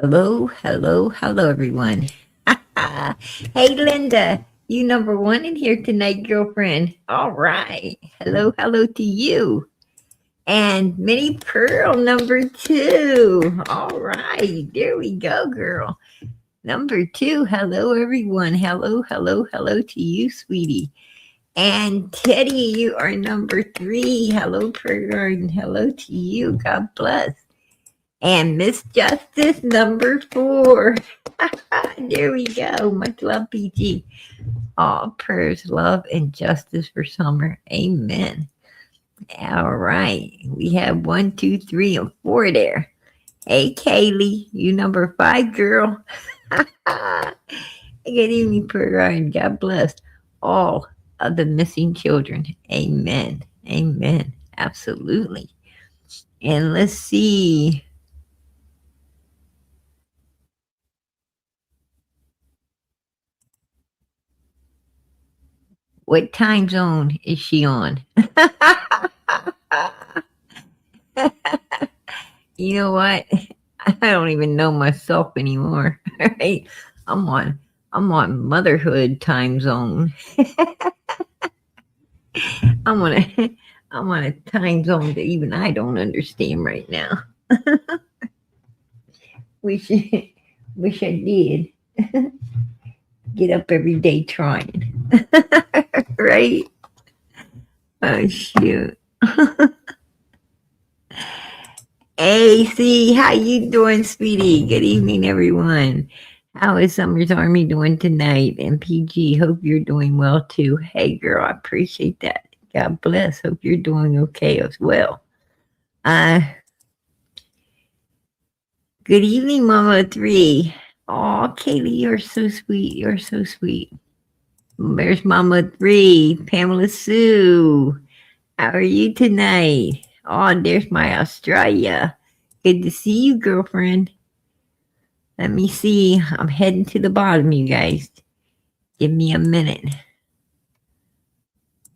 Hello, hello, hello, everyone. Hey, Linda, you number one in here tonight, girlfriend. All right. Hello, hello to you. And Minnie Pearl, number two. All right. There we go, girl. Number two. Hello, everyone. Hello, hello, hello to you, sweetie. And Teddy, you are number three. Hello, Prayer Garden. Hello to you. God bless. And Miss Justice number four. There we go. Much love, PG. All prayers, love, and justice for summer. Amen. All right. We have one, two, three, and four there. Hey, Kaylee, you number five, girl. Good evening, prayer and God bless all of the missing children. Amen. Amen. Absolutely. And let's see. What time zone is she on? You know what? I don't even know myself anymore. Right? I'm on I'm on motherhood time zone. I'm on a I'm on a time zone that even I don't understand right now. Wish wish I did. Get up every day trying. Right? Oh shoot. AC, how you doing, sweetie? Good evening, everyone. How is Summer's Army doing tonight? And PG, hope you're doing well too. Hey, girl, I appreciate that. God bless. Hope you're doing okay as well. Uh, good evening, Mama Three. Oh, Kaylee, you're so sweet. You're so sweet. There's Mama Three, Pamela Sue. How are you tonight? Oh, there's my Australia. Good to see you, girlfriend. Let me see. I'm heading to the bottom, you guys. Give me a minute.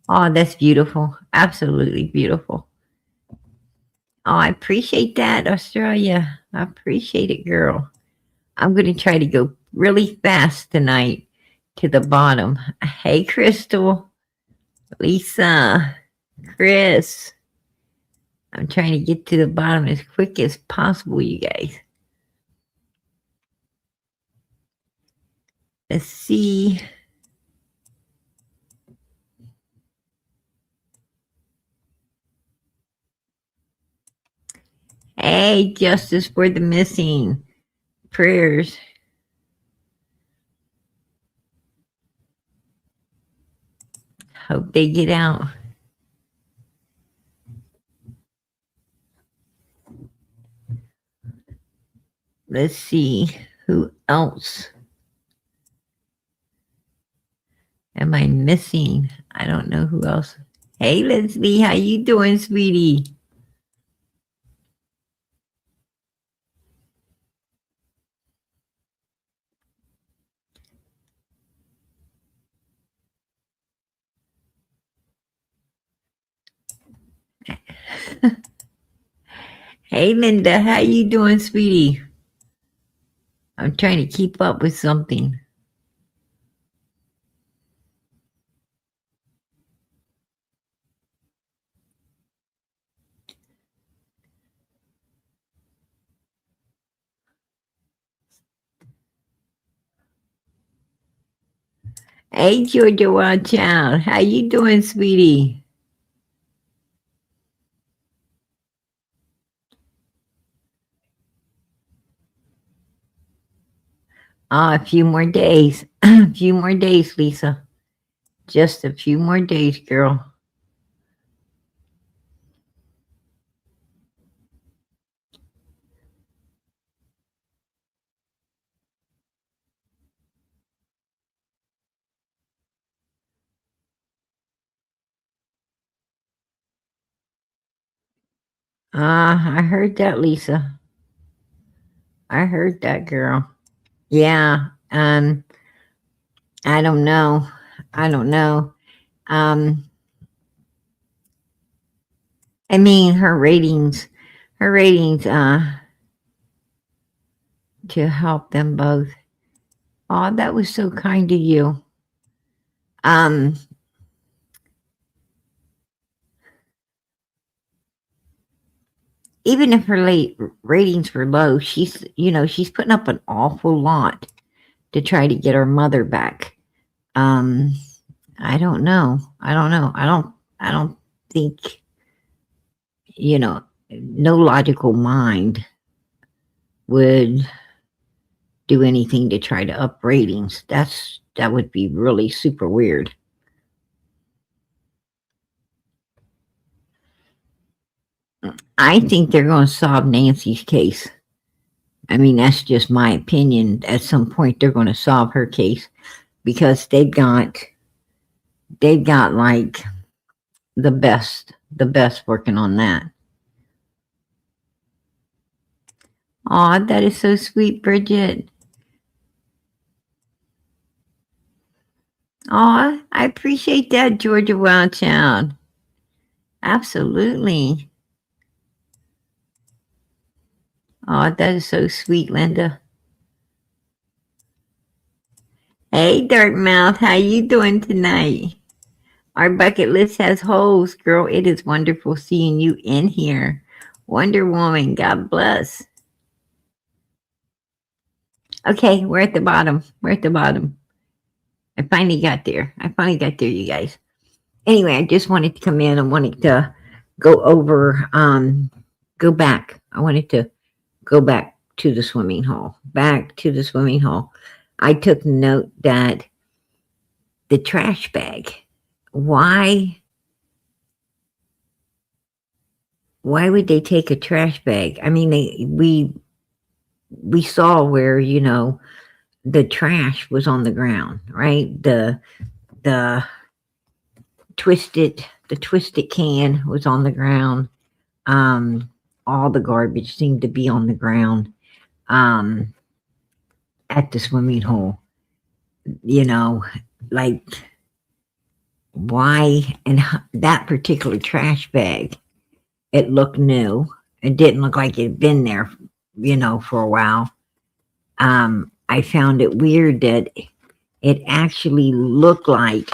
Oh, that's beautiful. Absolutely beautiful. Oh, I appreciate that, Australia. I appreciate it, girl. I'm going to try to go really fast tonight to the bottom. Hey, Crystal, Lisa, Chris. I'm trying to get to the bottom as quick as possible, you guys. Let's see. Hey, justice for the missing. Prayers. Hope they get out. Let's see who else am I missing. I don't know who else. Hey, Leslie, how you doing, sweetie? Hey, Linda, how you doing, sweetie? I'm trying to keep up with something. Hey, Georgia Wild Child, how you doing, sweetie? A few more days. A few more days, Lisa. Just a few more days, girl. I heard that, Lisa. I heard that, girl. Yeah. I don't know. I don't know. Um, I mean, her ratings, to help them both. Oh, that was so kind of you. Um, Even if her late ratings were low, she's putting up an awful lot to try to get her mother back. Um, I don't know. I don't think, no logical mind would do anything to try to up ratings. That would be really super weird. I think they're going to solve Nancy's case. I mean, that's just my opinion. At some point, they're going to solve her case because they've got like the best working on that. Aw, that is so sweet, Bridget. Aw, I appreciate that, Georgia Wildchild. Absolutely. Aw, that is so sweet, Linda. Hey, Dartmouth, how you doing tonight? Our bucket list has holes, girl. It is wonderful seeing you in here. Wonder Woman, God bless. Okay, we're at the bottom. I finally got there, you guys. Anyway, I just wanted to come in and wanted to go back. I wanted to go back to the swimming hole. I took note that the trash bag, why would they take a trash bag? I mean, we saw where, the trash was on the ground, right? The twisted can was on the ground. All the garbage seemed to be on the ground at the swimming hole. Like, why? And that particular trash bag, it looked new. It didn't look like it had been there, for a while. I found it weird that it actually looked like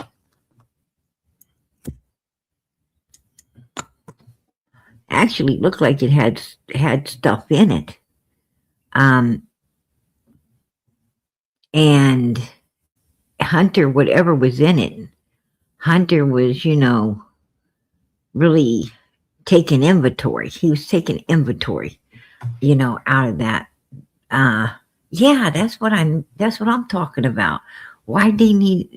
it had stuff in it. And Hunter, whatever was in it, Hunter was, really taking inventory. He was taking inventory, out of that. Yeah, that's what I'm talking about. Why they need,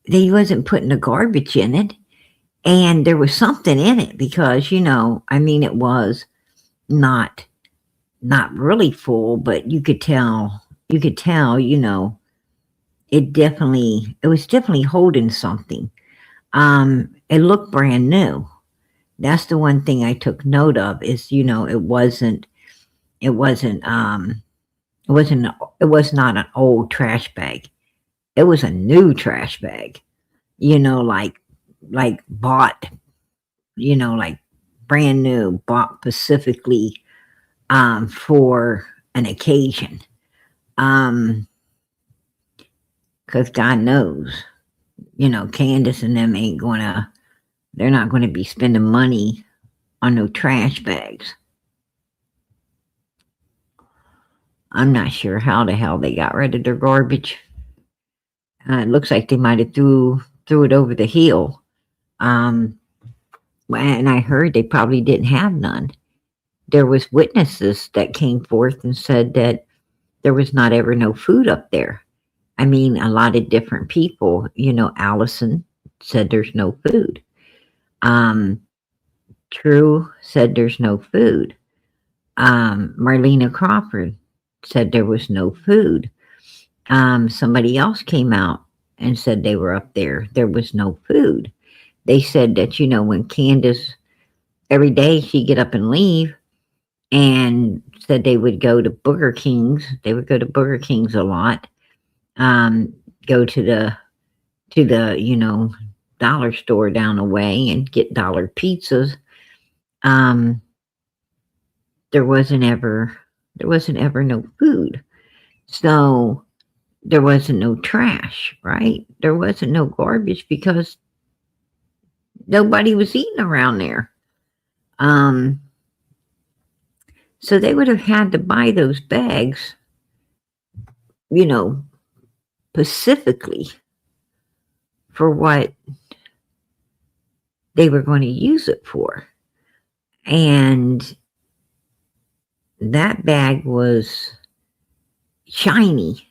they wasn't putting the garbage in it, and there was something in it because, it was not really full, but you could tell, it was definitely holding something. It looked brand new. That's the one thing I took note of is, it was not an old trash bag. It was a new trash bag, like bought, like brand new, bought specifically, for an occasion. Cause God knows, Candace and them they're not going to be spending money on no trash bags. I'm not sure how the hell they got rid of their garbage. It looks like they might have threw it over the hill. And I heard they probably didn't have none. There was witnesses that came forth and said that there was not ever no food up there. I mean, a lot of different people, Allison said there's no food. True said there's no food. Marlena Crawford said there was no food. Somebody else came out and said they were up there. There was no food. They said that, when Candace, every day she'd get up and leave, and said they would go to Burger King's. They would go to Burger King's a lot. Go to the dollar store down the way and get dollar pizzas. There wasn't ever There wasn't ever no food. So there wasn't no trash, right? There wasn't no garbage because nobody was eating around there. Um, so they would have had to buy those bags, you know, specifically for what they were going to use it for. And that bag was shiny.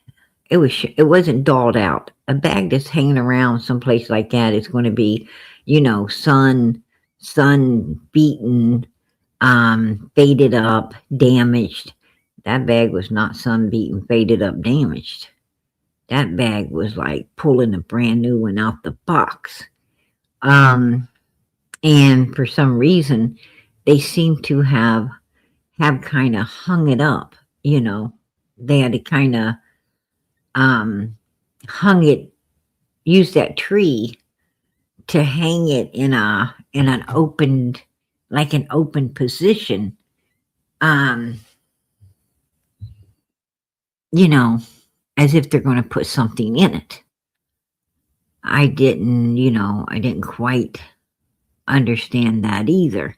It wasn't dolled out. A bag that's hanging around someplace like that is going to be, sun beaten, faded up, damaged. That bag was not sun beaten, faded up, damaged. That bag was like pulling a brand new one out the box. And for some reason, they seem to have kind of hung it up. They had to kind of hung it, use that tree to hang it in an open, like an open position. As if they're going to put something in it. I didn't quite understand that either.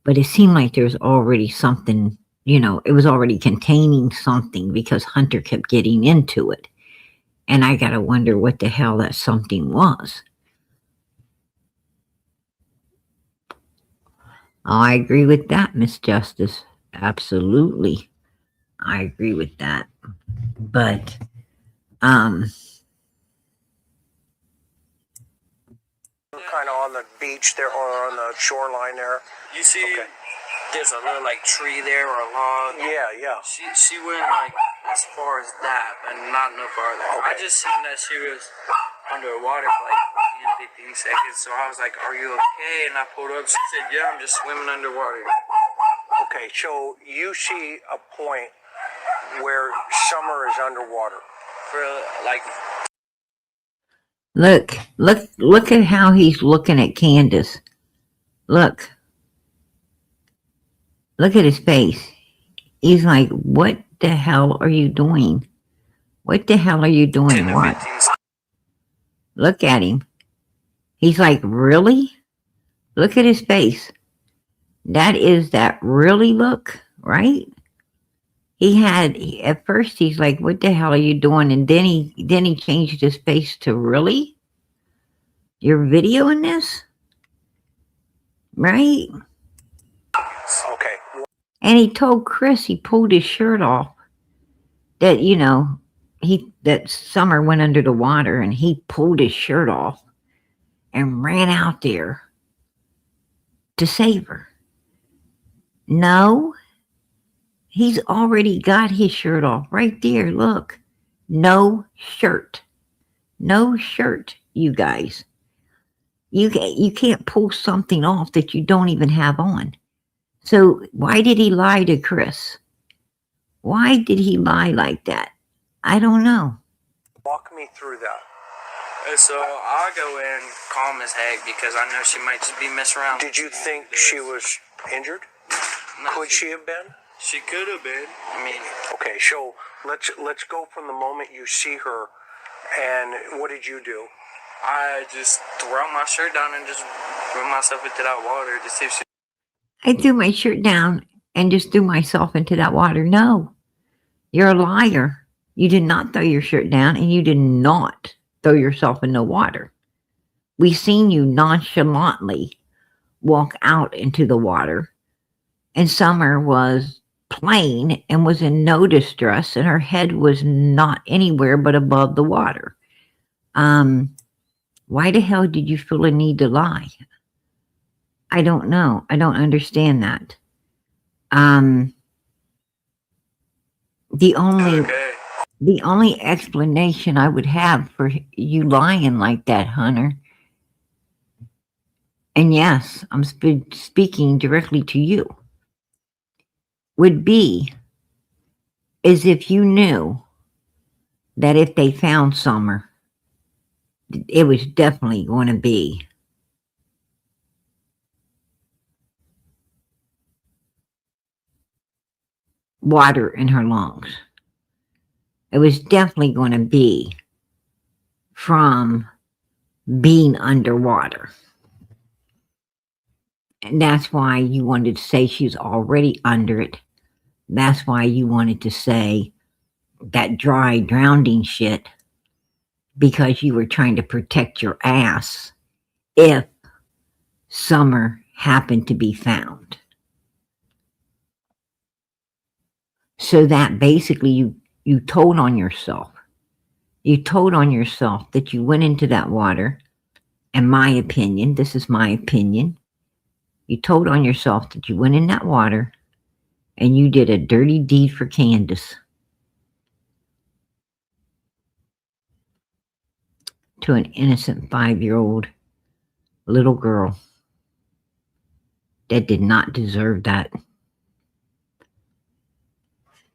But it seemed like there was already something, it was already containing something because Hunter kept getting into it. And I got to wonder what the hell that something was. Oh, I agree with that, Miss Justice. Absolutely. I agree with that. But, kind of on the beach there or on the shoreline there. You see, there's a little like tree there or a log. Yeah. She went like as far as that, but not no farther. Okay. I just seen that she was underwater for like 10, 15 seconds. So I was like, "Are you okay?" And I pulled up. She said, "Yeah, I'm just swimming underwater." Okay, so you see a point where Summer is underwater. For like. Look at how he's looking at Candace. Look at his face. He's like, what the hell are you doing? What the hell are you doing? What? Look at him. He's like, really? Look at his face. That is that really look, right? At first he's like, what the hell are you doing? And then he changed his face to really? You're videoing this? Right? Okay. And he told Chris he pulled his shirt off. That, that Summer went under the water and he pulled his shirt off and ran out there to save her. No. He's already got his shirt off right there. Look, no shirt, you guys. You can't pull something off that you don't even have on. So why did he lie to Chris? Why did he lie like that? I don't know. Walk me through that. So I'll go in calm as heck because I know she might just be messing around. Did you think she was injured? No, Could she have been? She could have been. I mean. Okay, so let's go from the moment you see her, and what did you do? I just threw my shirt down and just threw myself into that water to see if she. I threw my shirt down and just threw myself into that water. No, you're a liar. You did not throw your shirt down and you did not throw yourself in the water. We seen you nonchalantly walk out into the water, and Summer was playing and was in no distress, and her head was not anywhere but above the water. Why the hell did you feel a need to lie? I don't know. I don't understand that. The only explanation I would have for you lying like that, Hunter, and yes, I'm speaking directly to you, would be as if you knew that if they found Summer, it was definitely going to be water in her lungs. It was definitely going to be from being underwater. And that's why you wanted to say she's already under it. That's why you wanted to say that dry drowning shit, because you were trying to protect your ass if Summer happened to be found. So that basically you told on yourself. You told on yourself that you went into that water. In my opinion, this is my opinion. You told on yourself that you went in that water and you did a dirty deed for Candace. To an innocent 5-year-old little girl that did not deserve that.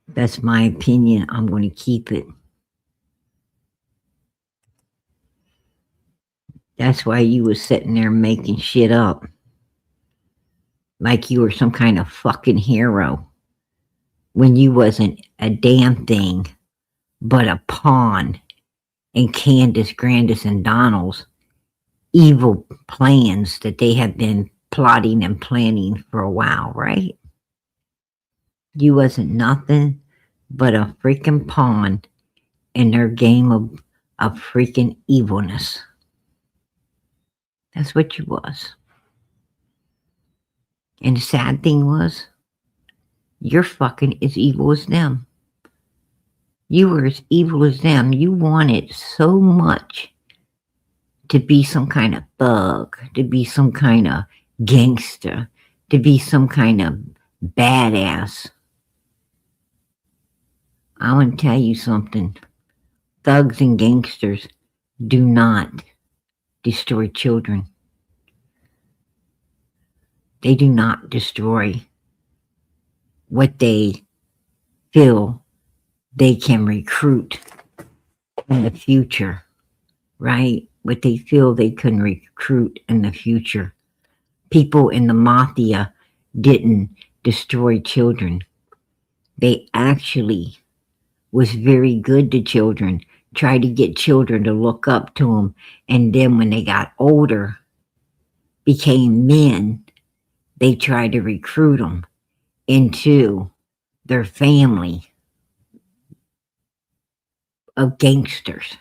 That's my opinion. I'm going to keep it. That's why you was sitting there making shit up. Like you were some kind of fucking hero. When you wasn't a damn thing but a pawn in Candace, Grandis, and Donald's evil plans that they have been plotting and planning for a while, right? You wasn't nothing but a freaking pawn in their game of freaking evilness. That's what you was. And the sad thing was, you're fucking as evil as them. You were as evil as them. You wanted so much to be some kind of thug, to be some kind of gangster, to be some kind of badass. I want to tell you something. Thugs and gangsters do not destroy children. They do not destroy what they feel they can recruit in the future, right? What they feel they can recruit in the future. People in the mafia didn't destroy children. They actually was very good to children, tried to get children to look up to them, and then when they got older, became men, they tried to recruit them into their family of gangsters.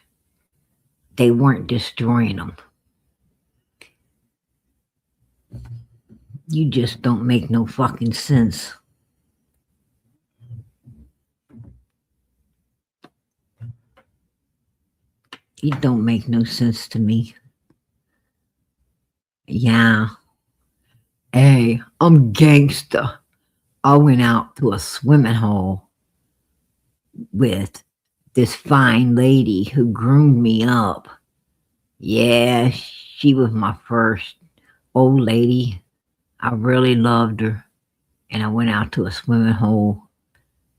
They weren't destroying them. You just don't make no fucking sense. You don't make no sense to me. Yeah. Hey, I'm gangster. I went out to a swimming hole with this fine lady who groomed me up. Yeah, she was my first old lady. I really loved her. And I went out to a swimming hole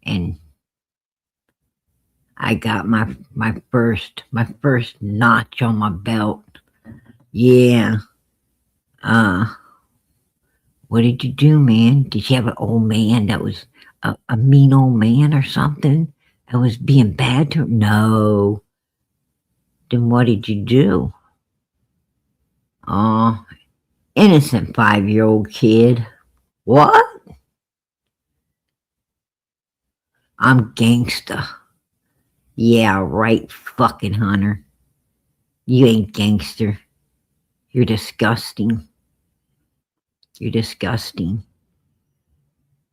and I got my first notch on my belt. Yeah. What did you do, man? Did you have an old man that was a mean old man or something that was being bad to her? No. Then what did you do? Oh, innocent 5-year-old kid. What? I'm gangsta. Yeah, right, fucking Hunter. You ain't gangster. You're disgusting. You're disgusting.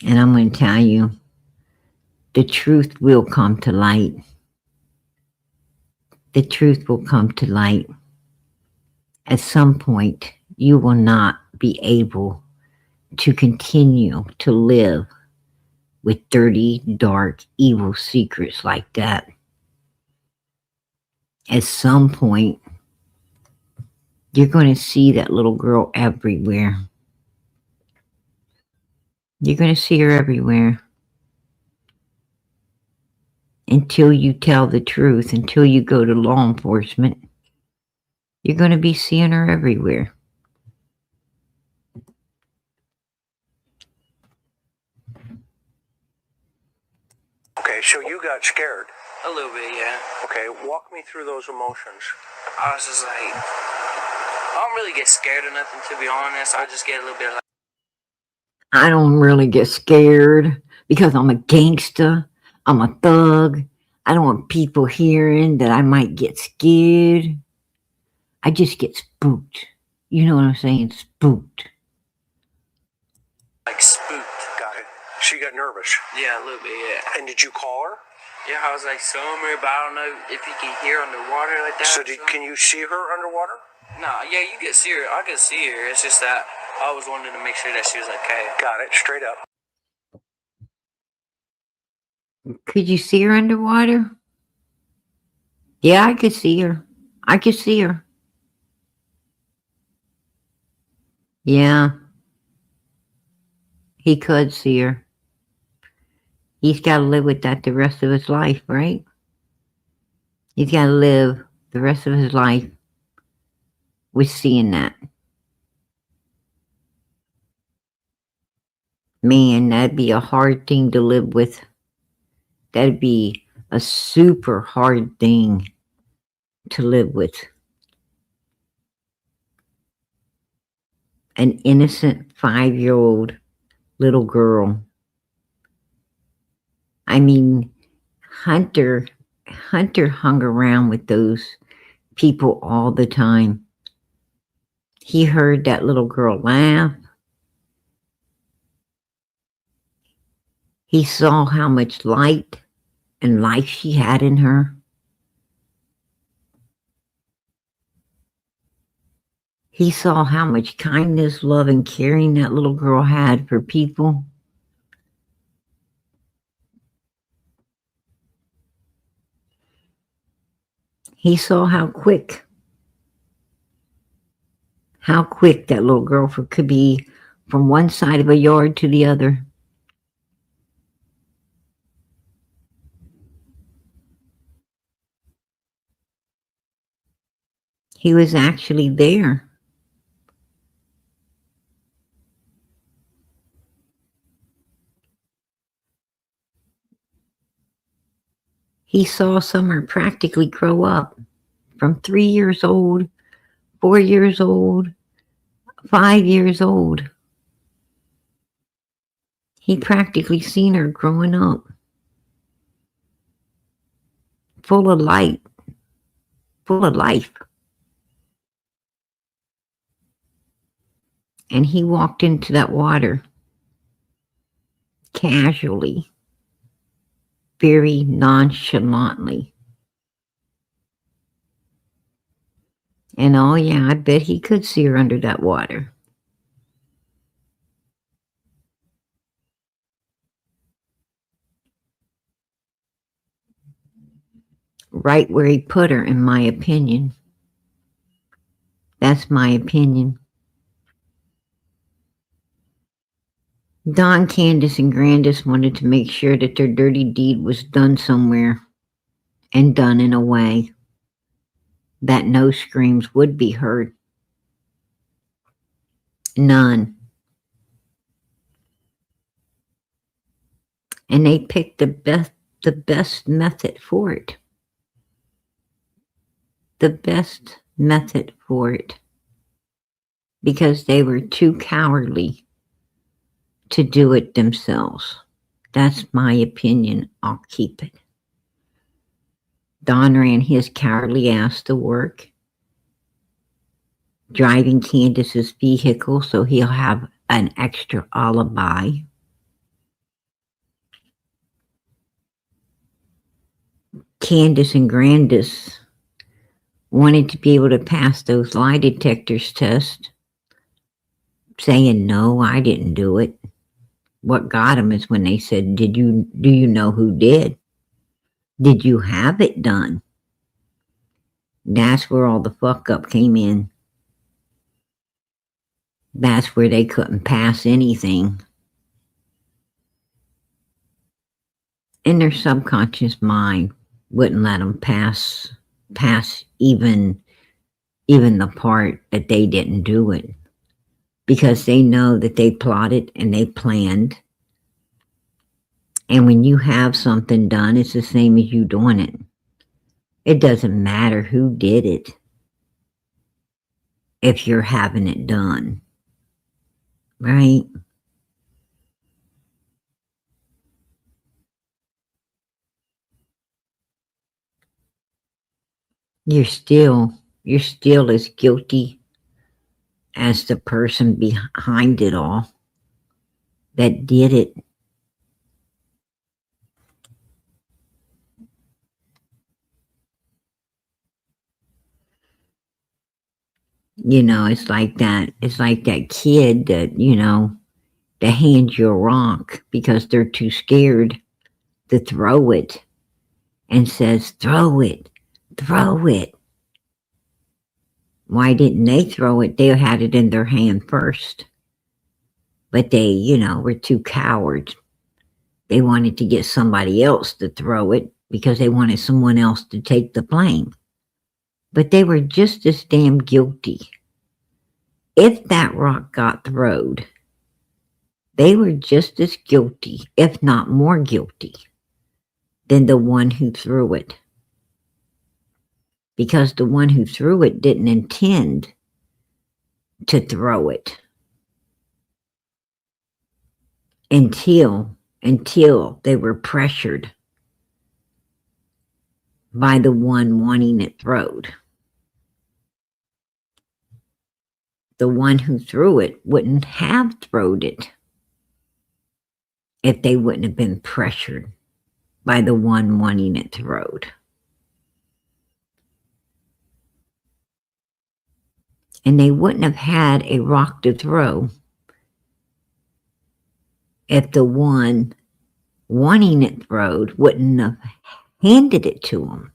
And I'm going to tell you, the truth will come to light. The truth will come to light. At some point, you will not be able to continue to live with dirty, dark, evil secrets like that. At some point, you're going to see that little girl everywhere. You're going to see her everywhere. Until you tell the truth, until you go to law enforcement, you're going to be seeing her everywhere. Okay, so you got scared. A little bit, yeah. Okay, walk me through those emotions. I was just like, I don't really get scared or nothing, to be honest. I just get a little bit like, I don't really get scared because I'm a gangster. I'm a thug. I don't want people hearing that I might get scared. I just get spooked. You know what I'm saying? Spooked. spooked. Got it. So you got nervous. Yeah, a little bit, yeah. And did you call her? Yeah, I was like, Summer, but I don't know if you can hear underwater like that. So can you see her underwater? Nah, yeah, you can see her. I can see her. It's just that I was wanting to make sure that she was okay. Got it. Straight up. Could you see her underwater? Yeah, I could see her. I could see her. Yeah. He could see her. He's got to live with that the rest of his life, right? He's got to live the rest of his life with seeing that. Man, that'd be a hard thing to live with. That'd be a super hard thing to live with. An innocent 5-year-old little girl. I mean, Hunter hung around with those people all the time. He heard that little girl laugh. He saw how much light and life she had in her. He saw how much kindness, love, and caring that little girl had for people. He saw how quick that little girl could be from one side of a yard to the other. He was actually there. He saw Summer practically grow up from 3 years old, 4 years old, 5 years old. He practically seen her growing up, full of light, full of life. And he walked into that water casually, very nonchalantly. And oh yeah, I bet he could see her under that water. Right where he put her, in my opinion. That's my opinion. Don, Candace, and Grandis wanted to make sure that their dirty deed was done somewhere and done in a way that no screams would be heard. None. And they picked the best method for it. The best method for it. Because they were too cowardly to do it themselves. That's my opinion. I'll keep it. Don ran his cowardly ass to work, driving Candace's vehicle so he'll have an extra alibi. Candace and Grandis wanted to be able to pass those lie detectors tests, saying, no, I didn't do it. What got them is when they said, do you know who did? Did you have it done? That's where all the fuck up came in. That's where they couldn't pass anything. And their subconscious mind wouldn't let them pass even the part that they didn't do it. Because they know that they plotted and they planned And when you have something done, it's the same as you doing it. It doesn't matter who did it if you're having it done, right? You're still as guilty as the person behind it all that did it. You know, it's like that kid that, you know, they hand you a rock because they're too scared to throw it and says, throw it, throw it. Why didn't they throw it? They had it in their hand first. But they, you know, were too cowards. They wanted to get somebody else to throw it because they wanted someone else to take the blame. But they were just as damn guilty. If that rock got thrown, they were just as guilty, if not more guilty, than the one who threw it. Because the one who threw it didn't intend to throw it until they were pressured by the one wanting it thrown. The one who threw it wouldn't have thrown it if they wouldn't have been pressured by the one wanting it thrown. And they wouldn't have had a rock to throw if the one wanting it thrown wouldn't have handed it to them.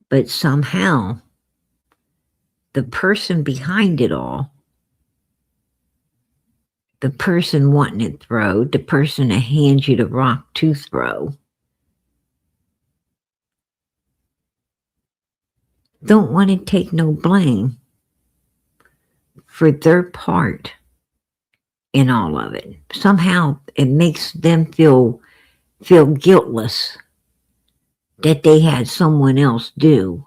But somehow, the person behind it all, the person wanting it thrown, the person that hands you the rock to throw, don't want to take no blame for their part in all of it. Somehow it makes them feel guiltless that they had someone else do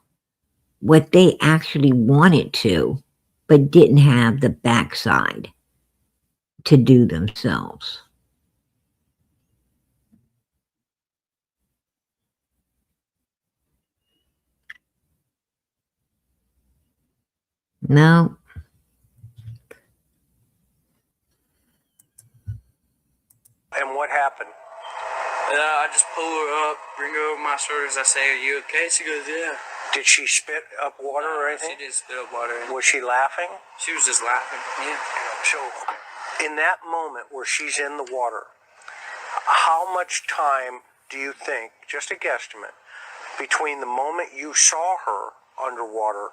what they actually wanted to, but didn't have the backside to do themselves. No. And what happened? I just pull her up, bring her over my shoulders. I say, "Are you okay?" She goes, "Yeah." Did she spit up water or anything? She did spit up water. Was she laughing? She was just laughing. Yeah. So, in that moment where she's in the water, how much time do you think, just a guesstimate, between the moment you saw her underwater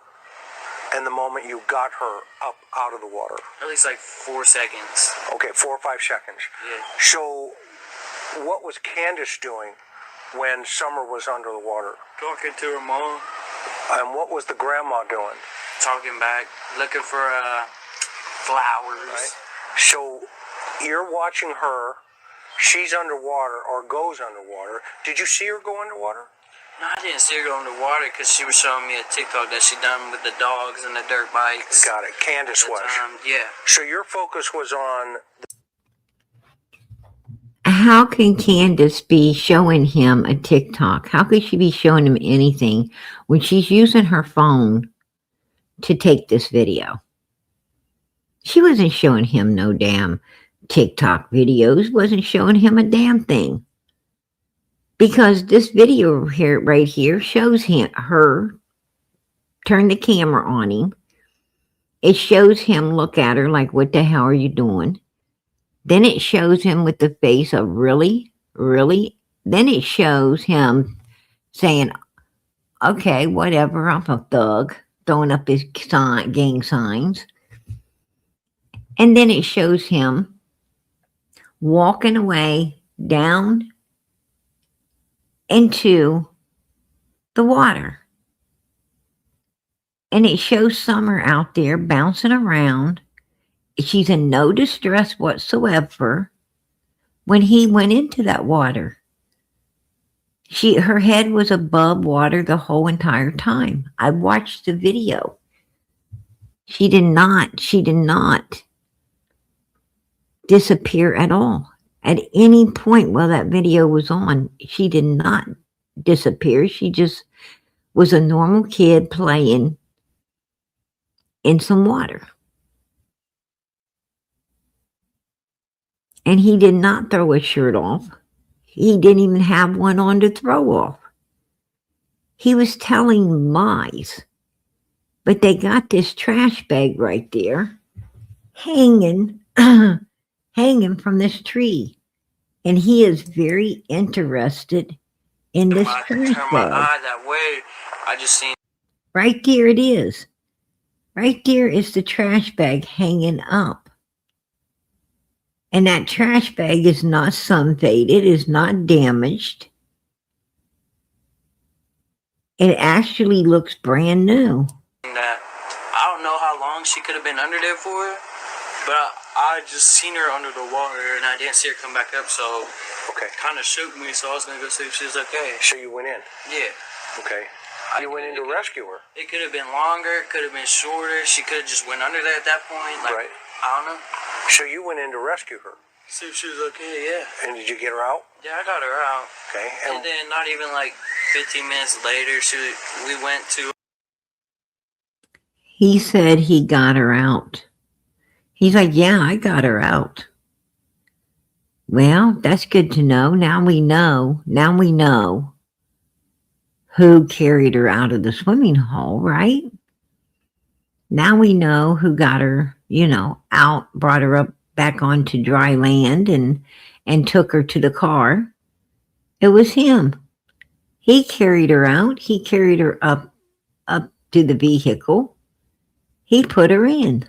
and the moment you got her up out of the water? At least like 4 seconds. Okay, 4 or 5 seconds. Yeah. So, what was Candace doing when Summer was under the water? Talking to her mom. And what was the grandma doing? Talking back, looking for flowers. Right. So, you're watching her. She's underwater or goes underwater. Did you see her go underwater? No, I didn't see her go underwater because she was showing me a TikTok that she done with the dogs and the dirt bikes. Got it. Candace was. Yeah. So your focus was on... How can Candace be showing him a TikTok? How could she be showing him anything when she's using her phone to take this video? She wasn't showing him no damn TikTok videos, wasn't showing him a damn thing. Because this video here, right here, shows her turn the camera on him. It shows him look at her like, what the hell are you doing? Then it shows him with the face of really, really. Then it shows him saying, okay, whatever, I'm a thug, throwing up his gang signs. And then it shows him walking away down into the water. And it shows Summer out there bouncing around. She's in no distress whatsoever when he went into that water. Her head was above water the whole entire time. I watched the video. She did not disappear at all. At any point while that video was on, she did not disappear. She just was a normal kid playing in some water. And he did not throw his shirt off. He didn't even have one on to throw off. He was telling lies. But they got this trash bag right there hanging from this tree. And he is very interested in this I trash turn my bag. eye that way. I just seen. Right there it is. Right there is the trash bag hanging up. And that trash bag is not sunfaded, it is not damaged. It actually looks brand new. That I don't know how long she could have been under there for, but I just seen her under the water and I didn't see her come back up, so Okay. kind of shook me. So I was gonna go see if she was okay. So you went in. Yeah. Okay. You went in to rescue her. It could have been longer. It could have been shorter. She could have just went under there at that point. Like, Right. I don't know. So you went in to rescue her. See if she was okay. Yeah. And did you get her out? Yeah, I got her out. Okay. And then not even like 15 minutes later, we went to. He said he got her out. He's like, yeah, I got her out. Well, that's good to know. Now we know who carried her out of the swimming hole, right? Now we know who got her, out, brought her up back onto dry land and took her to the car. It was him. He carried her out. He carried her up to the vehicle. He put her in.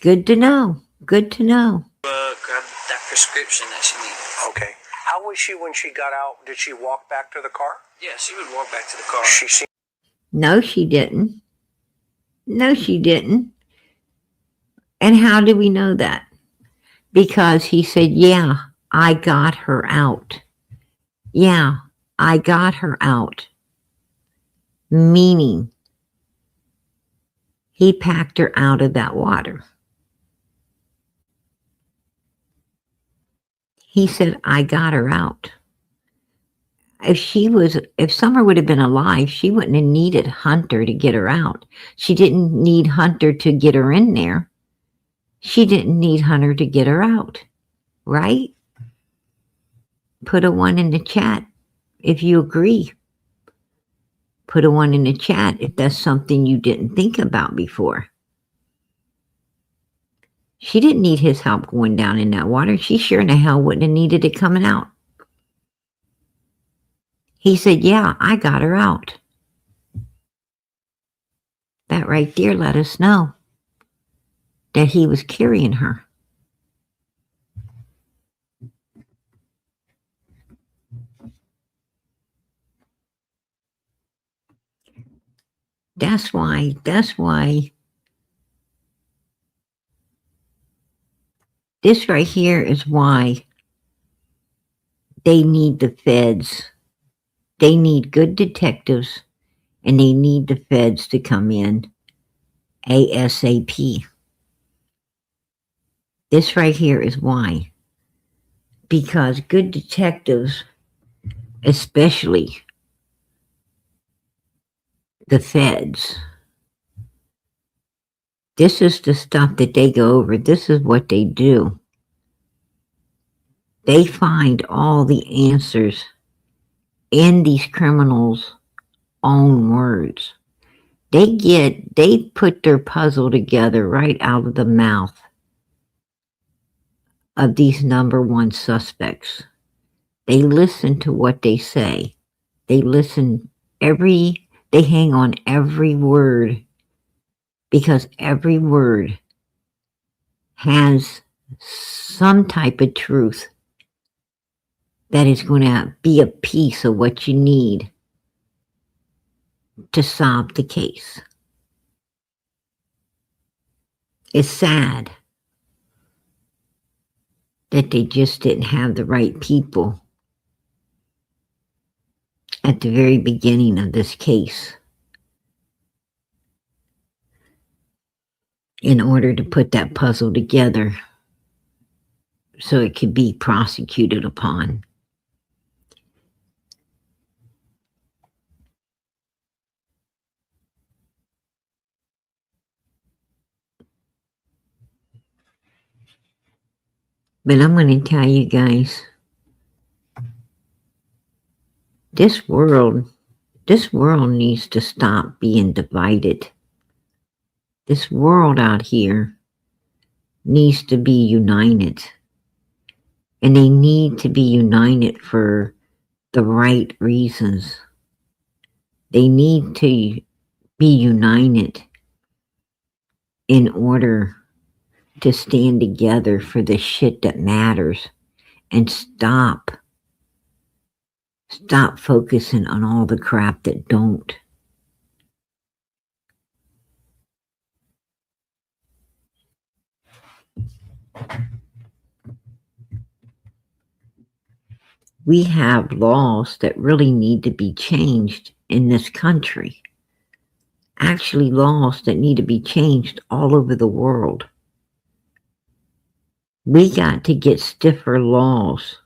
Good to know. Good to know. Grab that prescription that she needed. Okay. How was she when she got out? Did she walk back to the car? Yeah, she would walk back to the car. She seemed. No, she didn't. No, she didn't. And how do we know that? Because he said, yeah, I got her out. Yeah, I got her out. Meaning, he packed her out of that water. He said, I got her out. If Summer would have been alive, she wouldn't have needed Hunter to get her out. She didn't need Hunter to get her in there. She didn't need Hunter to get her out, right? Put a 1 in the chat if you agree. Put a 1 in the chat if that's something you didn't think about before. She didn't need his help going down in that water. She sure in the hell wouldn't have needed it coming out. He said, yeah, I got her out. That right there let us know that he was carrying her. That's why this right here is why they need the feds. They need good detectives and they need the feds to come in ASAP. This right here is why. Because good detectives, especially the feds, this is the stuff that they go over. This is what they do. They find all the answers in these criminals' own words. They put their puzzle together right out of the mouth of these number one suspects. They listen to what they say. They hang on every word because every word has some type of truth that is going to be a piece of what you need to solve the case. It's sad that they just didn't have the right people at the very beginning of this case in order to put that puzzle together so it could be prosecuted upon. But I'm going to tell you guys, this world needs to stop being divided. This world out here needs to be united. And they need to be united for the right reasons. They need to be united in order to stand together for the shit that matters and stop focusing on all the crap that don't. We have laws that really need to be changed in this country. Actually, laws that need to be changed all over the world. We got to get stiffer laws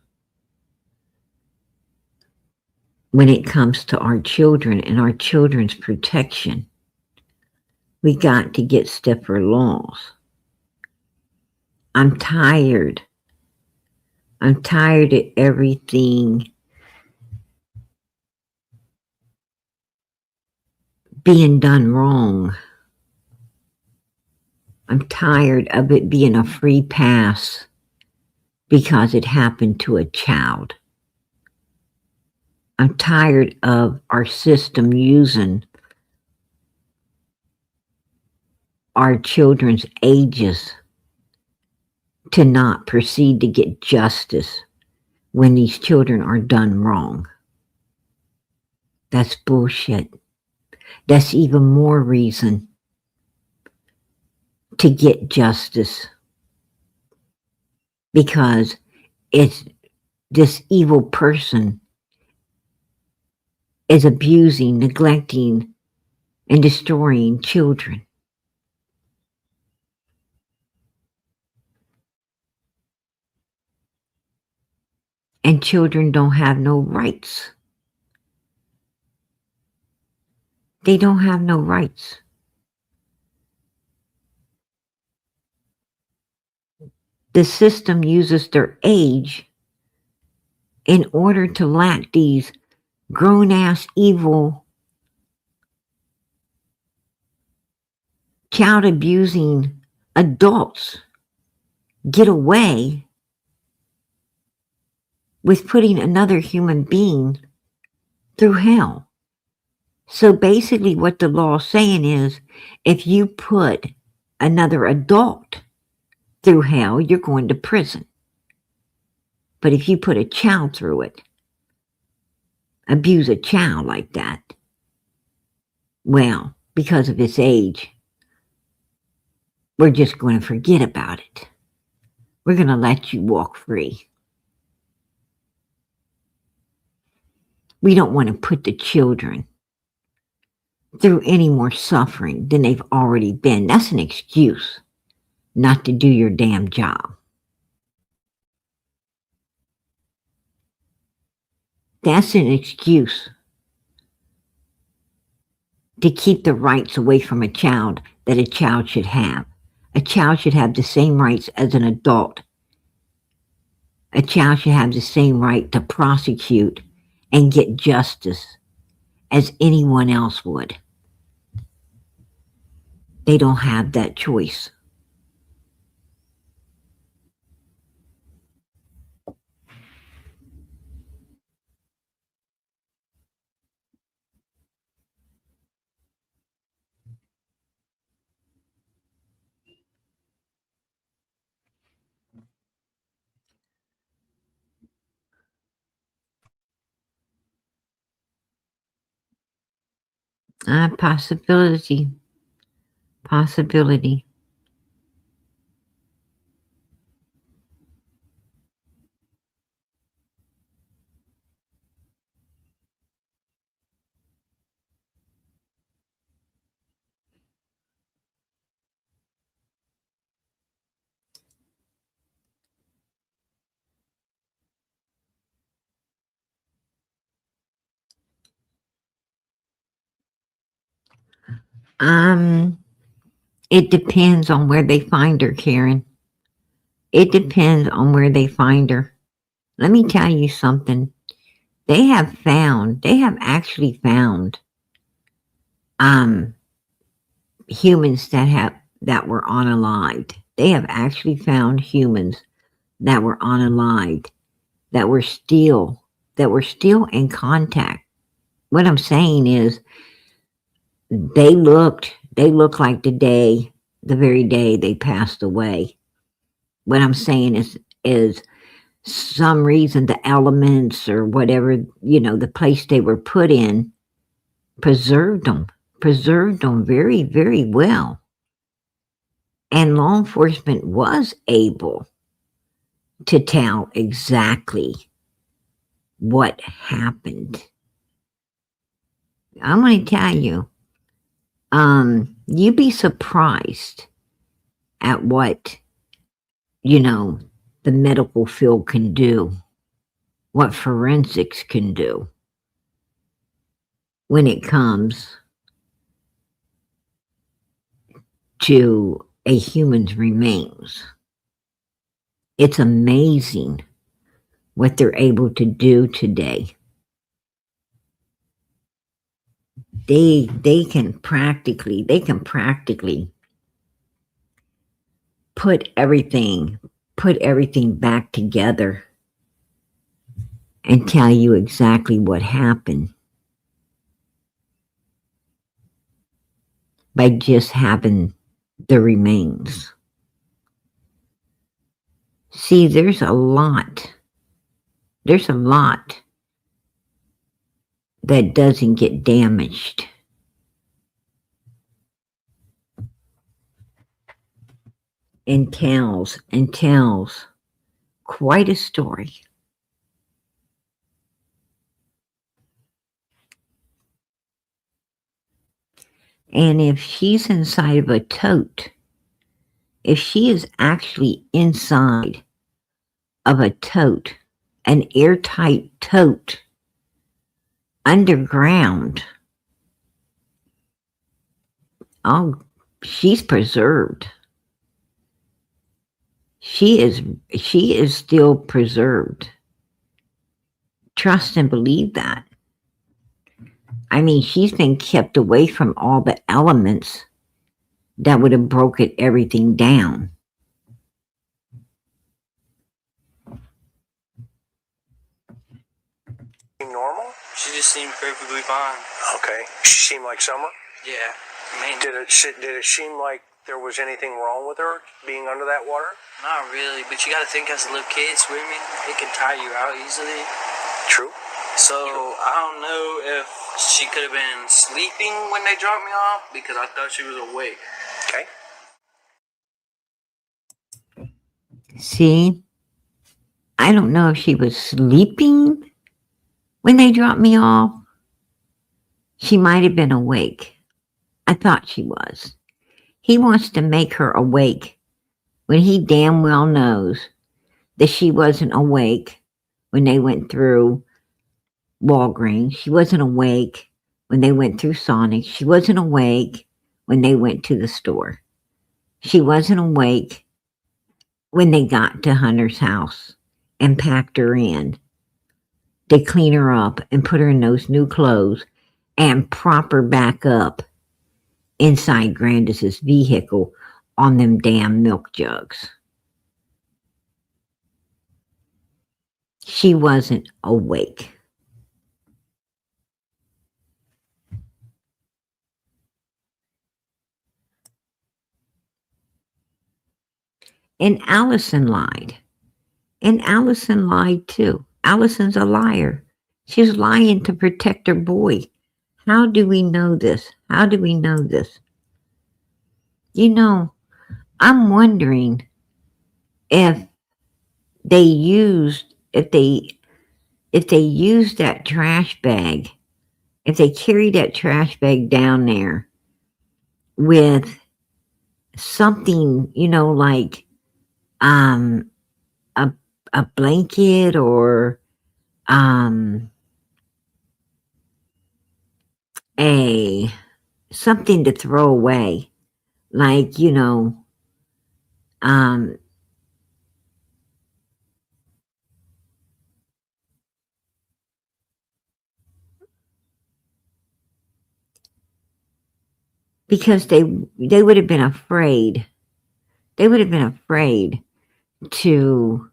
when it comes to our children and our children's protection. We got to get stiffer laws. I'm tired. I'm tired of everything being done wrong. I'm tired of it being a free pass because it happened to a child. I'm tired of our system using our children's ages to not proceed to get justice when these children are done wrong. That's bullshit. That's even more reason to get justice, because it's this evil person is abusing, neglecting, and destroying children. And children don't have no rights. They don't have no rights. The system uses their age in order to let these grown-ass evil child-abusing adults get away with putting another human being through hell. So basically what the law is saying is, if you put another adult through hell, you're going to prison. But if you put a child through it, abuse a child like that, well, because of its age, we're just going to forget about it. We're going to let you walk free. We don't want to put the children through any more suffering than they've already been. That's an excuse not to do your damn job. That's an excuse to keep the rights away from a child that a child should have. A child should have the same rights as an adult. A child should have the same right to prosecute and get justice as anyone else would. They don't have that choice. Possibility. Possibility. It depends on where they find her, Karen. It depends on where they find her. Let me tell you something. They have actually found humans that were unalived. They have actually found humans that were unalived, that were still in contact. What I'm saying is they look like the very day they passed away. What I'm saying is some reason the elements or whatever, the place they were put in preserved them very, very well. And law enforcement was able to tell exactly what happened. I'm going to tell you, you'd be surprised at what, the medical field can do, what forensics can do when it comes to a human's remains. It's amazing what they're able to do today. They can practically put everything back together and tell you exactly what happened by just having the remains. See, there's a lot that doesn't get damaged. And tells quite a story. And if she's inside of a tote, if she is actually inside of a tote, an airtight tote, underground, she's preserved. She is still preserved. Trust and believe that. I mean, she's been kept away from all the elements that would have broken everything down. Normal? She just seemed perfectly fine. Okay. She seemed like Summer? Yeah. Did it seem like there was anything wrong with her being under that water? Not really, but you gotta think as a little kid swimming, it can tire you out easily. True. So, I don't know if she could have been sleeping when they dropped me off, because I thought she was awake. Okay. See, I don't know if she was sleeping when they dropped me off. She might have been awake. I thought she was. He wants to make her awake when he damn well knows that she wasn't awake when they went through Walgreens. She wasn't awake when they went through Sonic. She wasn't awake when they went to the store. She wasn't awake when they got to Hunter's house and packed her in. They clean her up and put her in those new clothes and prop her back up inside Grandis's vehicle on them damn milk jugs. She wasn't awake. And Allison lied. And Allison lied too. Allison's a liar. She's lying to protect her boy How do we know this? How do we know this? I'm wondering if they used, if they used that trash bag, if they carried that trash bag down there with something, like um a a blanket or um a something to throw away, like, um because they would have been afraid. They would have been afraid to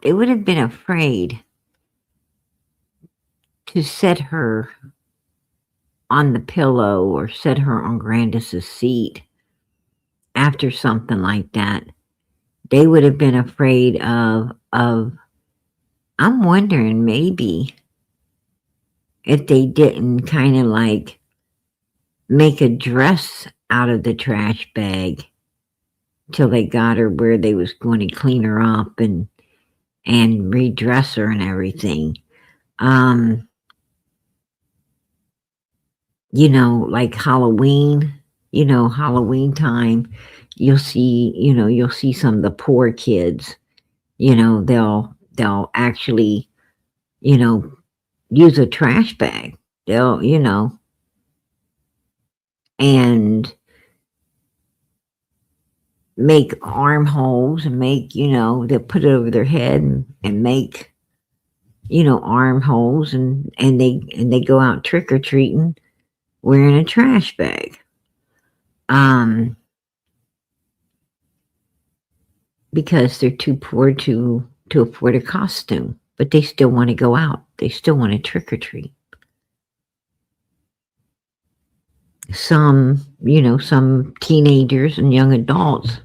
they would have been afraid to set her on the pillow or set her on Grandis's seat after something like that. They would have been afraid of I'm wondering maybe if they didn't kind of like make a dress out of the trash bag till they got her where they was going to clean her up and redress her and everything. Um, like Halloween, Halloween time, you'll see some of the poor kids, they'll actually, you know, use a trash bag. They'll, and make armholes and make, they'll put it over their head and make, armholes and they go out trick or treating wearing a trash bag. Um, because they're too poor to afford a costume, but they still want to go out. They still want to trick or treat. Some teenagers and young adults,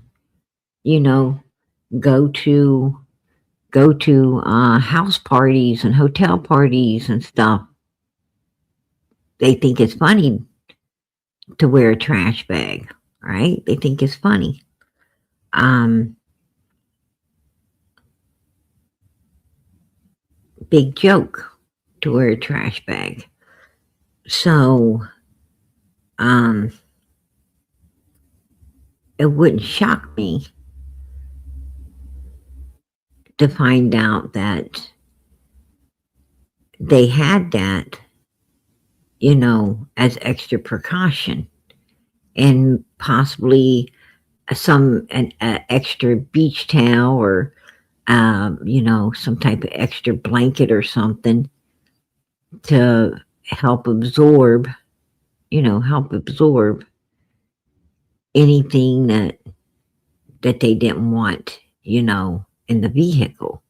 you know, go to house parties and hotel parties and stuff. They think it's funny to wear a trash bag, right? They think it's funny. Big joke to wear a trash bag. So, it wouldn't shock me to find out that they had that, as extra precaution and possibly an extra beach towel or, some type of extra blanket or something to help absorb, anything that they didn't want, in the vehicle.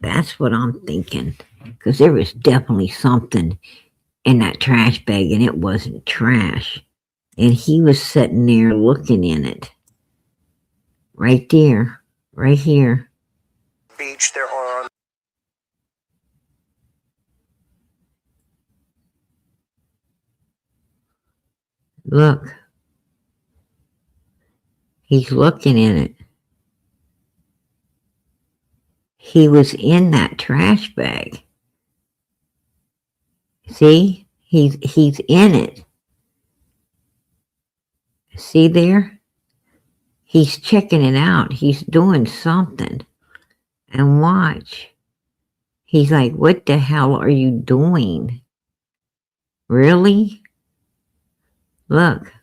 That's what I'm thinking. Because there was definitely something in that trash bag and it wasn't trash. And he was sitting there looking in it. Right there. Right here. Beach, there are. Look. He's looking in it. He was in that trash bag. See? He's in it. See there? He's checking it out. He's doing something. And watch. He's like, what the hell are you doing? Really? Look.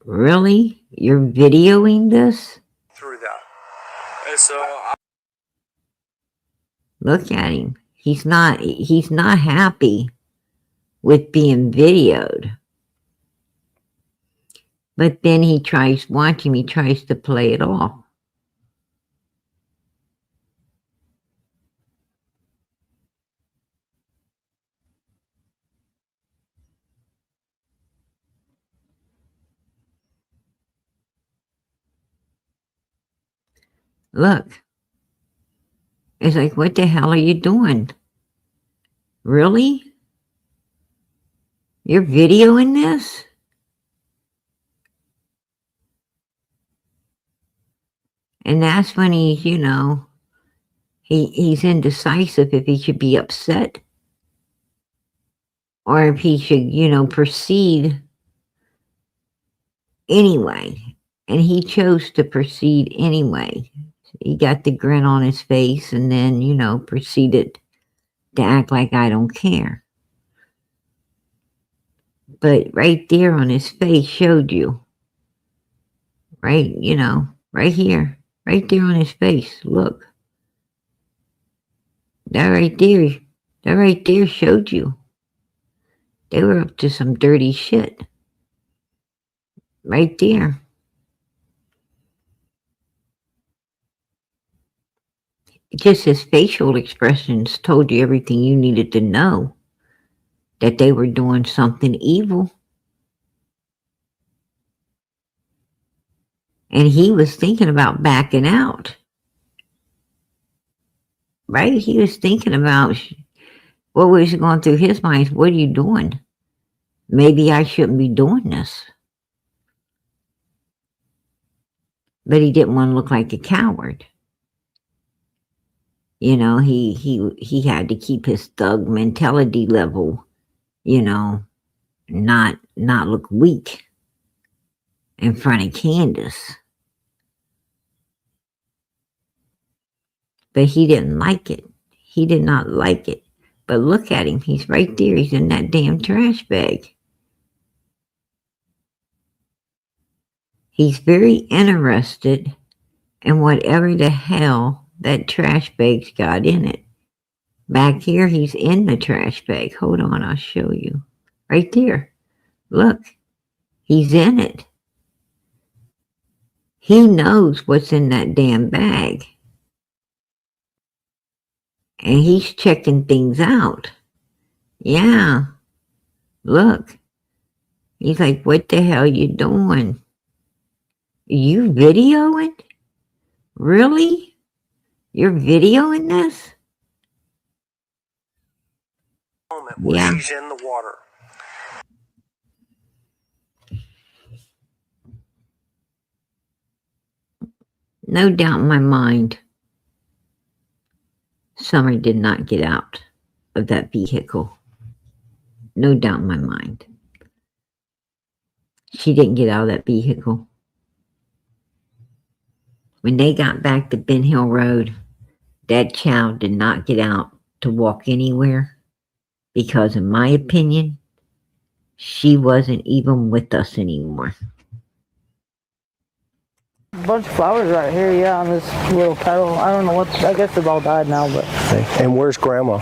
Really? You're videoing this? Through that. And so Look at him. He's not happy with being videoed. But then he tries to play it off. Look. It's like, what the hell are you doing? Really? You're videoing this? And that's when he's, he's indecisive if he should be upset or if he should, proceed anyway. And he chose to proceed anyway. He got the grin on his face and then, proceeded to act like I don't care. But right there on his face showed you. Right, right here. Right there on his face. Look. That right there showed you. They were up to some dirty shit. Right there. Just his facial expressions told you everything you needed to know. That they were doing something evil. And he was thinking about backing out. Right? He was thinking about what was going through his mind. What are you doing? Maybe I shouldn't be doing this. But he didn't want to look like a coward. He had to keep his thug mentality level, not look weak in front of Candace. But he didn't like it. He did not like it. But look at him. He's right there. He's in that damn trash bag. He's very interested in whatever the hell that trash bag's got in it. Back here, he's in the trash bag. Hold on, I'll show you. Right there. Look. He's in it. He knows what's in that damn bag. And he's checking things out. Yeah. Look. He's like, what the hell you doing? You videoing? Really? You're videoing this? Moment where she's in the water. No doubt in my mind, Summer did not get out of that vehicle. No doubt in my mind. She didn't get out of that vehicle. When they got back to Ben Hill Road, that child did not get out to walk anywhere because, in my opinion, she wasn't even with us anymore. Bunch of flowers right here, yeah, on this little petal. I don't know what, I guess they've all died now, but. Okay. And where's Grandma?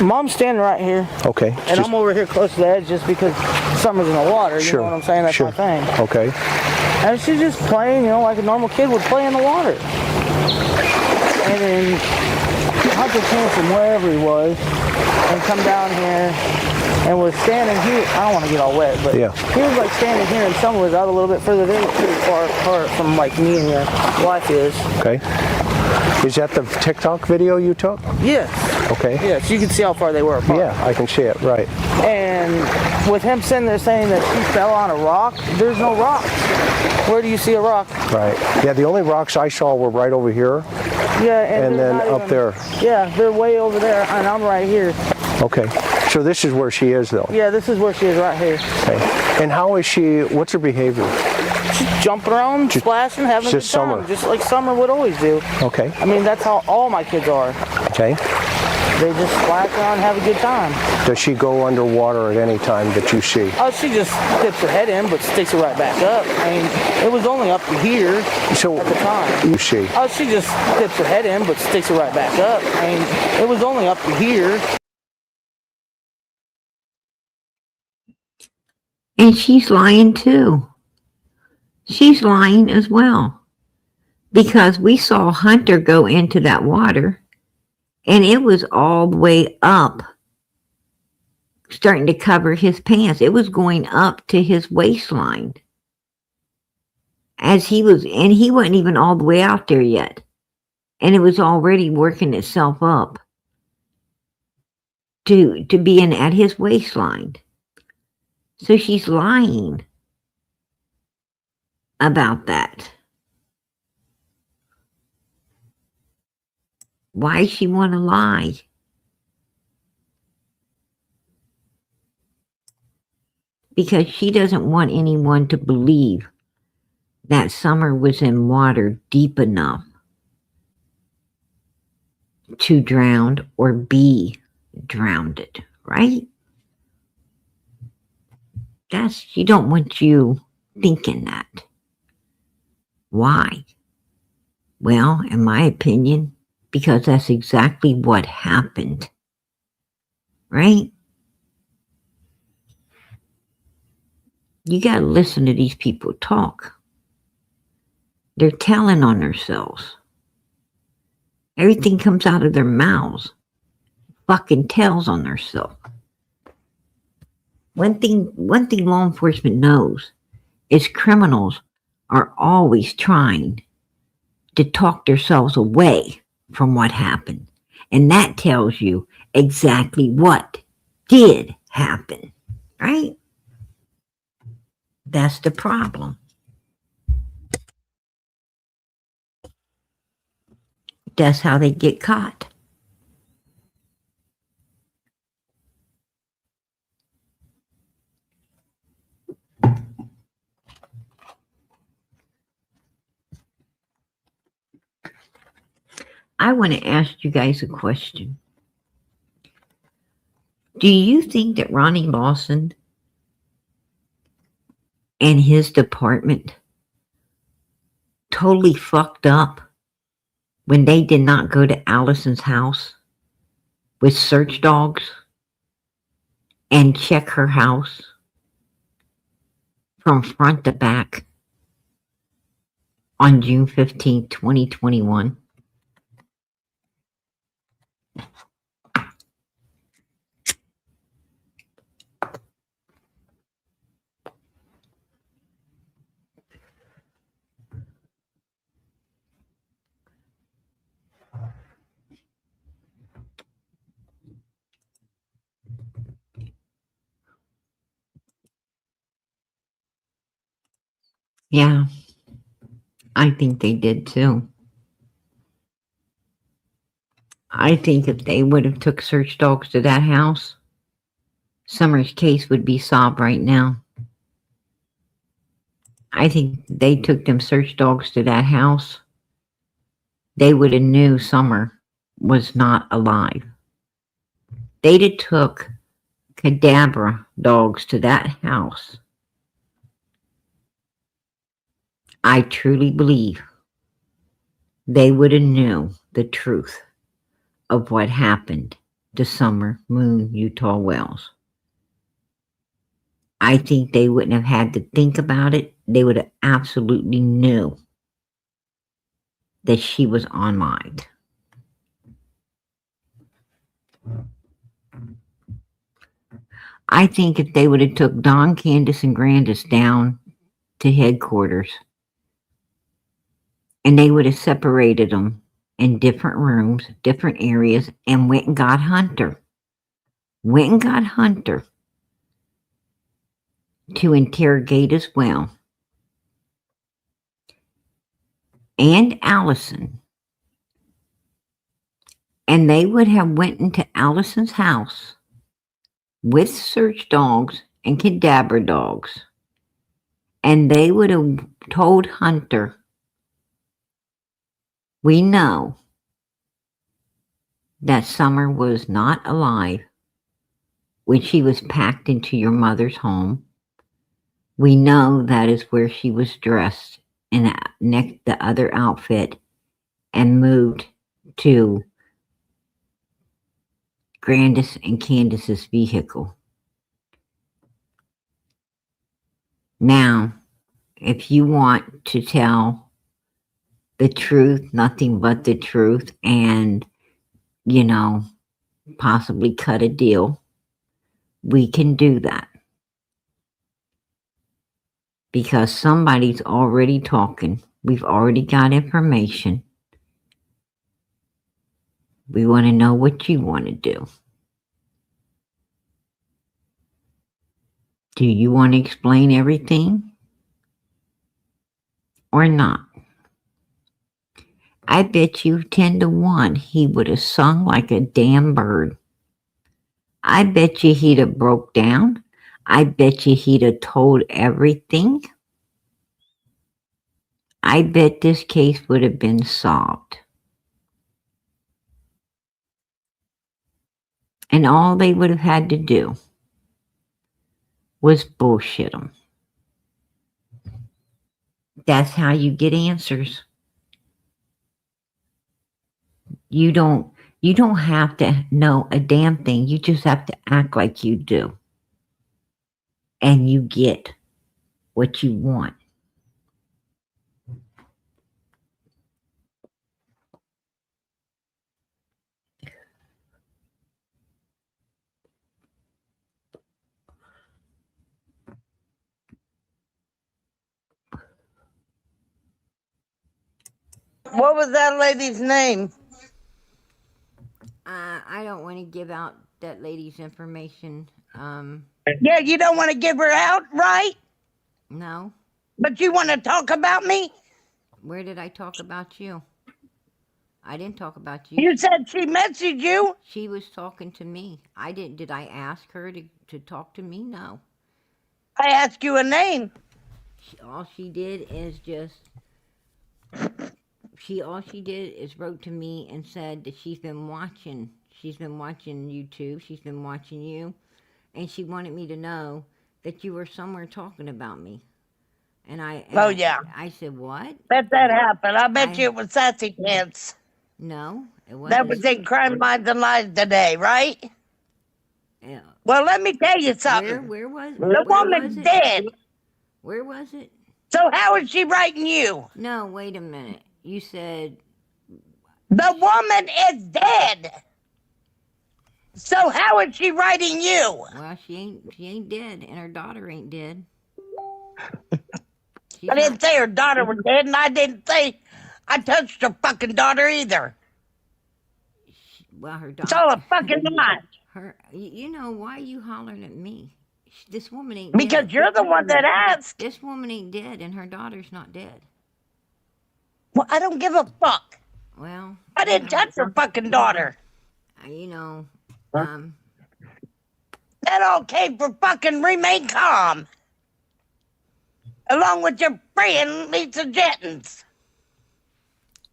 Mom's standing right here. Okay. And I'm over here close to the edge just because Summer's in the water, you know what I'm saying? That's my thing. Okay. And she's just playing, like a normal kid would play in the water. And then Hunter came from wherever he was and come down here and was standing here. I don't want to get all wet, but yeah. He was like standing here and Summer was out a little bit further. They were pretty far apart from like me and your wife is. Okay. Is that the TikTok video you took? Yes. Okay. Yes, you can see how far they were apart. Yeah, I can see it, right. And with him sitting there saying that she fell on a rock, there's no rocks. Where do you see a rock? Right. Yeah, the only rocks I saw were right over here. Yeah, and then up there. Yeah, they're way over there, and I'm right here. Okay. So this is where she is, though? Yeah, this is where she is right here. Okay. And how is she, what's her behavior? She's jumping around, splashing, having a good time. Summer. Just like Summer would always do. Okay. I mean, that's how all my kids are. Okay. They just splash around and have a good time. Does she go underwater at any time that you see? Oh, she just dips her head in, but sticks it right back up. I mean, it was only up to here at the time. You see? Oh, she just dips her head in, but sticks it right back up. I mean, it was only up to here. And she's lying too. She's lying as well. Because we saw Hunter go into that water and it was all the way up, starting to cover his pants. It was going up to his waistline. And he wasn't even all the way out there yet. And it was already working itself up to being at his waistline. So she's lying about that. Why she want to lie? Because she doesn't want anyone to believe that Summer was in water deep enough to drown or be drowned, right? She don't want you thinking that. Why? Well, in my opinion, because that's exactly what happened, right? You got to listen to these people talk. They're telling on themselves. Everything comes out of their mouths. Fucking tells on themselves. One thing law enforcement knows is criminals are always trying to talk themselves away from what happened. And that tells you exactly what did happen, right? That's the problem. That's how they get caught. I want to ask you guys a question. Do you think that Ronnie Lawson and his department totally fucked up when they did not go to Allison's house with search dogs and check her house from front to back on June 15th, 2021? Yeah, I think they did too. I think if they would have took search dogs to that house, Summer's case would be solved right now. I think they took them search dogs to that house, they would have knew Summer was not alive. They'd have took cadaver dogs to that house. I truly believe they would have knew the truth of what happened to Summer Moon Utah Wells. I think they wouldn't have had to think about it. They would have absolutely knew that she was unlined. I think if they would have took Don, Candace, and Grandis down to headquarters and they would have separated them in different rooms, different areas, and went and got Hunter. Went and got Hunter to interrogate as well. And Allison. And they would have went into Allison's house with search dogs and cadaver dogs. And they would have told Hunter, we know that Summer was not alive when she was packed into your mother's home. We know that is where she was dressed in the other outfit and moved to Grandis and Candace's vehicle. Now, if you want to tell the truth, nothing but the truth, and, possibly cut a deal, we can do that. Because somebody's already talking. We've already got information. We want to know what you want to do. Do you want to explain everything or not? I bet you 10 to 1 he would have sung like a damn bird. I bet you he'd have broke down. I bet you he'd have told everything. I bet this case would have been solved. And all they would have had to do was bullshit them. That's how you get answers. You don't have to know a damn thing. You just have to act like you do. And you get what you want. What was that lady's name? I don't want to give out that lady's information. Yeah, you don't want to give her out, right? No. But you want to talk about me? Where did I talk about you? I didn't talk about you. You said she messaged you. She was talking to me. I didn't. Did I ask her to talk to me? No. I asked you a name. All she did is just. All she did is wrote to me and said that she's been watching YouTube, she's been watching you, and she wanted me to know that you were somewhere talking about me. And I said, what? Bet that happened. I bet you it was Sassy Pants. No, it wasn't. That was in Crime Minds and Lies today, right? Yeah. Well, let me tell you something. Where was the woman's dead. Where was it? So how is she writing you? No, wait a minute. You said the woman is dead. So how is she writing you? Well, she ain't dead, and her daughter ain't dead. I didn't say her daughter was dead, and I didn't say I touched her fucking daughter either. Well, her daughter. It's all a fucking lie. You know, why are you hollering at me? This woman ain't because dead. You're the one that asked. This woman ain't dead, and her daughter's not dead. Well, I don't give a fuck. Well, I didn't touch her fucking daughter. You know, that all came from fucking Remain Calm. Along with your friend, Lisa Jettins.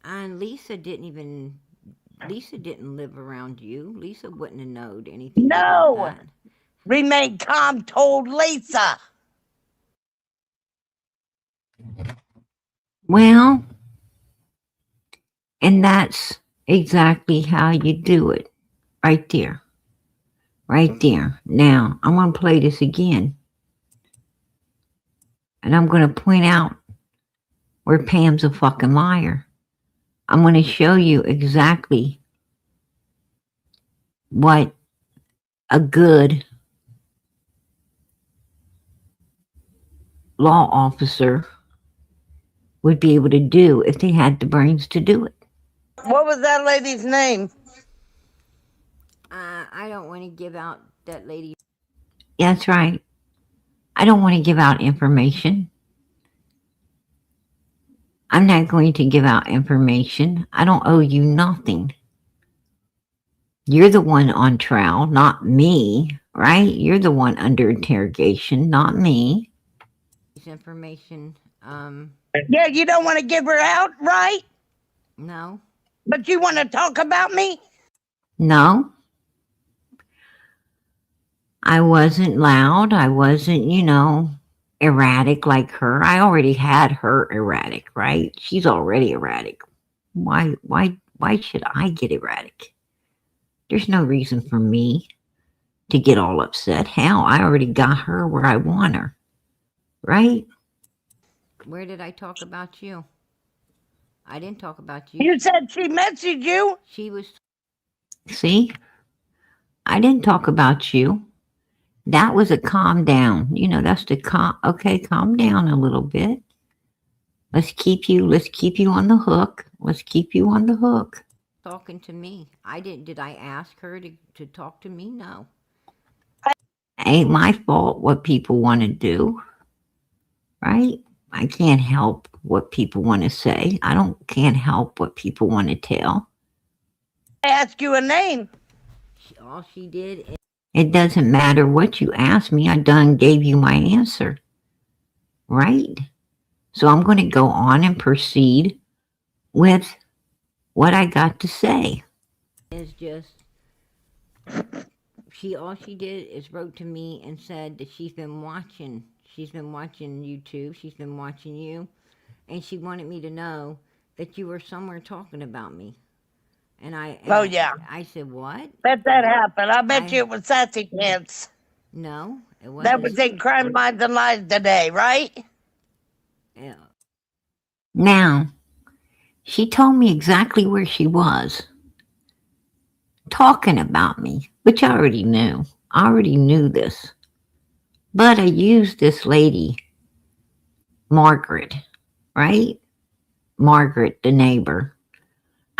And Lisa didn't live around you. Lisa wouldn't have known anything about that. Remain Calm told Lisa. Well, and that's exactly how you do it. Right there. Right there. Now, I'm going to play this again. And I'm going to point out where Pam's a fucking liar. I'm going to show you exactly what a good law officer would be able to do if they had the brains to do it. What was that lady's name? I don't want to give out that lady. That's right. I don't want to give out information. I'm not going to give out information. I don't owe you nothing. You're the one on trial, not me, right? You're the one under interrogation, not me. Information. Yeah, you don't want to give her out, right? No. But you want to talk about me? No. I wasn't loud. I wasn't, erratic like her. I already had her erratic, right? She's already erratic. Why should I get erratic? There's no reason for me to get all upset. Hell, I already got her where I want her, right? Where did I talk about you? I didn't talk about you. You said she messaged you. She was. See? I didn't talk about you. That was a calm down. That's the okay, calm down a little bit. Let's keep you on the hook. talking to me. Did I ask her to talk to me? No. Ain't my fault what people want to do, right? I can't help what people want to say. Can't help what people want to tell. I ask you a name. All she did. It doesn't matter what you asked me. I done gave you my answer, right? So I'm going to go on and proceed with what I got to say. It's just all she did is wrote to me and said that she's been watching YouTube, she's been watching you, and she wanted me to know that you were somewhere talking about me. And Yeah. I said, what? Let that happen. I bet you it was Sassy Pants. No, it wasn't. That was in Crime Minds and Lies today, right? Yeah. Now, she told me exactly where she was talking about me, which I already knew. I already knew this. But I used this lady, Margaret, right? Margaret, the neighbor.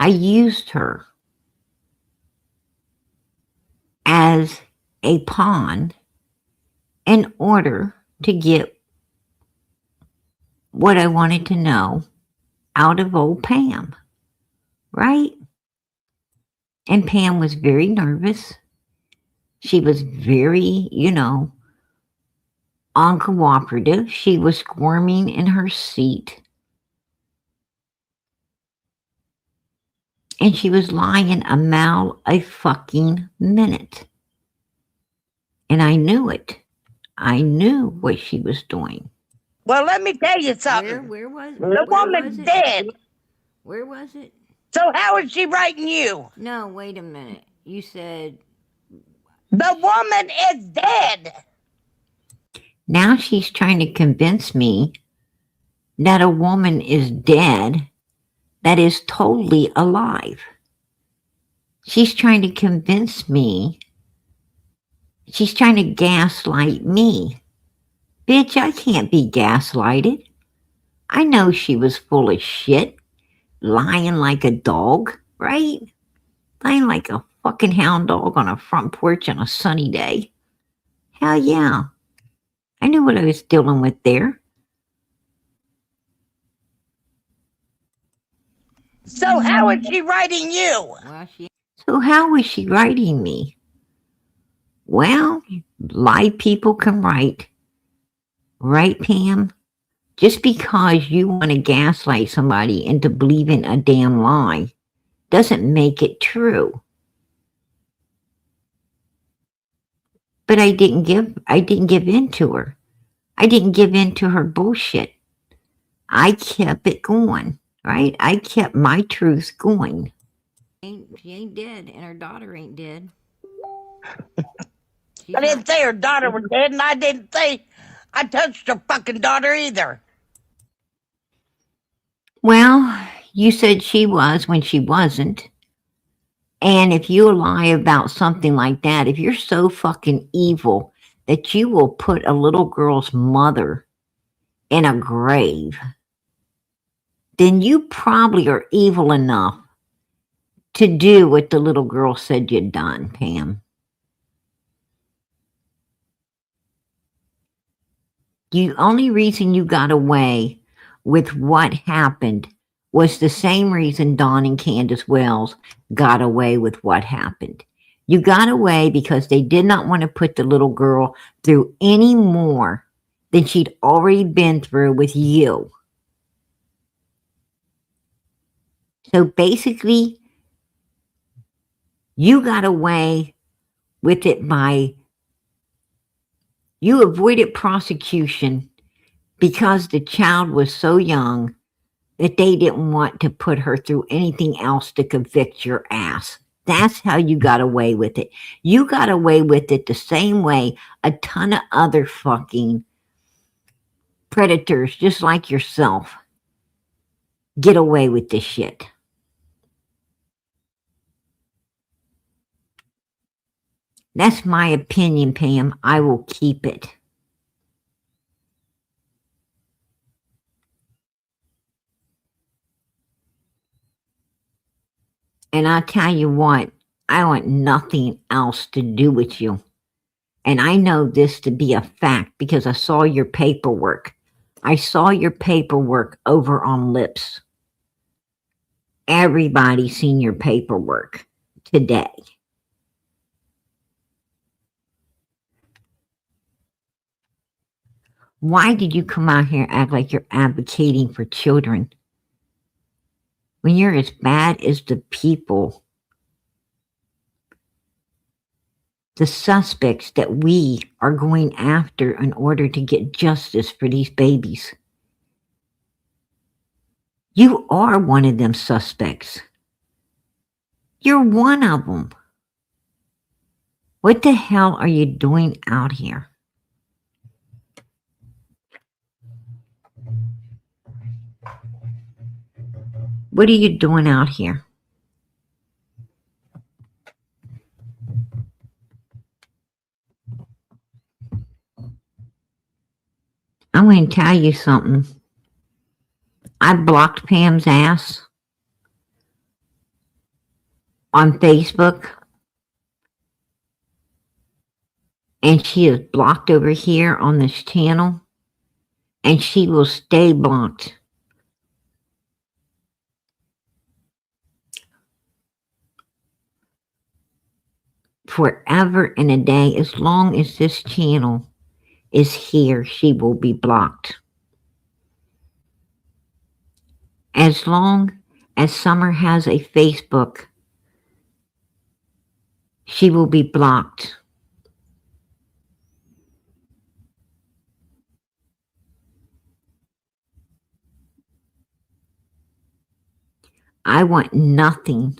I used her as a pawn in order to get what I wanted to know out of old Pam, right? And Pam was very nervous. She was very, uncooperative. She was squirming in her seat. And she was lying a mile a fucking minute. And I knew it. I knew what she was doing. Well, let me tell you something. Where was it? The woman's dead. Where was it? So how is she writing you? No, wait a minute. You said... The woman is dead. Now she's trying to convince me that a woman is dead that is totally alive. She's trying to convince me. She's trying to gaslight me. Bitch, I can't be gaslighted. I know she was full of shit, lying like a dog, right? Lying like a fucking hound dog on a front porch on a sunny day. Hell yeah. I knew what I was dealing with there. So how is she writing you? So how was she writing me? Well, lie people can write. Right, Pam? Just because you want to gaslight somebody into believing a damn lie doesn't make it true. But I didn't give in to her. I didn't give in to her bullshit. I kept it going, right? I kept my truth going. She ain't dead, and her daughter ain't dead. I didn't say her daughter was dead, and I didn't say I touched her fucking daughter either. Well, you said she was when she wasn't. And if you lie about something like that, if you're so fucking evil that you will put a little girl's mother in a grave, then you probably are evil enough to do what the little girl said you'd done, Pam. The only reason you got away with what happened was the same reason Dawn and Candace Wells got away with what happened. You got away because they did not want to put the little girl through any more than she'd already been through with you. So basically, you got away with it by you avoided prosecution because the child was so young that they didn't want to put her through anything else to convict your ass. That's how you got away with it. You got away with it the same way a ton of other fucking predators, just like yourself, get away with this shit. That's my opinion, Pam. I will keep it. And I tell you what, I want nothing else to do with you. And I know this to be a fact because I saw your paperwork. I saw your paperwork over on Lips. Everybody's seen your paperwork today. Why did you come out here and act like you're advocating for children when you're as bad as the people, the suspects that we are going after in order to get justice for these babies? You are one of them suspects. You're one of them. What the hell are you doing out here? What are you doing out here? I'm going to tell you something. I blocked Pam's ass on Facebook, and she is blocked over here on this channel, and she will stay blocked. Forever and a day, as long as this channel is here, she will be blocked. As long as Summer has a Facebook, she will be blocked. I want nothing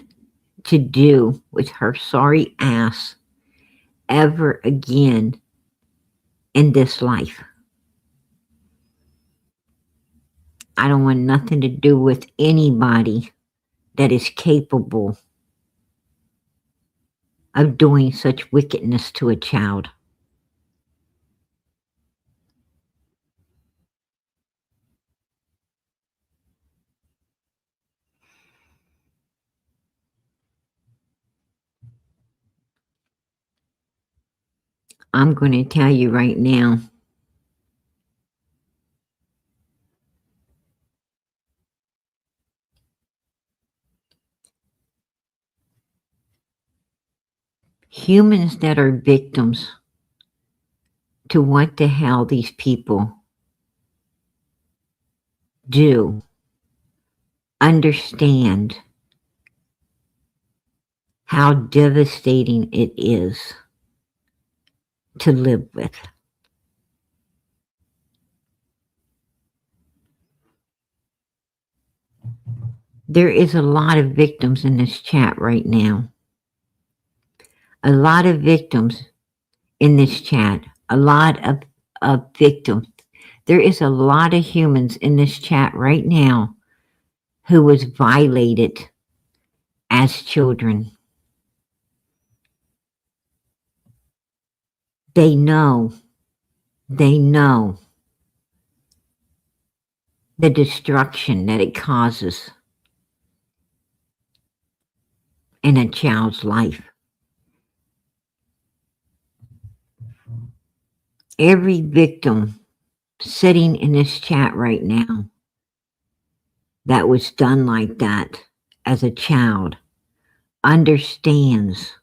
to do with her sorry ass ever again in this life. I don't want nothing to do with anybody that is capable of doing such wickedness to a child. I'm going to tell you right now, humans that are victims to what the hell these people do understand how devastating it is to live with. There is a lot of victims in this chat right now. A lot of victims in this chat. A lot of victims. There is a lot of humans in this chat right now who was violated as children. They know the destruction that it causes in a child's life. Every victim sitting in this chat right now that was done like that as a child understands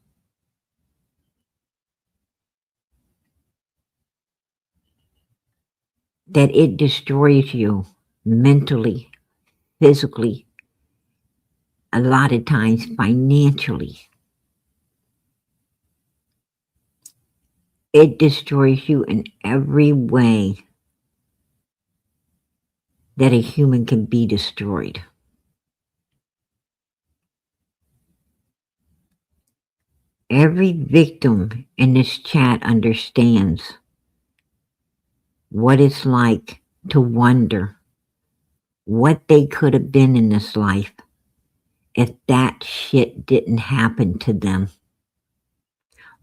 that it destroys you mentally, physically, a lot of times financially. It destroys you in every way that a human can be destroyed. Every victim in this chat understands what it's like to wonder what they could have been in this life if that shit didn't happen to them.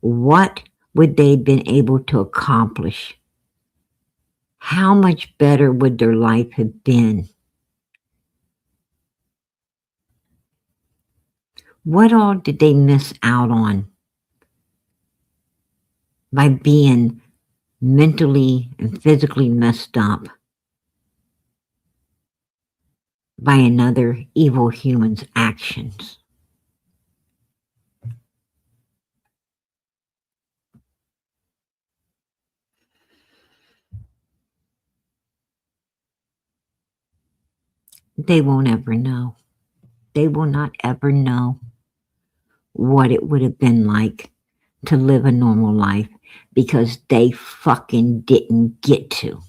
What would they have been able to accomplish? How much better would their life have been? What all did they miss out on by being mentally and physically messed up by another evil human's actions? They won't ever know. They will not ever know what it would have been like to live a normal life because they fucking didn't get to.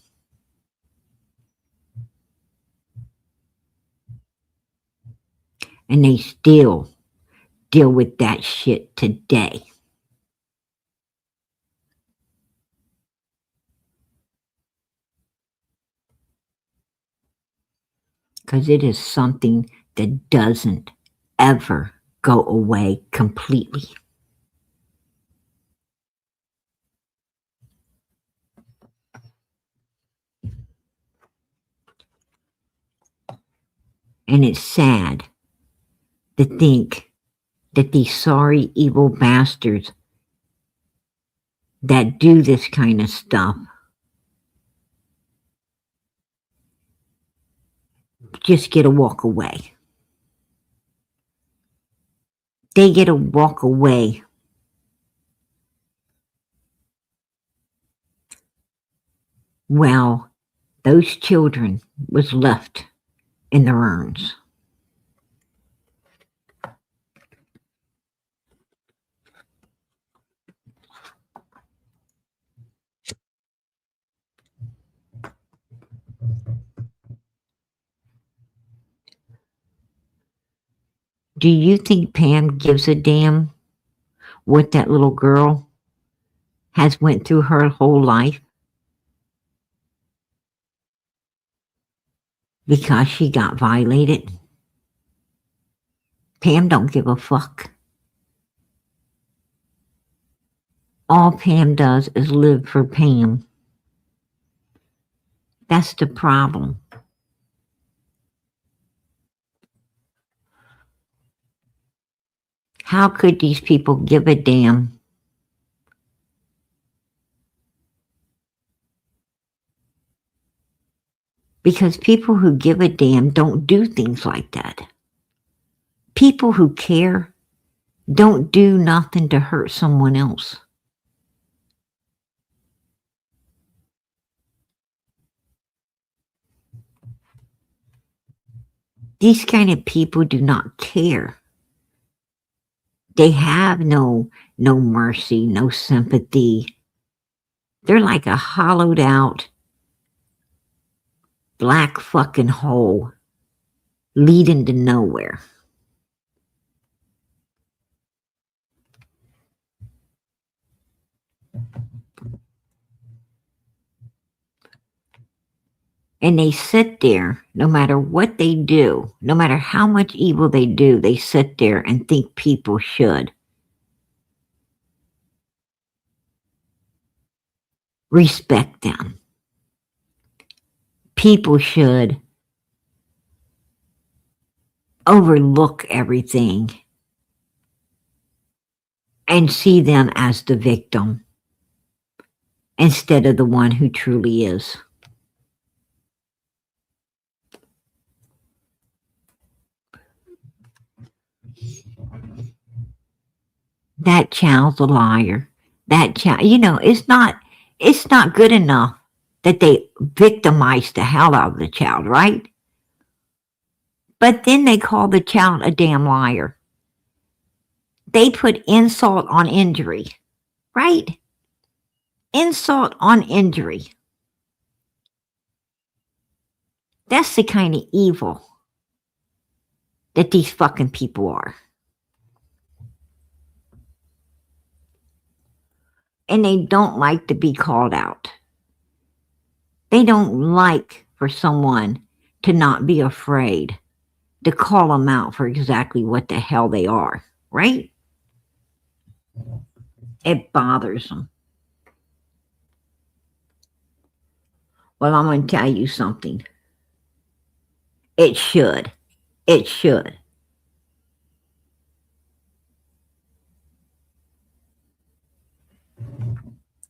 And they still deal with that shit today. Because it is something that doesn't ever go away completely. And it's sad to think that these sorry, evil bastards that do this kind of stuff just get to walk away. They get to walk away while those children was left in their urns. Do you think Pam gives a damn what that little girl has went through her whole life? Because she got violated? Pam don't give a fuck. All Pam does is live for Pam. That's the problem. How could these people give a damn? Because people who give a damn don't do things like that. People who care don't do nothing to hurt someone else. These kind of people do not care. They have no mercy, no sympathy. They're like a hollowed out black fucking hole leading to nowhere. And they sit there, no matter what they do, no matter how much evil they do, they sit there and think people should respect them. People should overlook everything and see them as the victim instead of the one who truly is. That child's a liar. That child, it's not good enough that they victimize the hell out of the child, right? But then they call the child a damn liar. They put insult on injury, right? Insult on injury. That's the kind of evil that these fucking people are. And they don't like to be called out. They don't like for someone to not be afraid to call them out for exactly what the hell they are, right? It bothers them. Well, I'm going to tell you something. It should. It should.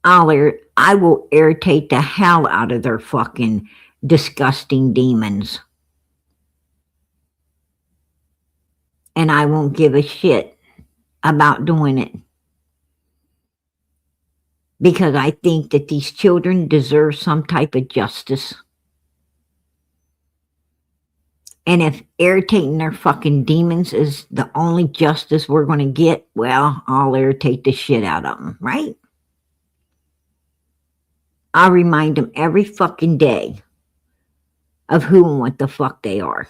I will irritate the hell out of their fucking disgusting demons. And I won't give a shit about doing it. Because I think that these children deserve some type of justice. And if irritating their fucking demons is the only justice we're going to get, well, I'll irritate the shit out of them, right? I'll remind them every fucking day of who and what the fuck they are.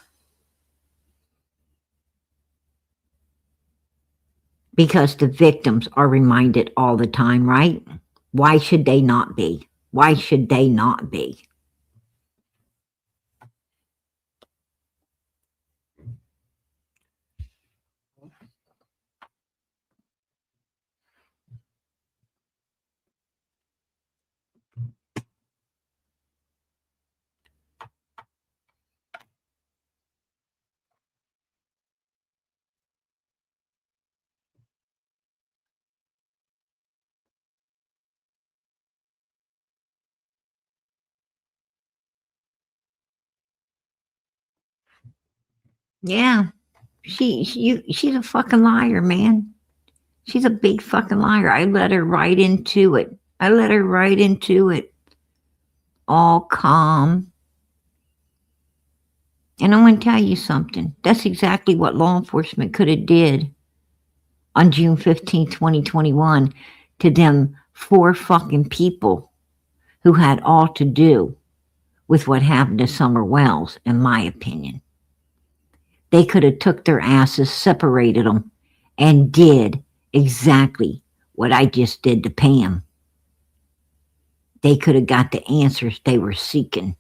Because the victims are reminded all the time, right? Why should they not be? Why should they not be? Yeah, she's a fucking liar, man. She's a big fucking liar. I let her right into it. All calm. And I want to tell you something. That's exactly what law enforcement could have did on June 15, 2021 to them 4 fucking people who had all to do with what happened to Summer Wells, in my opinion. They could have took their asses, separated them, and did exactly what I just did to Pam. They could have got the answers they were seeking,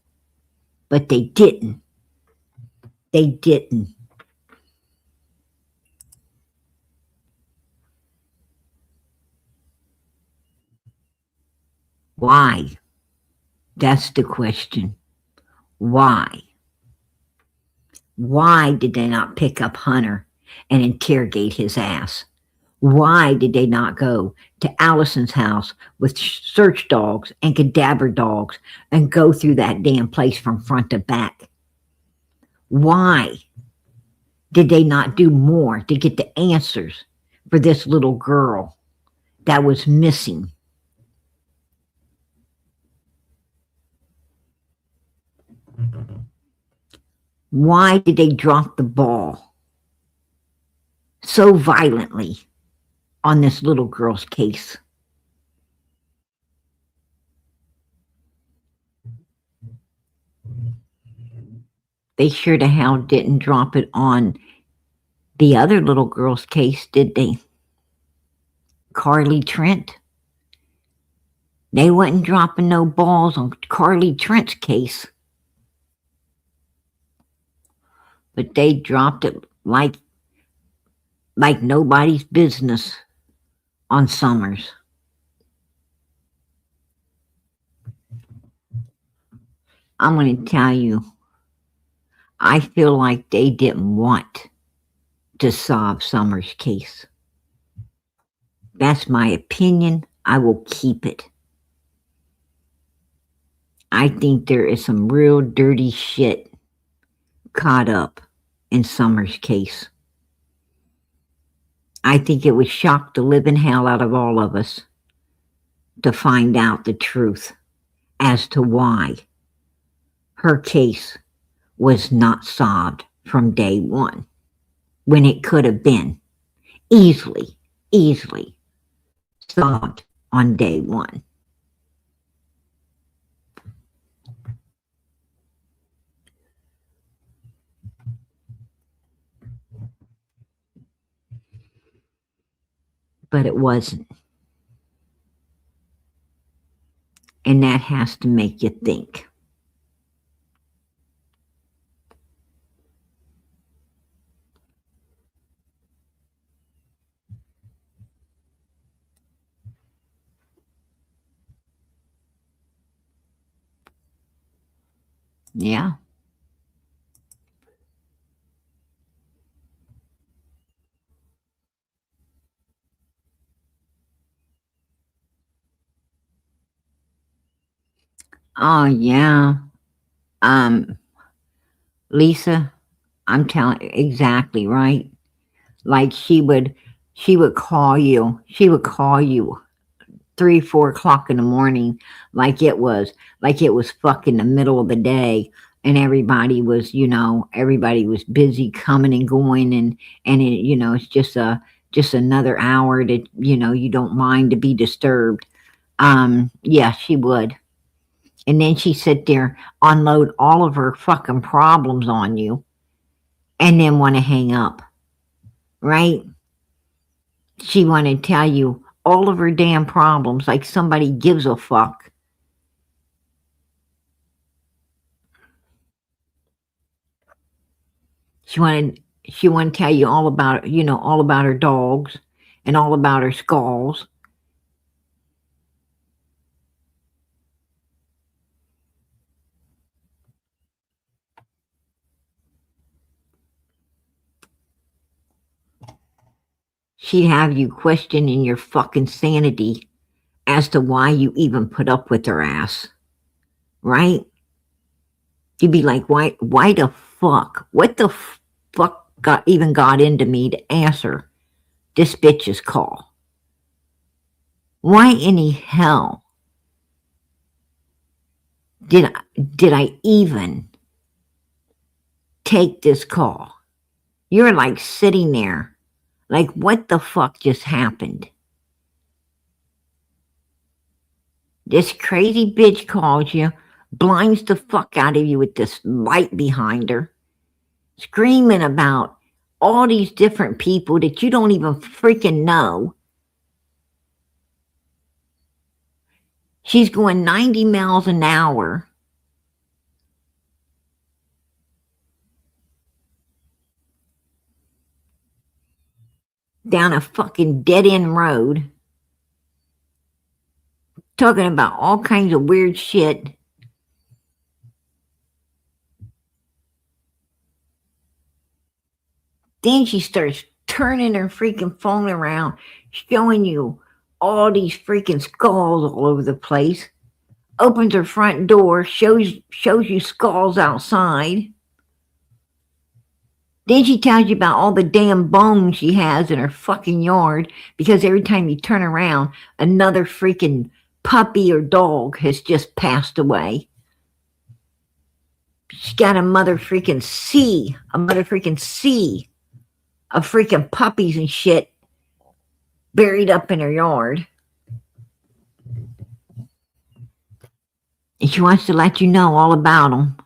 but they didn't. They didn't. Why? That's the question. Why? Why did they not pick up Hunter and interrogate his ass? Why did they not go to Allison's house with search dogs and cadaver dogs and go through that damn place from front to back? Why did they not do more to get the answers for this little girl that was missing? Why did they drop the ball so violently on this little girl's case? They sure the hell didn't drop it on the other little girl's case, did they? Carly Trent. They wasn't dropping no balls on Carly Trent's case. But they dropped it like nobody's business on Summers. I'm going to tell you, I feel like they didn't want to solve Summers' case. That's my opinion. I will keep it. I think there is some real dirty shit caught up in Summers' case. I think it would shock the living hell out of all of us to find out the truth as to why her case was not solved from day one, when it could have been easily solved on day one. But it wasn't. And that has to make you think. Yeah. Oh yeah. Um, Lisa, I'm telling exactly right. Like she would call you. She would call you 3, 4 o'clock in the morning, like it was fucking the middle of the day, and everybody was busy coming and going, and it's just another hour that you don't mind to be disturbed. Yeah, she would. And then she sit there, unload all of her fucking problems on you, and then want to hang up, right? She want to tell you all of her damn problems like somebody gives a fuck. She wanted to tell you all about her dogs and all about her skulls. She'd have you questioning your fucking sanity as to why you even put up with her ass, right? You'd be like, why the fuck? What the fuck got into me to answer this bitch's call? Why in the hell did I even take this call? You're like sitting there, like, what the fuck just happened? This crazy bitch calls you, blinds the fuck out of you with this light behind her, screaming about all these different people that you don't even freaking know. She's going 90 miles an hour. Down a fucking dead end road, talking about all kinds of weird shit. Then she starts turning her freaking phone around, showing you all these freaking skulls all over the place. Opens her front door, shows you skulls outside. Then she tells you about all the damn bones she has in her fucking yard because every time you turn around, another freaking puppy or dog has just passed away. She's got a mother freaking sea of freaking puppies and shit buried up in her yard. And she wants to let you know all about them.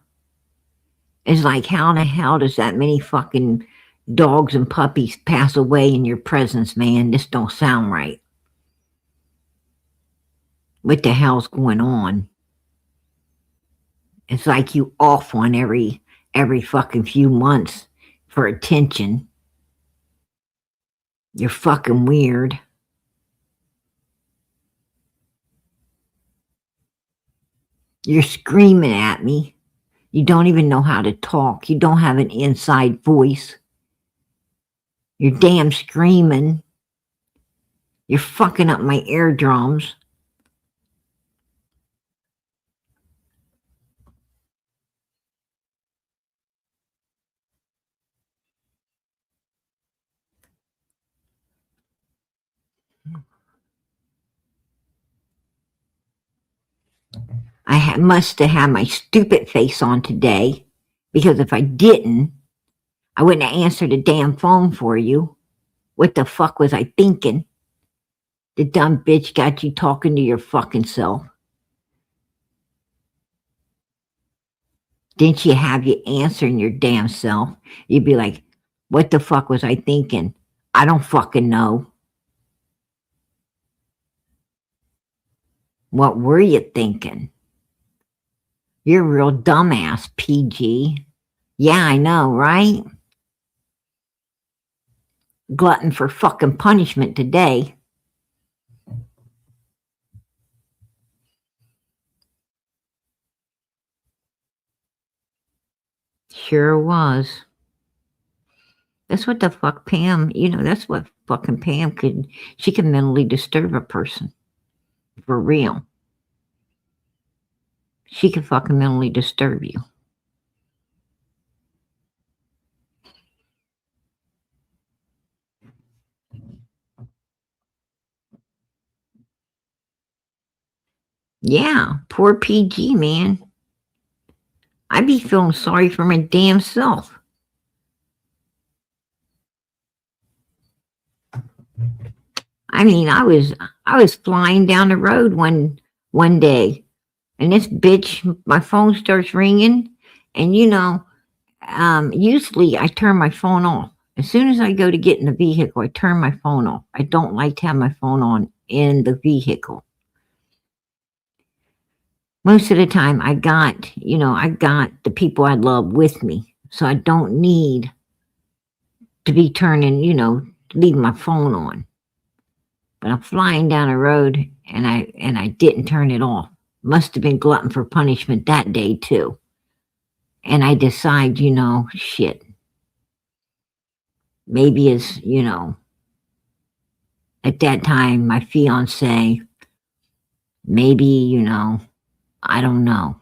It's like, how in the hell does that many fucking dogs and puppies pass away in your presence, man? This don't sound right. What the hell's going on? It's like you off one every fucking few months for attention. You're fucking weird. You're screaming at me. You don't even know how to talk. You don't have an inside voice. You're damn screaming. You're fucking up my eardrums. Must have had my stupid face on today, because if I didn't, I wouldn't have answered the damn phone for you. What the fuck was I thinking? The dumb bitch got you talking to your fucking self. Didn't she have you answering your damn self? You'd be like, what the fuck was I thinking? I don't fucking know. What were you thinking? You're a real dumbass, PG. Yeah, I know, right? Glutton for fucking punishment today. Sure was. That's what the fuck Pam, that's what fucking Pam she can mentally disturb a person. For real. she can fucking mentally disturb you. Yeah, poor PG, man. I be feeling sorry for my damn self. I mean, I was flying down the road one day, and this bitch, my phone starts ringing, and usually I turn my phone off. As soon as I go to get in the vehicle, I turn my phone off. I don't like to have my phone on in the vehicle. Most of the time I got the people I love with me. So I don't need to be leaving my phone on. But I'm flying down the road and I didn't turn it off. Must have been glutton for punishment that day too. And I decide, shit. Maybe it's, at that time, my fiance, maybe, I don't know.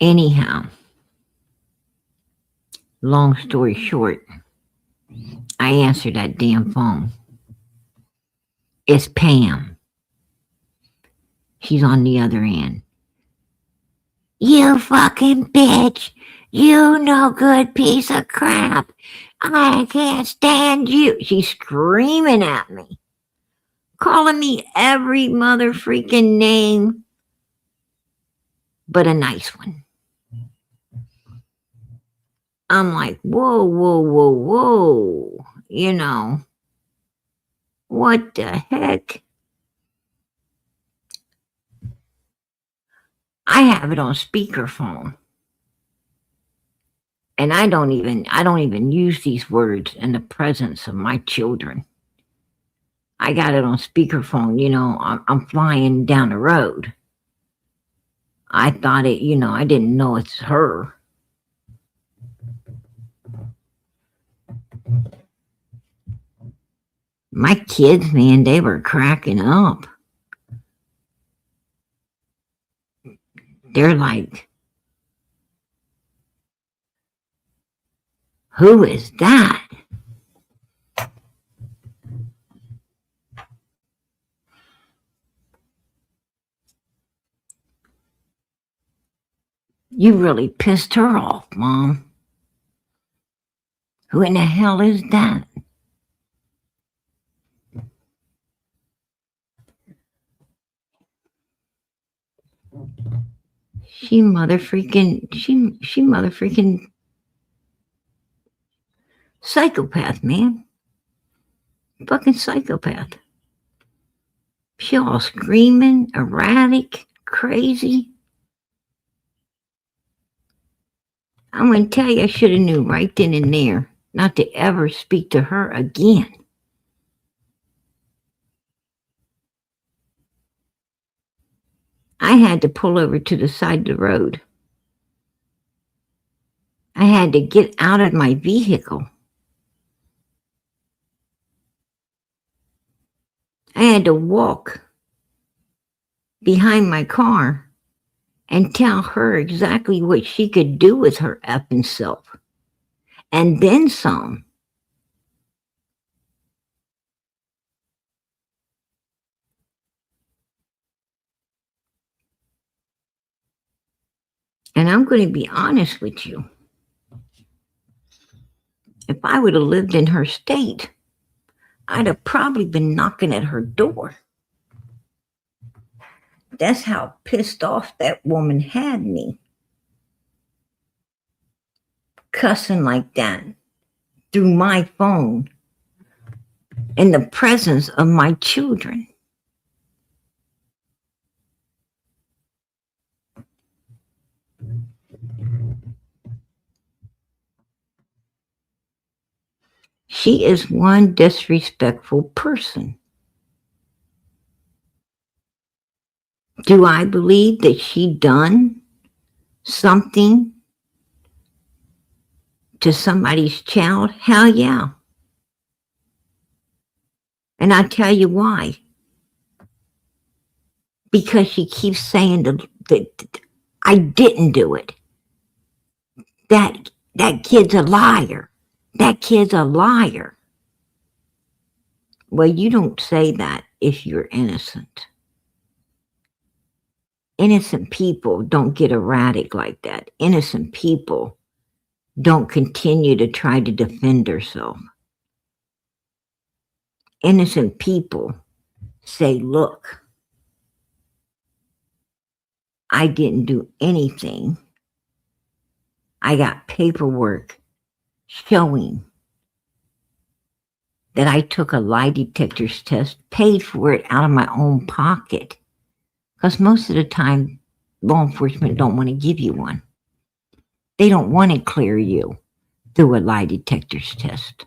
Anyhow, long story short, I answered that damn phone. It's Pam. She's on the other end. You fucking bitch. You no good piece of crap. I can't stand you. She's screaming at me. Calling me every mother freaking name but a nice one. I'm like, whoa, whoa, whoa, whoa. What the heck? I have it on speakerphone. And I don't even use these words in the presence of my children. I got it on speakerphone, I'm flying down the road. I thought I didn't know it's her. My kids, man, they were cracking up. They're like, who is that? You really pissed her off, Mom. Who in the hell is that? She mother freaking psychopath, man. Fucking psychopath. She all screaming, erratic, crazy. I'm going to tell you, I should have knew right then and there not to ever speak to her again. I had to pull over to the side of the road. I had to get out of my vehicle. I had to walk behind my car and tell her exactly what she could do with her effing self. And then some. And I'm going to be honest with you. If I would have lived in her state, I'd have probably been knocking at her door. That's how pissed off that woman had me. Cussing like that through my phone in the presence of my children. She is one disrespectful person. Do I believe that she done something to somebody's child? Hell yeah. And I'll tell you why. Because she keeps saying that I didn't do it. That kid's a liar. That kid's a liar. Well, you don't say that if you're innocent. Innocent people don't get erratic like that. Innocent people don't continue to try to defend themselves. Innocent people say, look, I didn't do anything. I got paperwork showing that I took a lie detector's test, paid for it out of my own pocket. Because most of the time, law enforcement don't want to give you one. They don't want to clear you through a lie detector's test.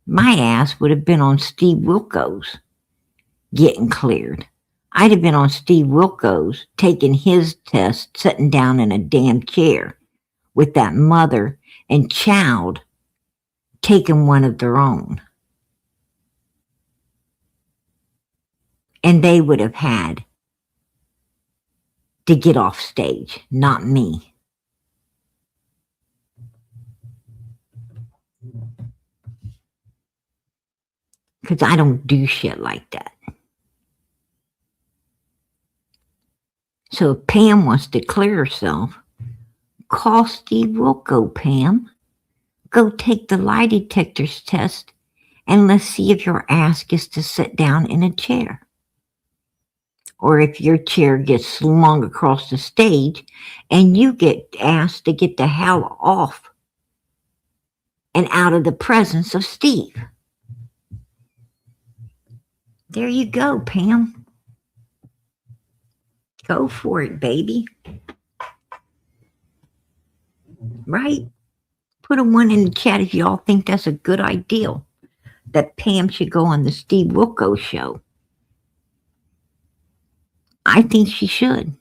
My ass would have been on Steve Wilkos getting cleared. I'd have been on Steve Wilkos taking his test, sitting down in a damn chair with that mother and child taking one of their own. And they would have had to get off stage, not me. Because I don't do shit like that. So if Pam wants to clear herself, call Steve Wilko, Pam. Go take the lie detector's test and let's see if your ass gets to sit down in a chair. Or if your chair gets slung across the stage and you get asked to get the hell off and out of the presence of Steve. There you go, Pam. Go for it, baby. Right? Put a 1 in the chat if y'all think that's a good idea. That Pam should go on the Steve Wilko show. I think she should.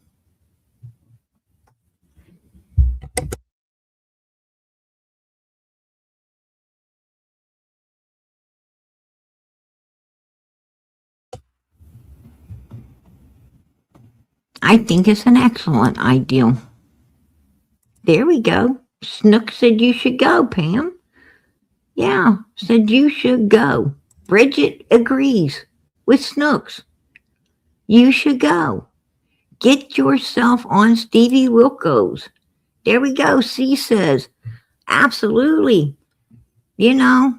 I think it's an excellent idea. There we go. Snook said you should go, Pam. Yeah, said you should go. Bridget agrees with Snooks. You should go. Get yourself on Stevie Wilkos. There we go. C says, absolutely. You know,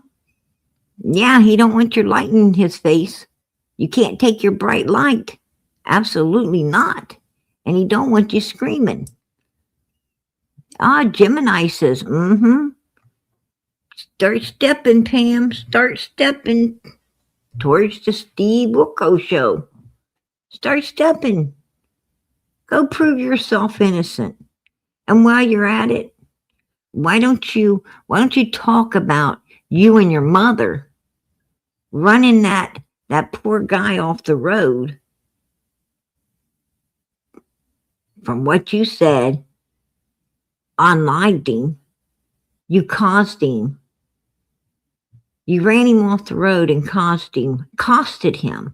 yeah, he don't want your light in his face. You can't take your bright light. Absolutely not. And he don't want you screaming. Gemini says, Start stepping, Pam. Start stepping towards the Steve Wilko show. Start stepping. Go prove yourself innocent. And while you're at it, why don't you talk about you and your mother running that poor guy off the road? From what you said, unlived him, you caused him. You ran him off the road and costed him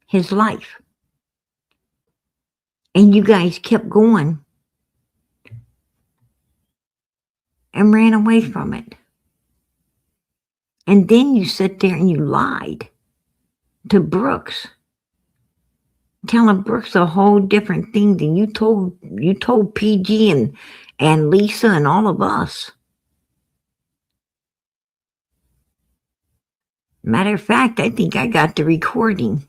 his life. And you guys kept going and ran away from it. And then you sit there and you lied to Brooks, telling Brooks a whole different thing than you told PG and Lisa and all of us. Matter of fact, I think I got the recording.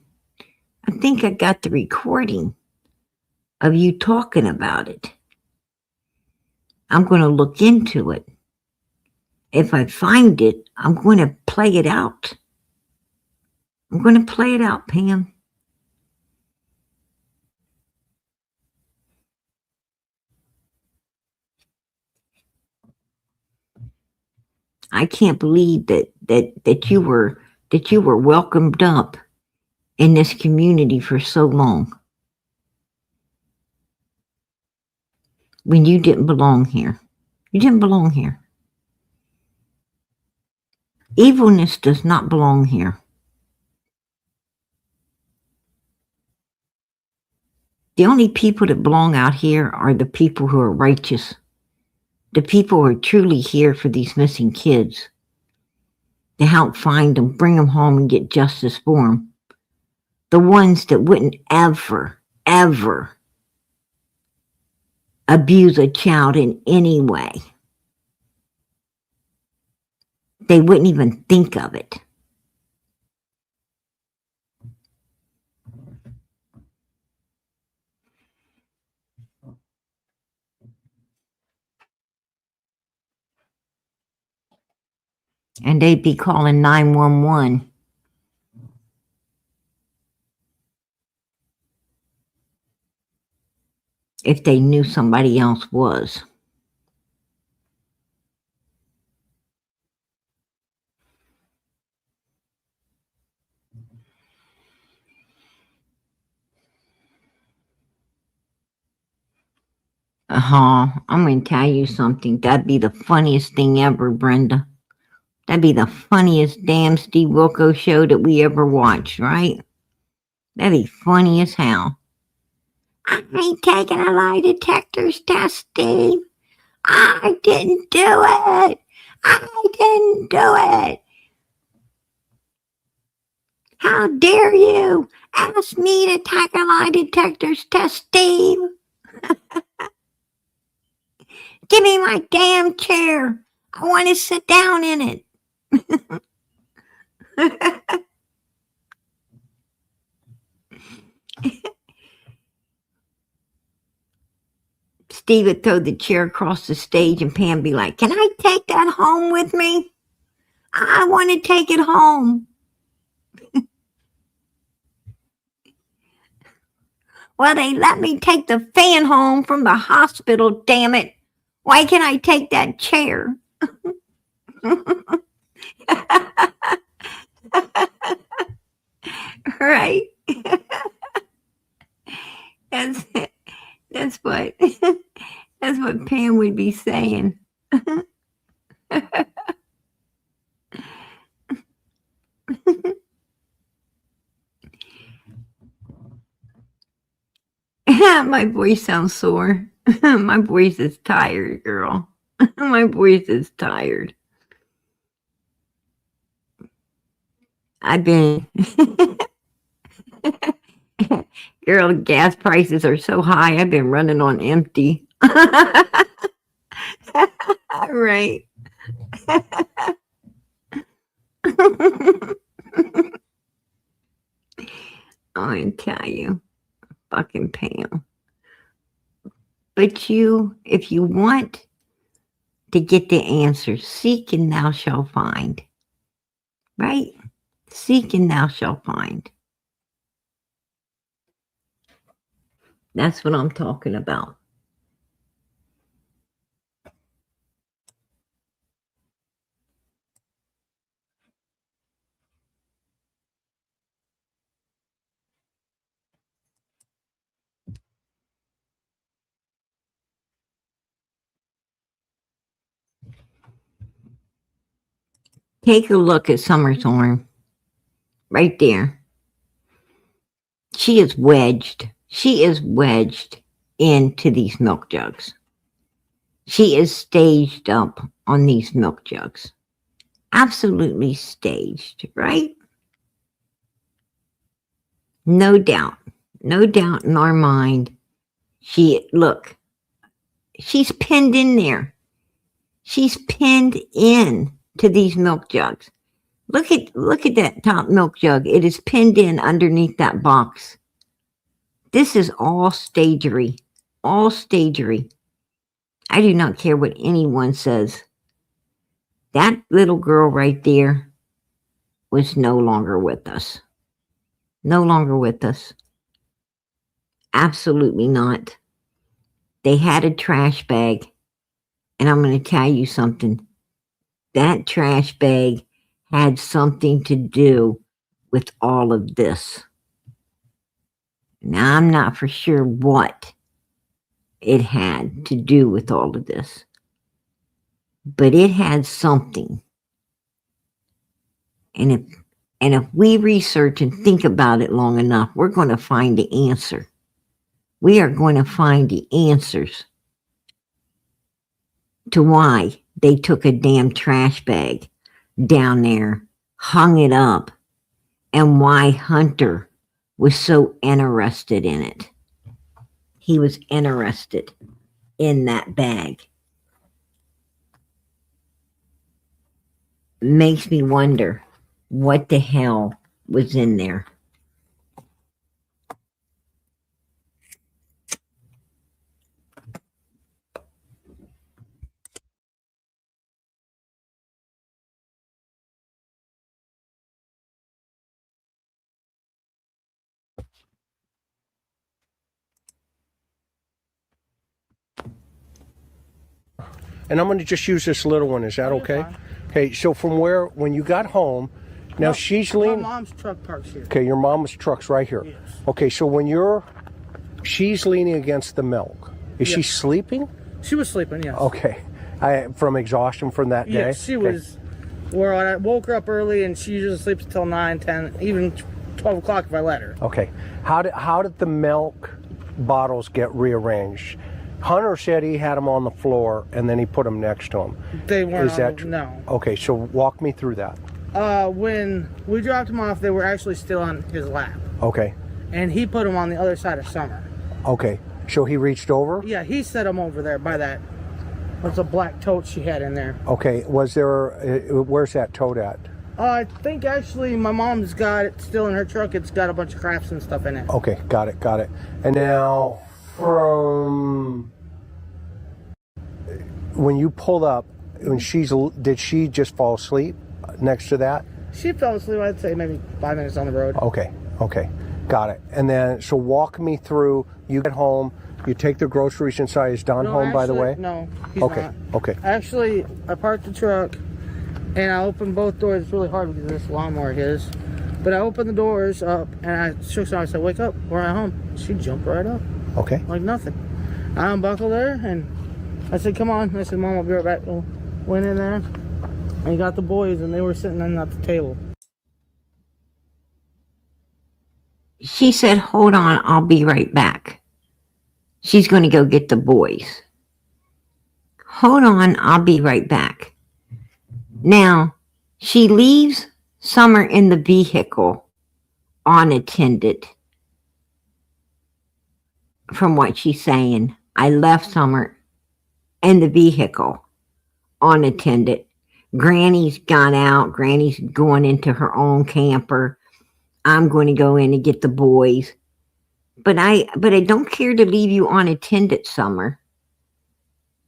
Of you talking about it. I'm going to look into it. If I find it, I'm going to play it out. Pam. I can't believe that you were welcomed up in this community for so long when you didn't belong here. You didn't belong here. Evilness does not belong here. The only people that belong out here are the people who are righteous. The people who are truly here for these missing kids. To help find them, bring them home, and get justice for them. The ones that wouldn't ever, ever abuse a child in any way. They wouldn't even think of it. And they'd be calling 911. If they knew somebody else was. I'm going to tell you something. That'd be the funniest thing ever, Brenda. That'd be the funniest damn Steve Wilkos show that we ever watched, right? That'd be funny as hell. I ain't taking a lie detector's test, Steve. I didn't do it. I didn't do it. How dare you ask me to take a lie detector's test, Steve? Give me my damn chair. I want to sit down in it. Steve would throw the chair across the stage and Pam be like, can I take that home with me? I want to take it home. Well, they let me take the fan home from the hospital, damn it. Why can't I take that chair? Right? That's what Pam would be saying. My voice sounds sore. My voice is tired, girl. My voice is tired. I've been... Girl, gas prices are so high, I've been running on empty. Right. I tell you, fucking Pam. But if you want to get the answer, seek and thou shalt find. Right? Seek and thou shalt find. That's what I'm talking about. Take a look at Summer's arm. Right there. She is wedged. She is wedged into these milk jugs. She is staged up on these milk jugs. Absolutely staged, right? No doubt. No doubt in our mind. Look, she's pinned in there. She's pinned in to these milk jugs. Look at that top milk jug. It is pinned in underneath that box. This is all stagery. All stagery. I do not care what anyone says. That little girl right there was no longer with us. No longer with us. Absolutely not. They had a trash bag. And I'm going to tell you something. That trash bag had something to do with all of this. Now, I'm not for sure what it had to do with all of this. but it had something. And if we research and think about it long enough, we're going to find the answer. We are going to find the answers to why they took a damn trash bag down there, hung it up, and why Hunter was so interested in it. He was interested in that bag. Makes me wonder what the hell was in there. And I'm going to just use this little one. Is that okay? Fine. Okay, so from when you got home, now she's leaning. My mom's truck parks here. Okay, your mom's truck's right here. Yes. Okay, so she's leaning against the milk. Is she sleeping? She was sleeping, yes. Okay. From exhaustion from that day? Yes, she was. Where I woke her up early, and she usually sleeps until 9, 10, even 12 o'clock if I let her. Okay. How did the milk bottles get rearranged? Hunter said he had them on the floor, and then he put them next to him. They weren't. Is that true? No. Okay, so walk me through that. When we dropped them off, they were actually still on his lap, Okay. and he put them on the other side of Summer. Okay. So he reached over? Yeah, he set them over there by that. What's a black tote she had in there? Okay. Was there? Where's that tote at? I think actually my mom's got it still in her truck. It's got a bunch of crafts and stuff in it. Okay. Got it. And now, from when you pulled up, did she just fall asleep next to that? She fell asleep, I'd say maybe 5 minutes on the road. Okay. Got it. And then, so walk me through, you get home, you take the groceries inside. Is Don home, by the way? No, he's Okay. not. Okay. Actually, I parked the truck, and I opened both doors. It's really hard because this lawnmower of his. But I opened the doors up, and I shook her. I said, "Wake up, we're at home." She jumped right up, Okay. like nothing. I unbuckled her, and I said, "Come on." I said, "Mom, I'll be right back." Went in there, and got the boys, and they were sitting at the table. She said, "Hold on, I'll be right back." She's going to go get the boys. Hold on, I'll be right back. Now, she leaves Summer in the vehicle unattended. From what she's saying, I left Summer in the vehicle unattended. Granny's gone out. Granny's going into her own camper. I'm going to go in and get the boys. But I don't care to leave you unattended, Summer.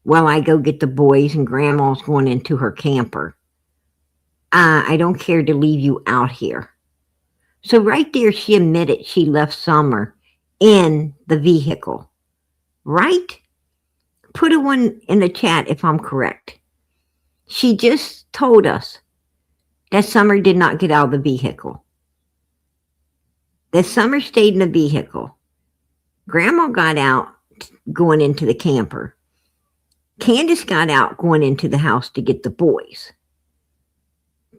While I go get the boys and Grandma's going into her camper. I don't care to leave you out here. So right there, she admitted she left Summer in the vehicle. Right? Put a one in the chat if I'm correct. She just told us that Summer did not get out of the vehicle. That Summer stayed in the vehicle. Grandma got out going into the camper. Candace got out going into the house to get the boys.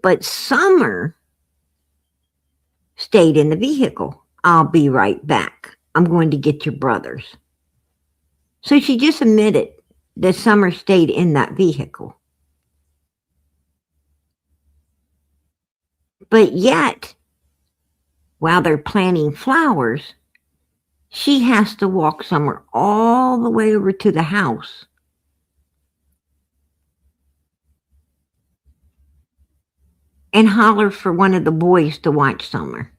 But Summer stayed in the vehicle. I'll be right back. I'm going to get your brothers. So she just admitted that Summer stayed in that vehicle. But yet, while they're planting flowers, she has to walk Summer all the way over to the house. And holler for one of the boys to watch Summer.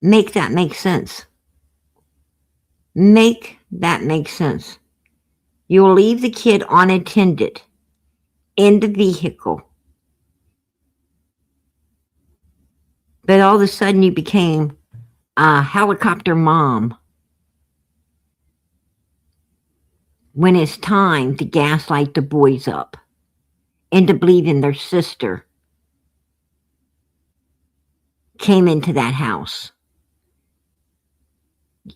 Make that make sense. Make that make sense. You'll leave the kid unattended in the vehicle. But all of a sudden you became a helicopter mom. When it's time to gaslight the boys up into believing their sister came into that house.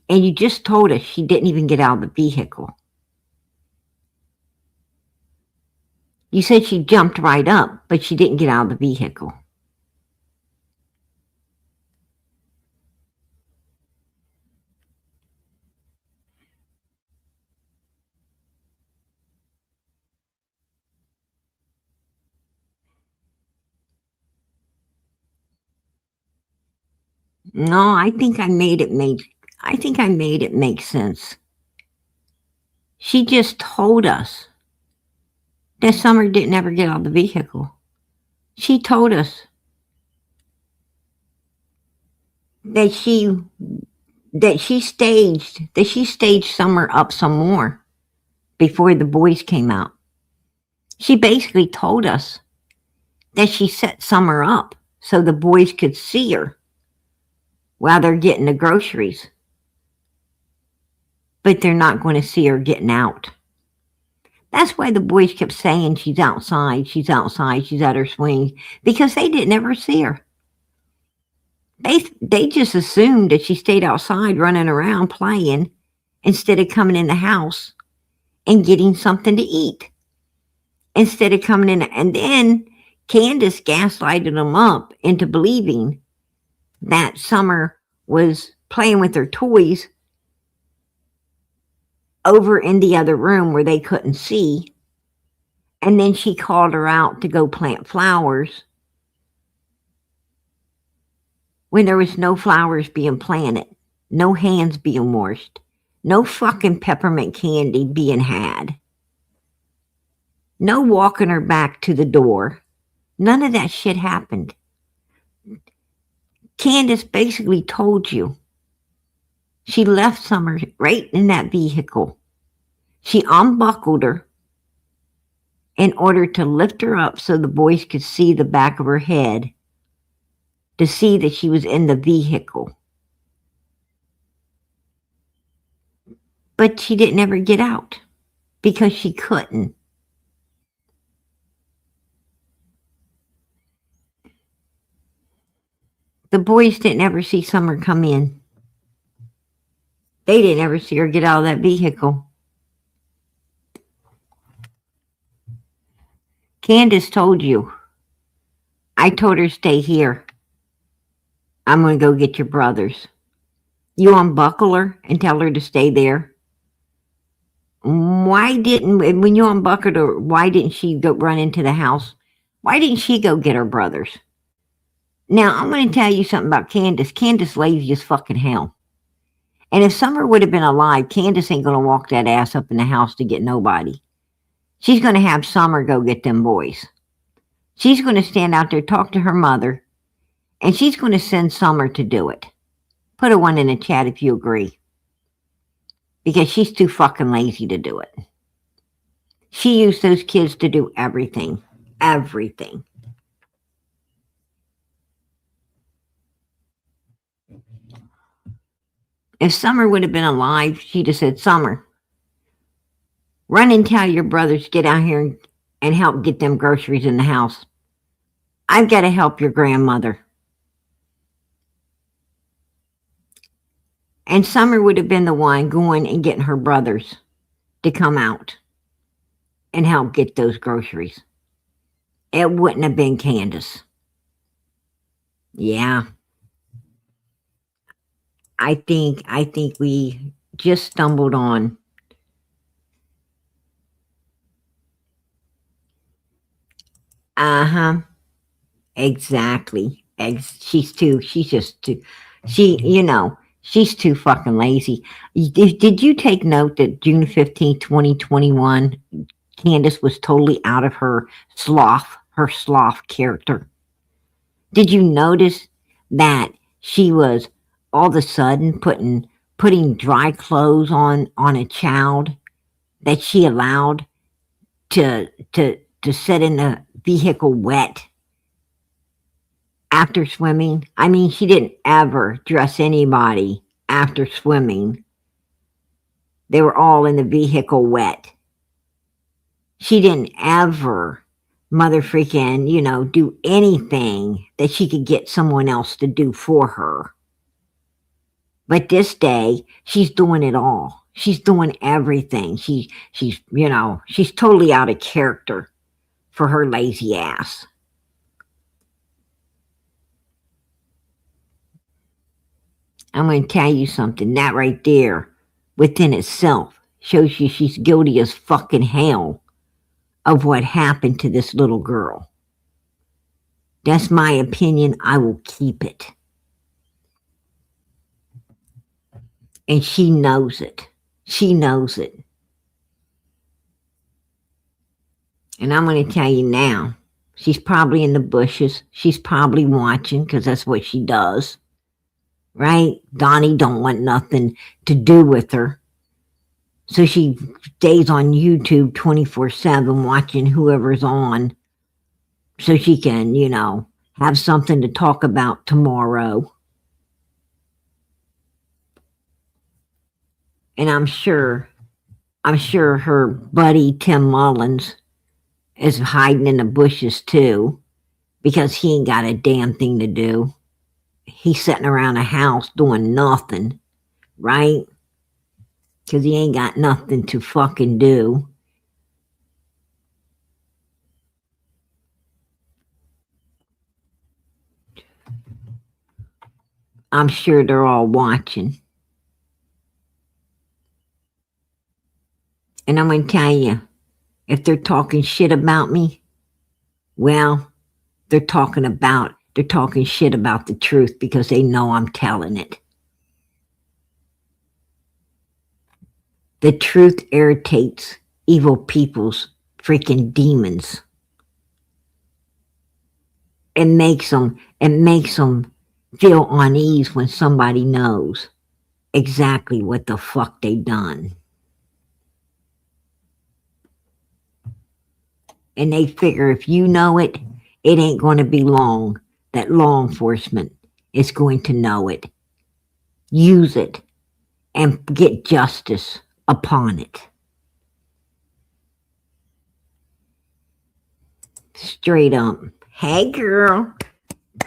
And you just told us she didn't even get out of the vehicle. You said she jumped right up, but she didn't get out of the vehicle. No, I think I made it make sense. She just told us that Summer didn't ever get out of the vehicle. She told us that she staged Summer up some more before the boys came out. She basically told us that she set Summer up so the boys could see her while they're getting the groceries. But they're not going to see her getting out. That's why the boys kept saying she's outside, she's at her swing, because they didn't ever see her. They just assumed that she stayed outside running around playing instead of coming in the house and getting something to eat. Instead of coming in, and then Candace gaslighted them up into believing that Summer was playing with her toys over in the other room where they couldn't see. And then she called her out to go plant flowers when there was no flowers being planted, no hands being washed, no fucking peppermint candy being had, no walking her back to the door. None of that shit happened. Candace basically told you she left Summer right in that vehicle. She unbuckled her in order to lift her up so the boys could see the back of her head, to see that she was in the vehicle. But she didn't ever get out because she couldn't. The boys didn't ever see Summer come in. They didn't ever see her get out of that vehicle. Candace told you. I told her stay here. I'm going to go get your brothers. You unbuckle her and tell her to stay there. When you unbuckled her, why didn't she go run into the house? Why didn't she go get her brothers? Now, I'm going to tell you something about Candace. Candace lazy as fucking hell. And if Summer would have been alive, Candace ain't going to walk that ass up in the house to get nobody. She's going to have Summer go get them boys. She's going to stand out there, talk to her mother, and she's going to send Summer to do it. Put a 1 in the chat if you agree. Because she's too fucking lazy to do it. She used those kids to do everything. Everything. If Summer would have been alive, she'd have said, Summer, run and tell your brothers to get out here and help get them groceries in the house. I've got to help your grandmother. And Summer would have been the one going and getting her brothers to come out and help get those groceries. It wouldn't have been Candace. Yeah. I think we just stumbled on. Uh-huh. Exactly. She's just too, she's too fucking lazy. Did you take note that June 15th, 2021, Candace was totally out of her sloth character? Did you notice that she was all of a sudden putting dry clothes on a child that she allowed to sit in the vehicle wet after swimming? I mean, she didn't ever dress anybody after swimming. They were all in the vehicle wet. She didn't ever mother freaking, do anything that she could get someone else to do for her. But this day, she's doing it all. She's doing everything. She's totally out of character. for her lazy ass. I'm going to tell you something. That right there, within itself, shows you she's guilty as fucking hell of what happened to this little girl. That's my opinion. I will keep it. And she knows it. She knows it. And I'm going to tell you now, she's probably in the bushes. She's probably watching because that's what she does. Right? Donnie don't want nothing to do with her. So she stays on YouTube 24/7 watching whoever's on so she can, you know, have something to talk about tomorrow. And I'm sure her buddy Tim Mullins is hiding in the bushes too, because he ain't got a damn thing to do. He's sitting around the house doing nothing, right? Because he ain't got nothing to fucking do. I'm sure they're all watching. And I'm going to tell you, if they're talking shit about me, well, they're talking shit about the truth because they know I'm telling it. The truth irritates evil people's freaking demons. It makes them feel unease when somebody knows exactly what the fuck they done. And they figure if you know it, it ain't going to be long that law enforcement is going to know it, use it, and get justice upon it. Straight up. Hey, girl.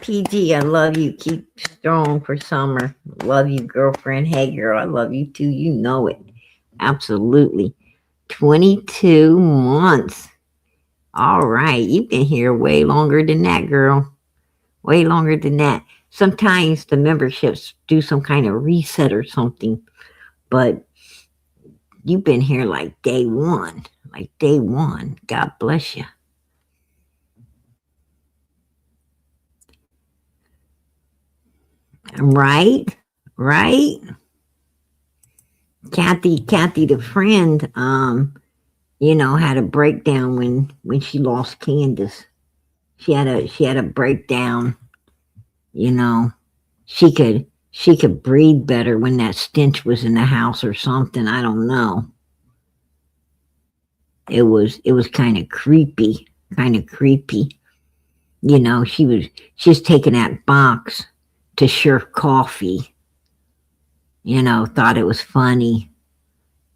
PG, I love you. Keep strong for summer. Love you, girlfriend. Hey, girl, I love you too. You know it. Absolutely. 22 months. All right. You've been here way longer than that, girl. Way longer than that. Sometimes the memberships do some kind of reset or something, but you've been here like day one. Like day one. God bless you. Right? Kathy the friend, you know, had a breakdown when she lost Candace. She had a breakdown, you know. She could breathe better when that stench was in the house or something. I don't know. It was kind of creepy. You know, she's taking that box to Sheriff Coffee. You know, thought it was funny.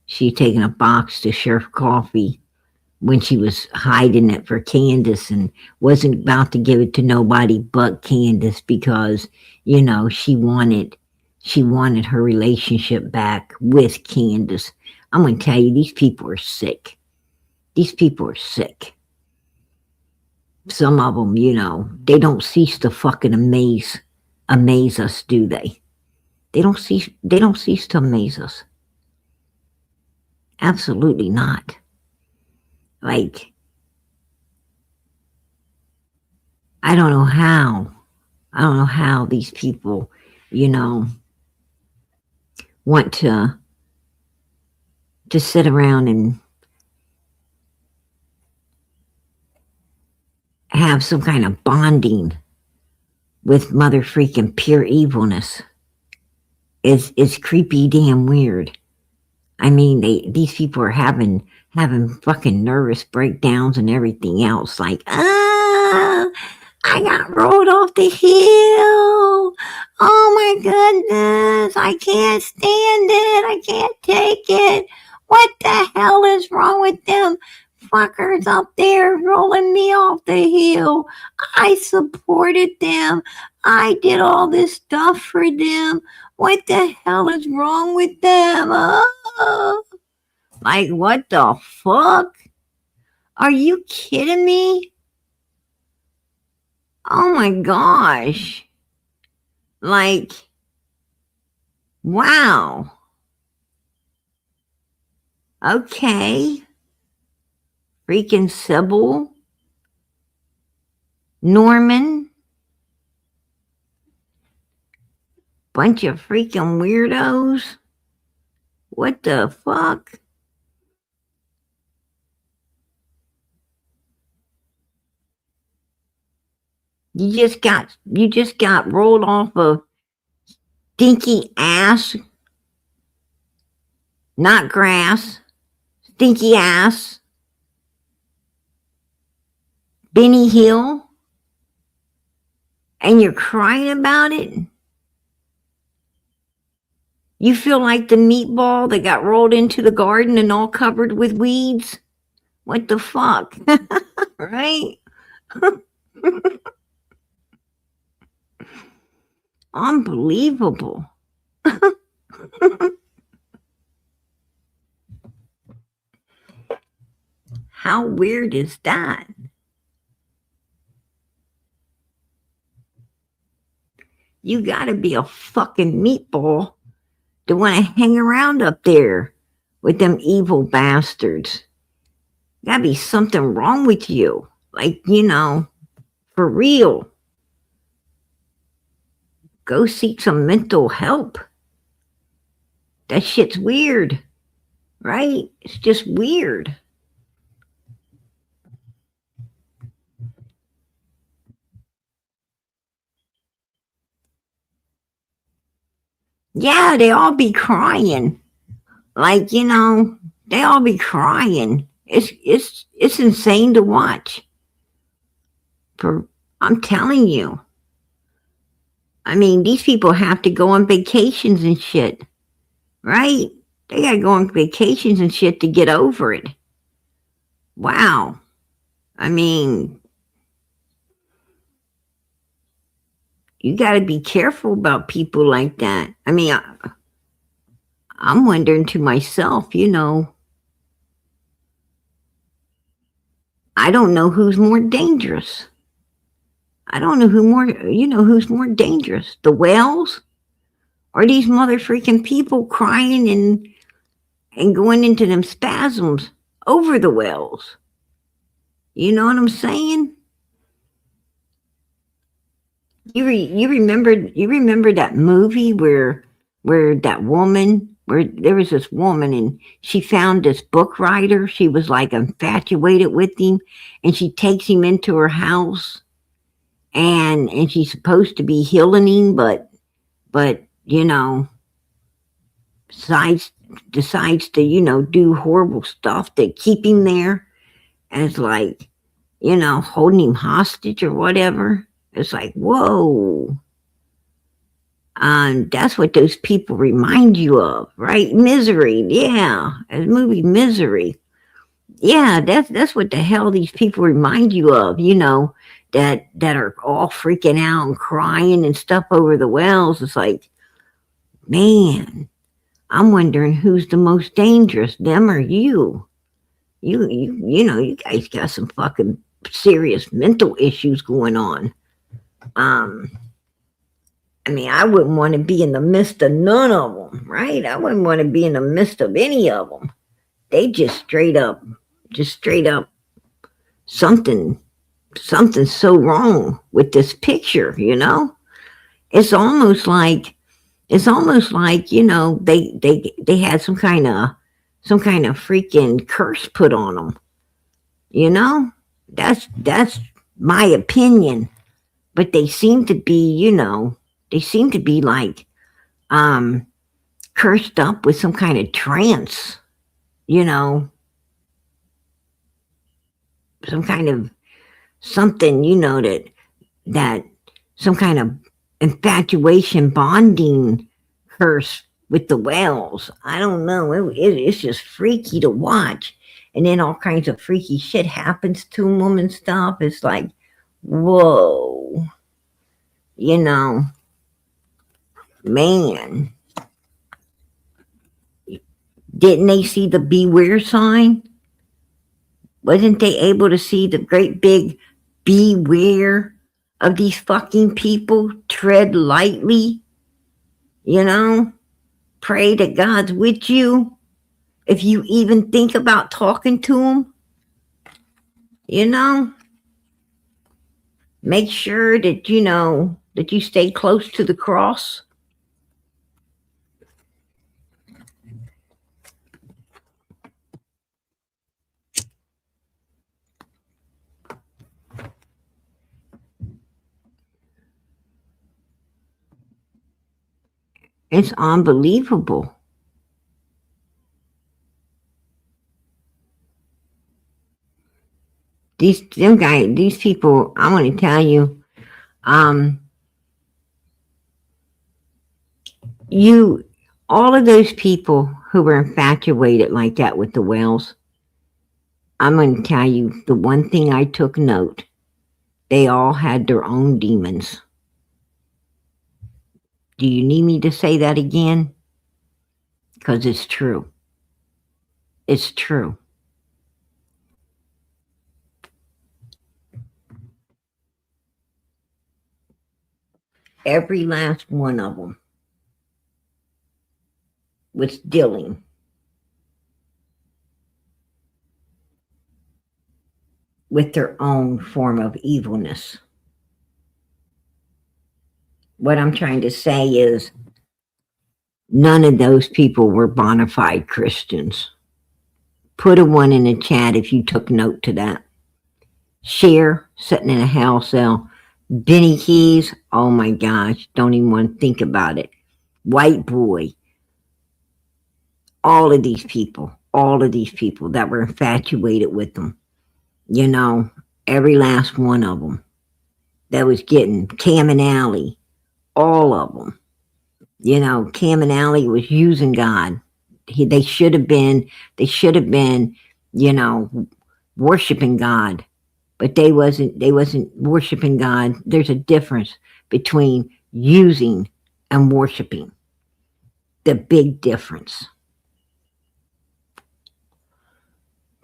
She taking a box to Sheriff Coffee when she was hiding it for Candace and wasn't about to give it to nobody but Candace because, you know, she wanted her relationship back with Candace. I'm going to tell you, these people are sick. Some of them, you know, they don't cease to fucking amaze us, do they? They don't cease to amaze us. Absolutely not. Like, I don't know how these people, you know, want to sit around and have some kind of bonding with mother freaking pure evilness. It's creepy damn weird. I mean, these people are having fucking nervous breakdowns and everything else. Like, I got rolled off the hill. Oh my goodness, I can't stand it. I can't take it. What the hell is wrong with them fuckers up there rolling me off the hill? I supported them. I did all this stuff for them. What the hell is wrong with them? Like, what the fuck? Are you kidding me? Oh my gosh. Like, wow. Okay. Freaking Sybil. Norman. Bunch of freaking weirdos. What the fuck? You just got rolled off of stinky ass, not grass, stinky ass, Benny Hill, and you're crying about it? You feel like the meatball that got rolled into the garden and all covered with weeds? What the fuck? Right? Unbelievable. How weird is that? You gotta be a fucking meatball to want to hang around up there with them evil bastards. Gotta be something wrong with you. Like, for real. Go seek some mental help. That shit's weird, right? It's just weird. Yeah, they all be crying. Like, they all be crying. It's insane to watch. I'm telling you. I mean, these people have to go on vacations and shit, right? They gotta go on vacations and shit to get over it. Wow. I mean, you gotta be careful about people like that. I mean, I'm wondering to myself, I don't know who's more dangerous. I don't know who's more dangerous, the whales or these mother freaking people crying and going into them spasms over the whales. You know what I'm saying? You remember that movie where there was this woman and she found this book writer. She was like infatuated with him, and she takes him into her house, and she's supposed to be healing him, but decides to do horrible stuff to keep him there, as like holding him hostage or whatever. It's like, whoa. That's what those people remind you of, right? Misery, yeah. The movie Misery. Yeah, that's what the hell these people remind you of, that are all freaking out and crying and stuff over the whales. It's like, man, I'm wondering who's the most dangerous, them or you. You guys got some fucking serious mental issues going on. I mean, I wouldn't want to be in the midst of none of them, right? I wouldn't want to be in the midst of any of them. They just straight up something so wrong with this picture, It's almost like they had some kind of freaking curse put on them. That's my opinion. But they seem to be, like cursed up with some kind of trance, some kind of something, that some kind of infatuation bonding curse with the whales. I don't know. It's just freaky to watch. And then all kinds of freaky shit happens to them and stuff. It's like, whoa, man. Didn't they see the beware sign? Wasn't they able to see the great big beware of these fucking people? Tread lightly, you know? Pray that God's with you. If you even think about talking to him, you know? Make sure that that you stay close to the cross. It's unbelievable. These people, I want to tell you, all of those people who were infatuated like that with the whales, I'm going to tell you the one thing I took note, they all had their own demons. Do you need me to say that again? Because it's true. It's true. Every last one of them was dealing with their own form of evilness. What I'm trying to say is none of those people were bona fide Christians. Put a 1 in the chat if you took note to that. Cher, sitting in a hell cell. Benny Keys, oh my gosh, don't even want to think about it. White Boy. All of these people that were infatuated with them. You know, every last one of them that was getting Cam and Alley, all of them. You know, Cam and Alley was using God. They should have been, you know, worshiping God, but they wasn't worshiping God. There's a difference between using and worshiping. The big difference.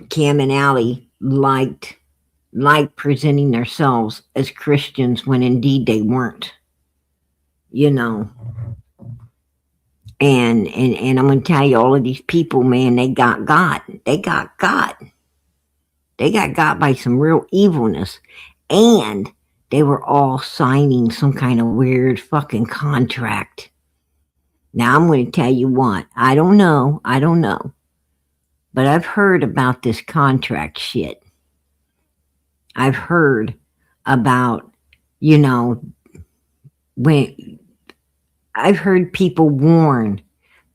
Cam and Alley liked presenting themselves as Christians when indeed they weren't. You know. And I'm going to tell you, all of these people, man, they got God. They got God. They got God by some real evilness. And they were all signing some kind of weird fucking contract. Now, I'm going to tell you what. I don't know. But I've heard about this contract shit. I've heard about, you know, when I've heard people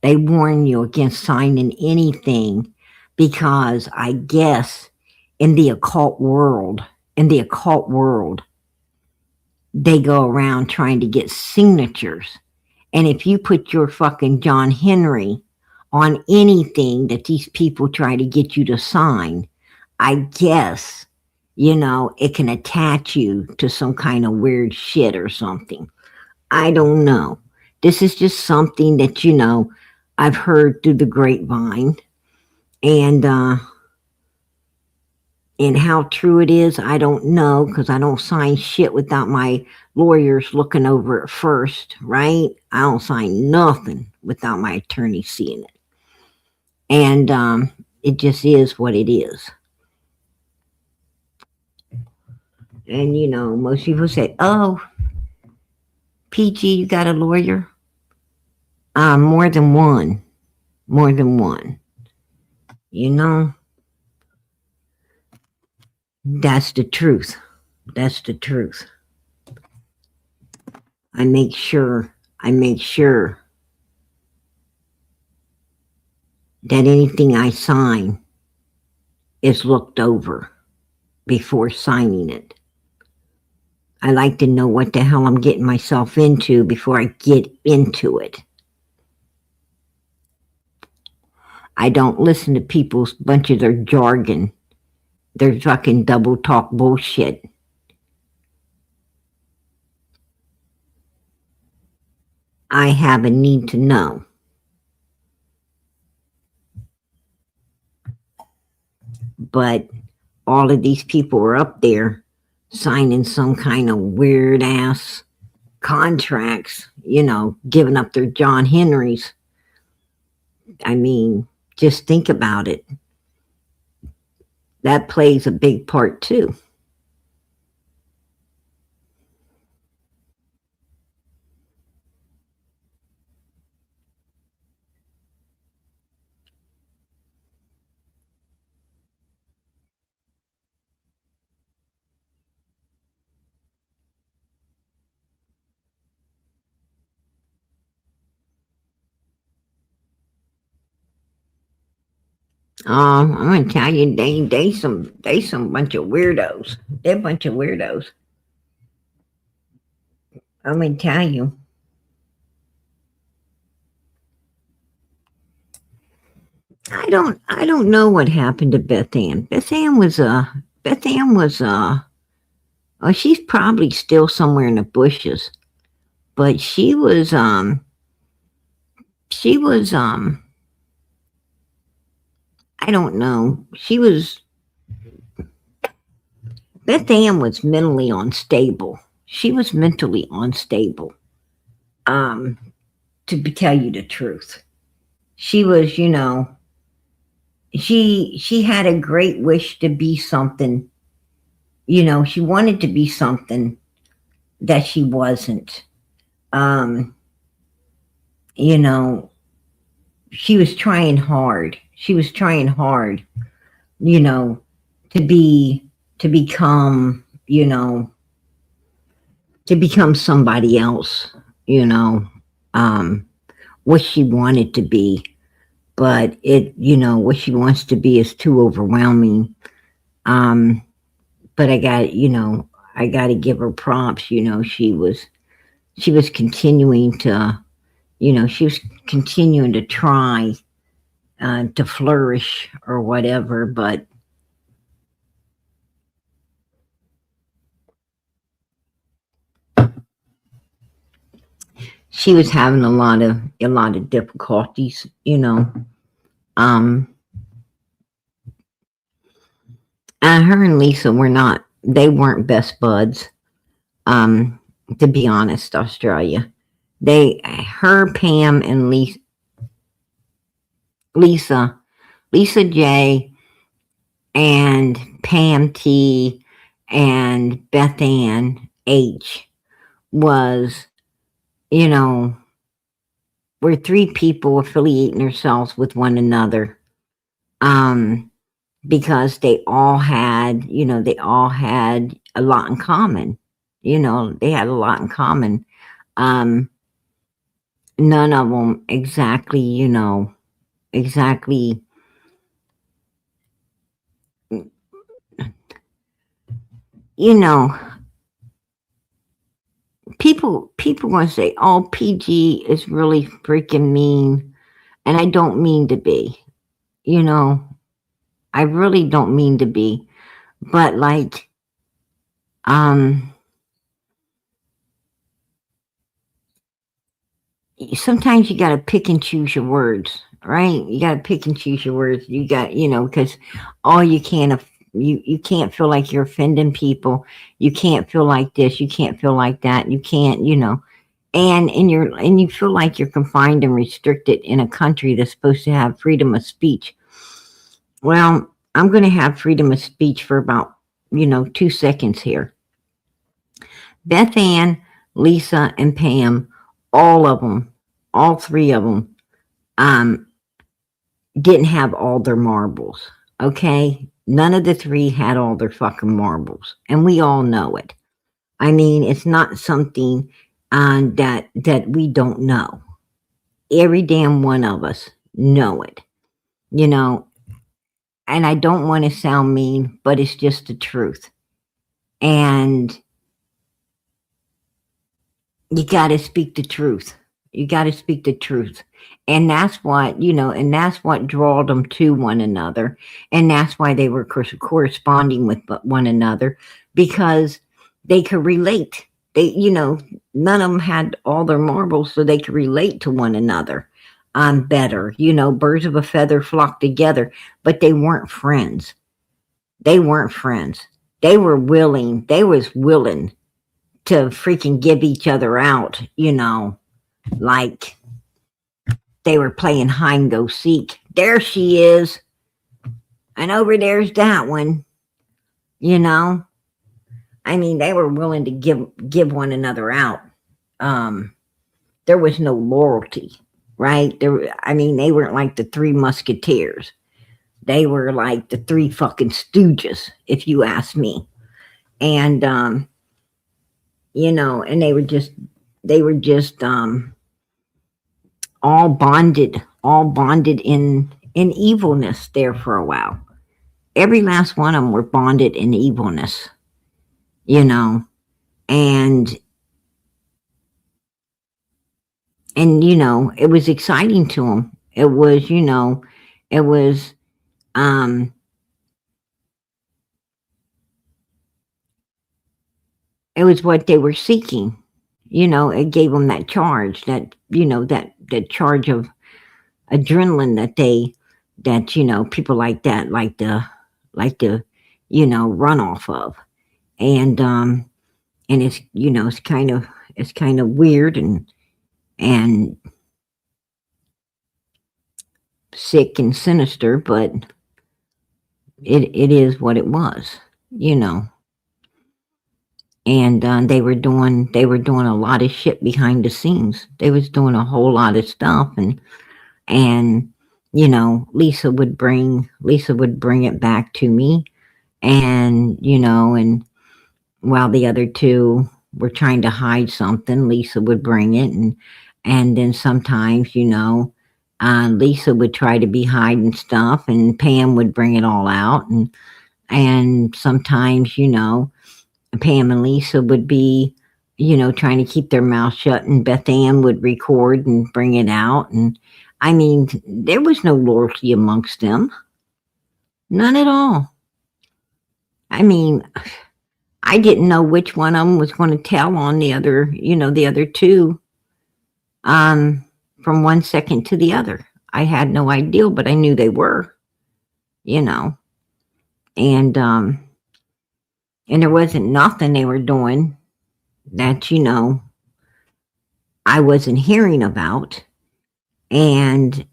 they warn you against signing anything because I guess in the occult world, they go around trying to get signatures. And if you put your fucking John Henry on anything that these people try to get you to sign, I guess, you know, it can attach you to some kind of weird shit or something. I don't know. This is just something that, you know, I've heard through the grapevine. And how true it is, I don't know, because I don't sign shit without my lawyers looking over it first, right? I don't sign nothing without my attorney seeing it. And it just is what it is. And, you know, most people say, oh, PG, you got a lawyer? More than one. You know, that's the truth. I make sure that anything I sign is looked over before signing it. I like to know what the hell I'm getting myself into before I get into it. I don't listen to people's bunch of their jargon, their fucking double talk bullshit. I have a need to know. But all of these people were up there signing some kind of weird ass contracts, giving up their John Henrys. I mean, just think about it. That plays a big part too. I'm gonna tell you, they some bunch of weirdos. They're a bunch of weirdos. I'm gonna tell you. I don't know what happened to Beth Ann. Beth Ann was oh, she's probably still somewhere in the bushes. But she was I don't know. Beth Ann was mentally unstable. She was mentally unstable. Tell you the truth. She was, she had a great wish to be something. She wanted to be something that she wasn't. She was trying hard. She was trying hard, to become, somebody else, what she wanted to be. But what she wants to be is too overwhelming. But I got to give her props. She was continuing to, she was continuing to try to flourish or whatever, but she was having a lot of difficulties, her and Lisa they weren't best buds, to be honest, Australia. Pam and Lisa J and Pam T and Beth Ann H was, we're three people affiliating themselves with one another, because they all had a lot in common. They had a lot in common. None of them exactly, people want to say, oh, PG is really freaking mean. And I don't mean to be, I really don't mean to be, but like, sometimes you got to pick and choose your words, right? You got to pick and choose your words. You got, because you can't feel like you're offending people. You can't feel like this. You can't feel like that. You can't, and you feel like you're confined and restricted in a country that's supposed to have freedom of speech. Well, I'm going to have freedom of speech for about, 2 seconds here. Beth Ann, Lisa, and Pam, all of them, all three of them, didn't have all their marbles. Okay. None of the three had all their fucking marbles, and we all know it. I mean, it's not something that we don't know. Every damn one of us know it, and I don't want to sound mean, but it's just the truth. And you got to speak the truth. You got to speak the truth. And that's what, and that's what drawed them to one another. And that's why they were corresponding with one another, because they could relate. They, none of them had all their marbles, so they could relate to one another better. Birds of a feather flock together, but they weren't friends. they weren't friends. They was willing to freaking give each other out, like they were playing hide and go seek. There she is. And over there's that one, I mean, they were willing to give one another out. There was no loyalty, right? They weren't like the Three Musketeers. They were like the three fucking stooges, if you ask me. And, and they were just all bonded in evilness there for a while. Every last one of them were bonded in evilness, and it was exciting to them. It was, it was, it was what they were seeking. It gave them that charge, that charge of adrenaline that people like that like to run off of. And it's, it's kind of weird and sick and sinister, but it is what it was, And they were doing a lot of shit behind the scenes. They was doing a whole lot of stuff, and Lisa would bring it back to me, and and while the other two were trying to hide something, Lisa would bring it, and then sometimes Lisa would try to be hiding stuff, and Pam would bring it all out, and sometimes Pam and Lisa would be trying to keep their mouth shut, and Beth Ann would record and bring it out. And I mean, there was no loyalty amongst them, none at all. I mean, I didn't know which one of them was going to tell on the other, the other two, from one second to the other. I had no idea, but I knew they were, and there wasn't nothing they were doing that, I wasn't hearing about. And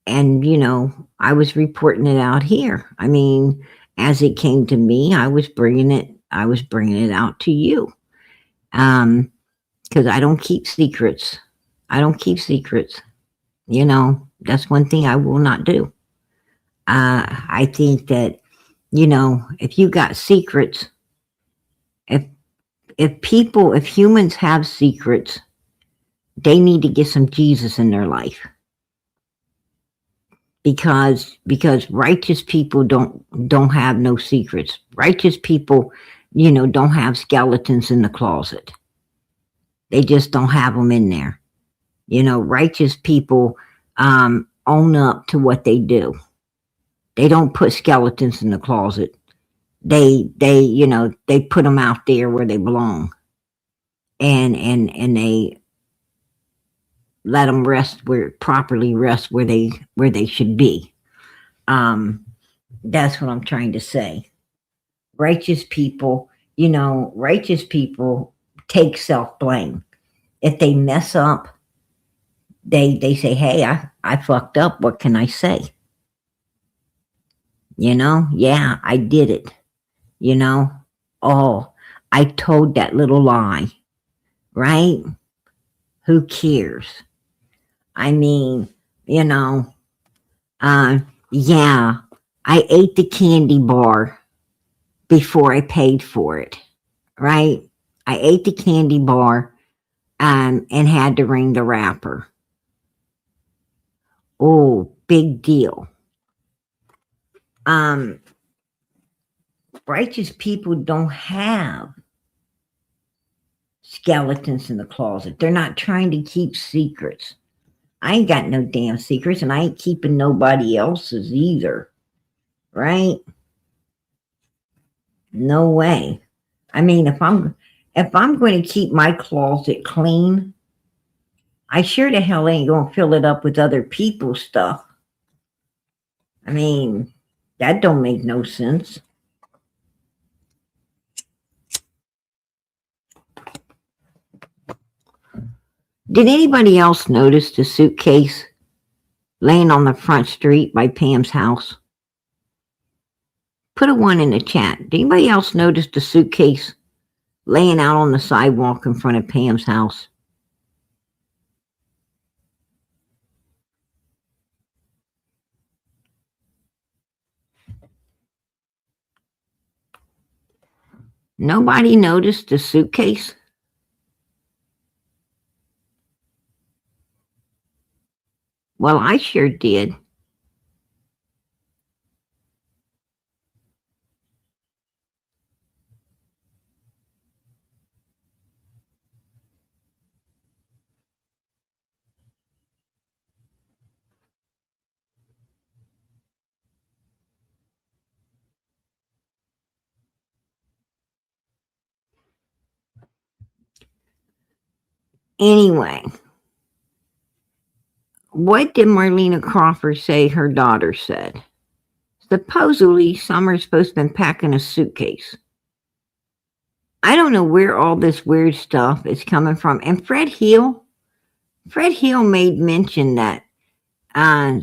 I was reporting it out here. I mean, as it came to me, I was bringing it out to you. Because I don't keep secrets. That's one thing I will not do. I think that, if you got secrets, if humans have secrets, they need to get some Jesus in their life. Because righteous people don't have no secrets. Righteous people, don't have skeletons in the closet. They just don't have them in there. Righteous people own up to what they do. They don't put skeletons in the closet. They put them out there where they belong, and they let them properly rest where they should be. That's what I'm trying to say. Righteous people take self-blame. If they mess up, they say, hey, I fucked up. What can I say? Yeah, I did it. Oh, I told that little lie, right? Who cares? I mean, yeah, I ate the candy bar before I paid for it, right? I ate the candy bar and had to ring the wrapper. Oh, big deal. Righteous people don't have skeletons in the closet. They're not trying to keep secrets. I ain't got no damn secrets, and I ain't keeping nobody else's either. Right? No way. I mean, if I'm going to keep my closet clean, I sure the hell ain't going to fill it up with other people's stuff. I mean, that don't make no sense. Did anybody else notice the suitcase laying on the front street by Pam's house? Put a 1 in the chat. Did anybody else notice the suitcase laying out on the sidewalk in front of Pam's house? Nobody noticed the suitcase? Well, I sure did. Anyway, what did Marlena Crawford say her daughter said? Supposedly, Summer's supposed to have been packing a suitcase. I don't know where all this weird stuff is coming from. And Fred Hill made mention that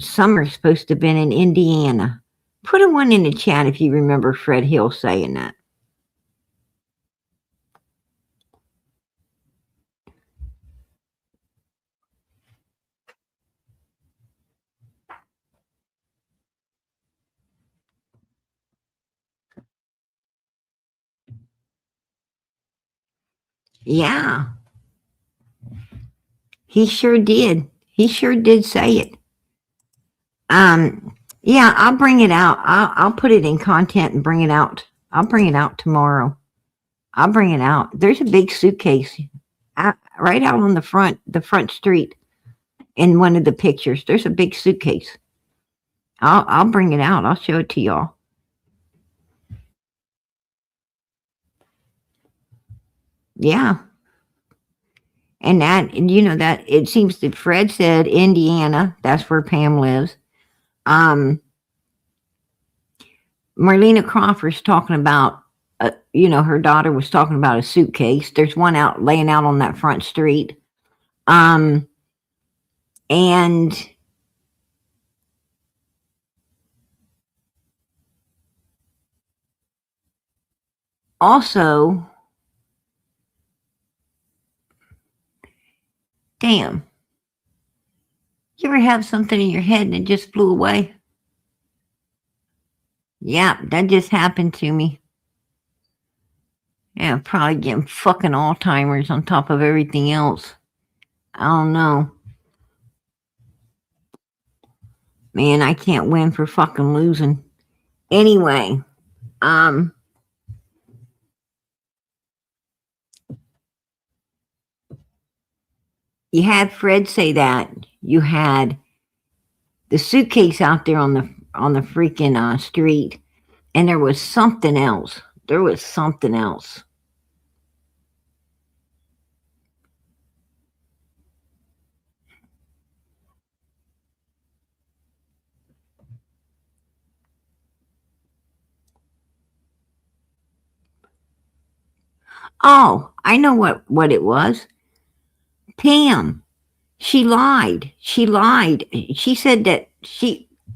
Summer's supposed to have been in Indiana. Put a 1 in the chat if you remember Fred Hill saying that. Yeah. He sure did. He sure did say it. Yeah, I'll bring it out. I'll put it in content and bring it out. I'll bring it out tomorrow. I'll bring it out. There's a big suitcase right out on the front street in one of the pictures. There's a big suitcase. I'll bring it out. I'll show it to y'all. Yeah. And that, you know, that it seems that Fred said Indiana, that's where Pam lives. Marlena Crawford's talking about, you know, her daughter was talking about a suitcase. There's one laying out on that front street. And also, damn, you ever have something in your head and it just flew away? Yeah, that just happened to me. Yeah, probably getting fucking Alzheimer's on top of everything else. I don't know. Man, I can't win for fucking losing. Anyway, you had Fred say that. You had the suitcase out there on the freaking street, and there was something else. There was something else. Oh, I know what it was. Pam. She lied. She lied. She said that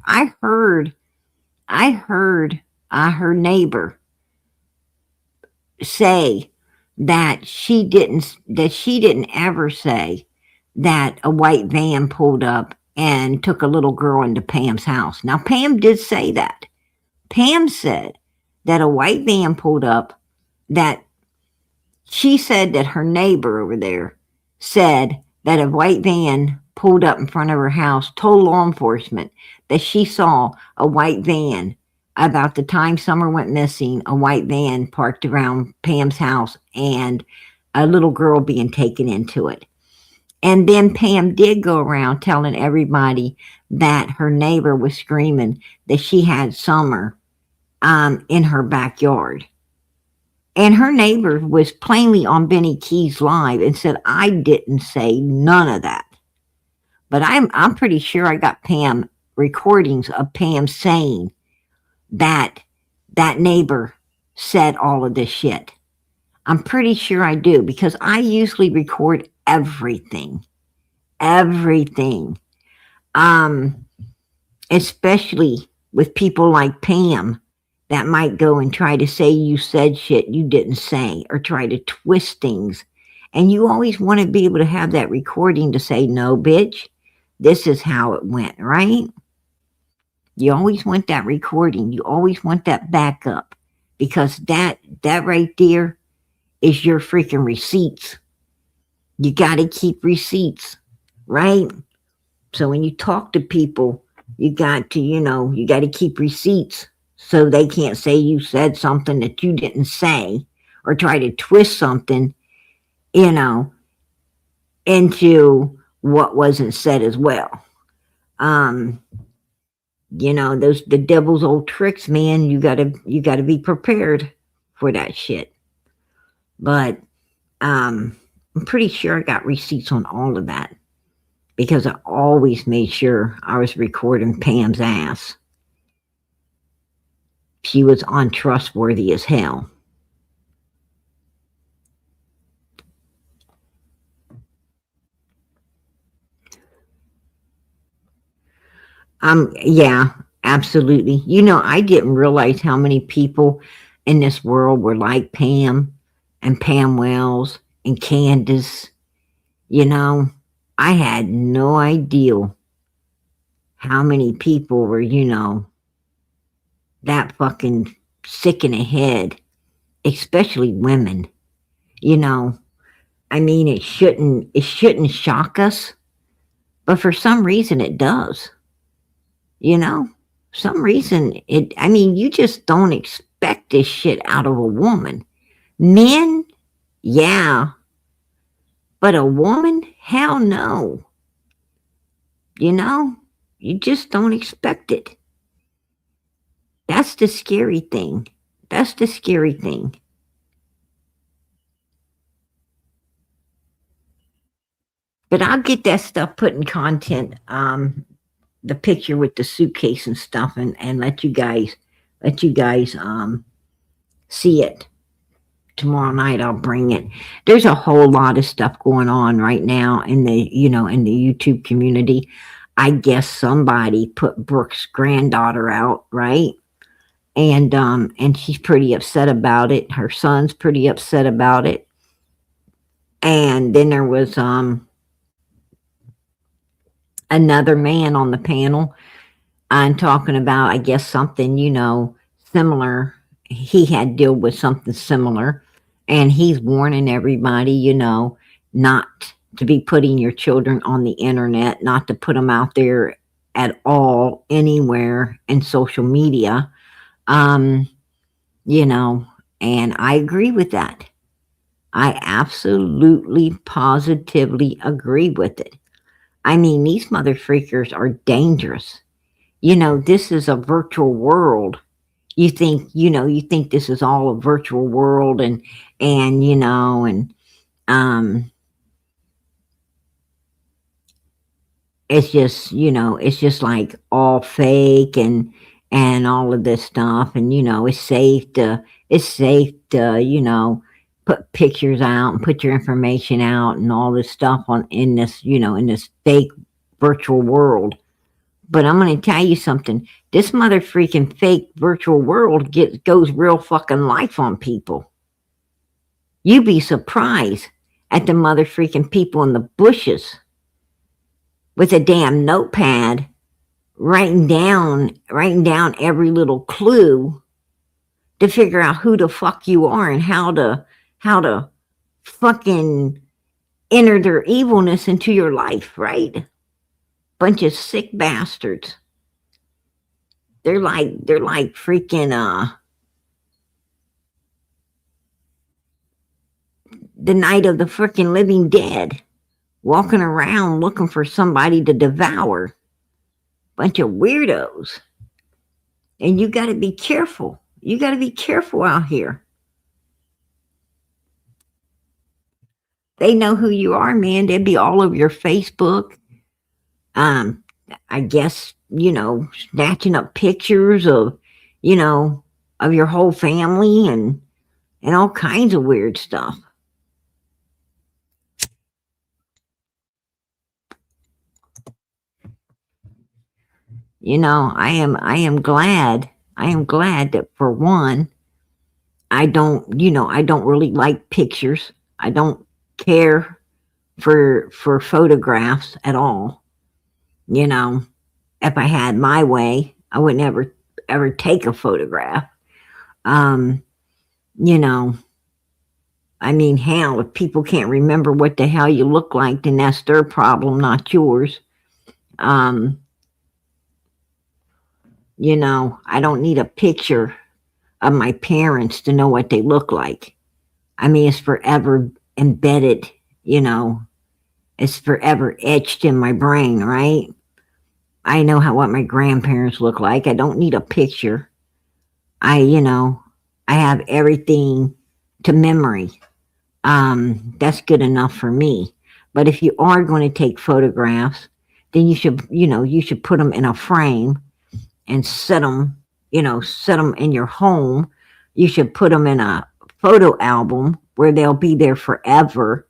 I heard her neighbor say that she didn't ever say that a white van pulled up and took a little girl into Pam's house. Now, Pam did say that. Pam said that a white van pulled up, that she said that her neighbor over there said that a white van pulled up in front of her house, told law enforcement that she saw a white van about the time Summer went missing, a white van parked around Pam's house and a little girl being taken into it. And then Pam did go around telling everybody that her neighbor was screaming that she had Summer in her backyard. And her neighbor was plainly on Benny Keys Live and said, I didn't say none of that. But I'm pretty sure I got Pam recordings of Pam saying that neighbor said all of this shit. I'm pretty sure I do, because I usually record everything. everything. Especially with people like Pam that might go and try to say you said shit you didn't say or try to twist things. And you always want to be able to have that recording to say, no, bitch, this is how it went, right? You always want that recording. You always want that backup because that right there is your freaking receipts. You got to keep receipts, right? So when you talk to people, you got to, you got to keep receipts so they can't say you said something that you didn't say or try to twist something, into what wasn't said as well. The devil's old tricks, man, you gotta be prepared for that shit. But I'm pretty sure I got receipts on all of that because I always made sure I was recording Pam's ass. She was untrustworthy as hell. Yeah, absolutely. I didn't realize how many people in this world were like Pam and Pam Wells and Candace. I had no idea how many people were, that fucking sick in the head, especially women. I mean, it shouldn't shock us, but for some reason it does. Some reason you just don't expect this shit out of a woman. Men, yeah, but a woman, hell no. You just don't expect it. That's the scary thing. That's the scary thing. But I'll get that stuff put in content, the picture with the suitcase and stuff, and let you guys see it. Tomorrow night I'll bring it. There's a whole lot of stuff going on right now in the YouTube community. I guess somebody put Brooke's granddaughter out, right? And she's pretty upset about it. Her son's pretty upset about it. And then there was another man on the panel talking about, I guess, something, similar. He had dealt with something similar, and he's warning everybody, not to be putting your children on the internet, not to put them out there at all, anywhere in social media. And I agree with that. I absolutely, positively agree with it. I mean, these mother freakers are dangerous. This is a virtual world. You think this is all a virtual world and it's just like all fake and all of this stuff. And, it's safe to, put pictures out and put your information out and all this stuff in this fake virtual world. But I'm going to tell you something. This mother freaking fake virtual world goes real fucking life on people. You'd be surprised at the mother freaking people in the bushes with a damn notepad writing down every little clue to figure out who the fuck you are and how to fucking enter their evilness into your life, right? Bunch of sick bastards. They're like freaking the night of the freaking living dead, walking around looking for somebody to devour. Bunch of weirdos. And you got to be careful. You got to be careful out here. They know who you are, man. They'd be all over your Facebook. I guess, snatching up pictures of, of your whole family and all kinds of weird stuff. I am glad. I am glad that for one, I don't really like pictures. I don't care for photographs at all. You know, if I had my way, I would never ever take a photograph. Um, you know, I mean, hell, if people can't remember what the hell you look like, then that's their problem, not yours. Um, I don't need a picture of my parents to know what they look like. I mean, it's forever embedded, it's forever etched in my brain, right? I know what my grandparents look like. I don't need a picture. I have everything to memory. That's good enough for me. But if you are going to take photographs, then you should put them in a frame and set them in your home. You should put them in a photo album where they'll be there forever,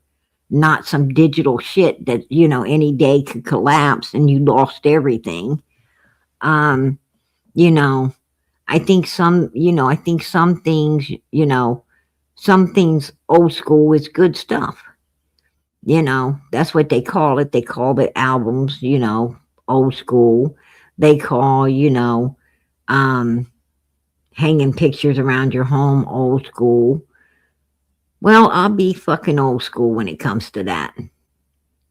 not some digital shit that, any day could collapse and you lost everything. Um, you know, I think some things old school is good stuff. That's what they call it. They call the albums, old school. They call, um, hanging pictures around your home old school. Well, I'll be fucking old school when it comes to that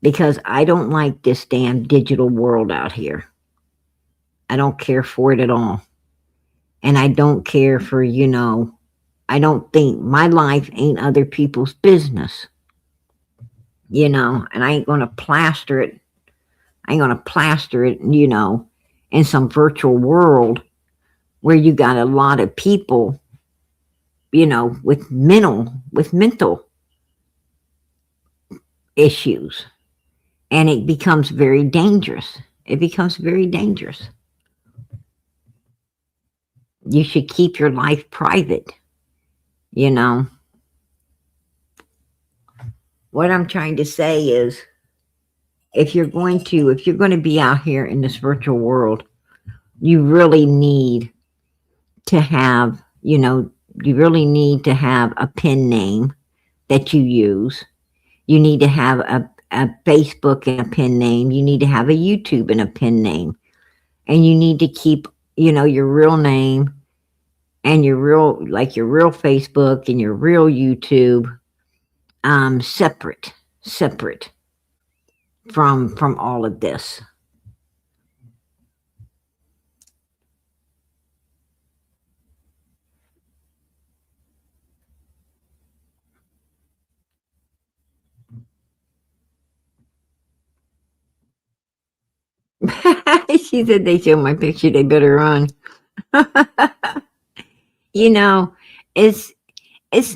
because I don't like this damn digital world out here. I don't care for it at all. And I don't care for, I don't think my life ain't other people's business, and I ain't going to plaster it. I ain't going to plaster it, in some virtual world where you got a lot of people, with mental issues. And it becomes very dangerous. It becomes very dangerous. You should keep your life private, What I'm trying to say is if you're going to be out here in this virtual world, you really need to have, a pen name that you use. You need to have a Facebook and a pen name. You need to have a YouTube and a pen name. And you need to keep, your real name and your real Facebook and your real YouTube separate from all of this. She said they show my picture, they better run. you know, it's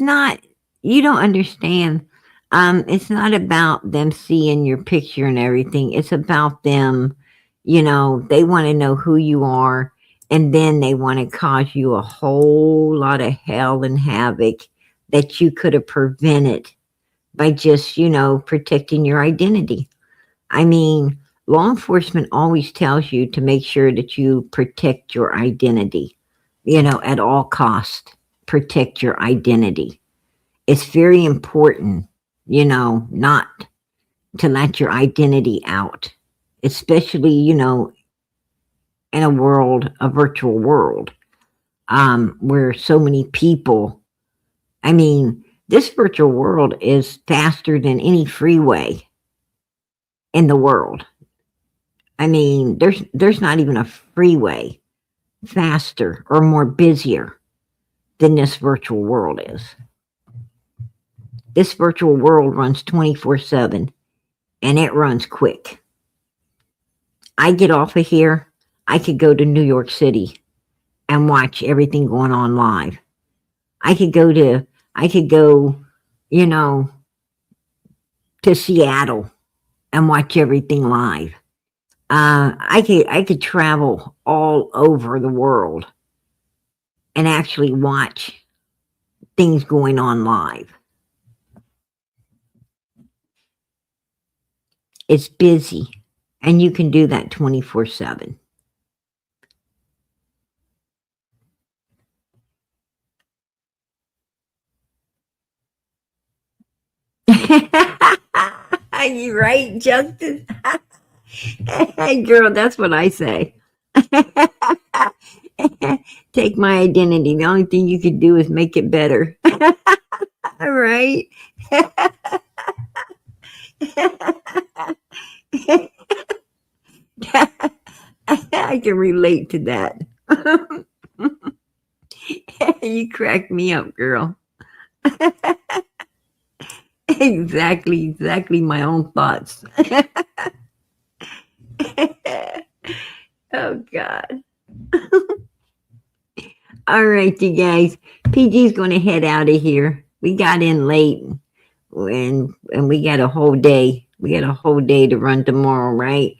not, you don't understand. It's not about them seeing your picture and everything. It's about them, they want to know who you are, and then they want to cause you a whole lot of hell and havoc that you could have prevented by just, protecting your identity. I mean, law enforcement always tells you to make sure that you protect your identity, at all costs, protect your identity. It's very important, not to let your identity out, especially, in a virtual world, where so many people, I mean, this virtual world is faster than any freeway in the world. I mean, there's not even a freeway faster or more busier than this virtual world is. This virtual world runs 24/7 and it runs quick. I get off of here, I could go to New York City and watch everything going on live. I could go, to Seattle and watch everything live. I could travel all over the world and actually watch things going on live. It's busy, and you can do that 24/7. You right, Justice? Hey, girl, that's what I say. Take my identity. The only thing you could do is make it better. All right. I can relate to that. You crack me up, girl. Exactly my own thoughts. Oh, God. All right, you guys. PG's going to head out of here. We got in late and we got a whole day. We got a whole day to run tomorrow, right?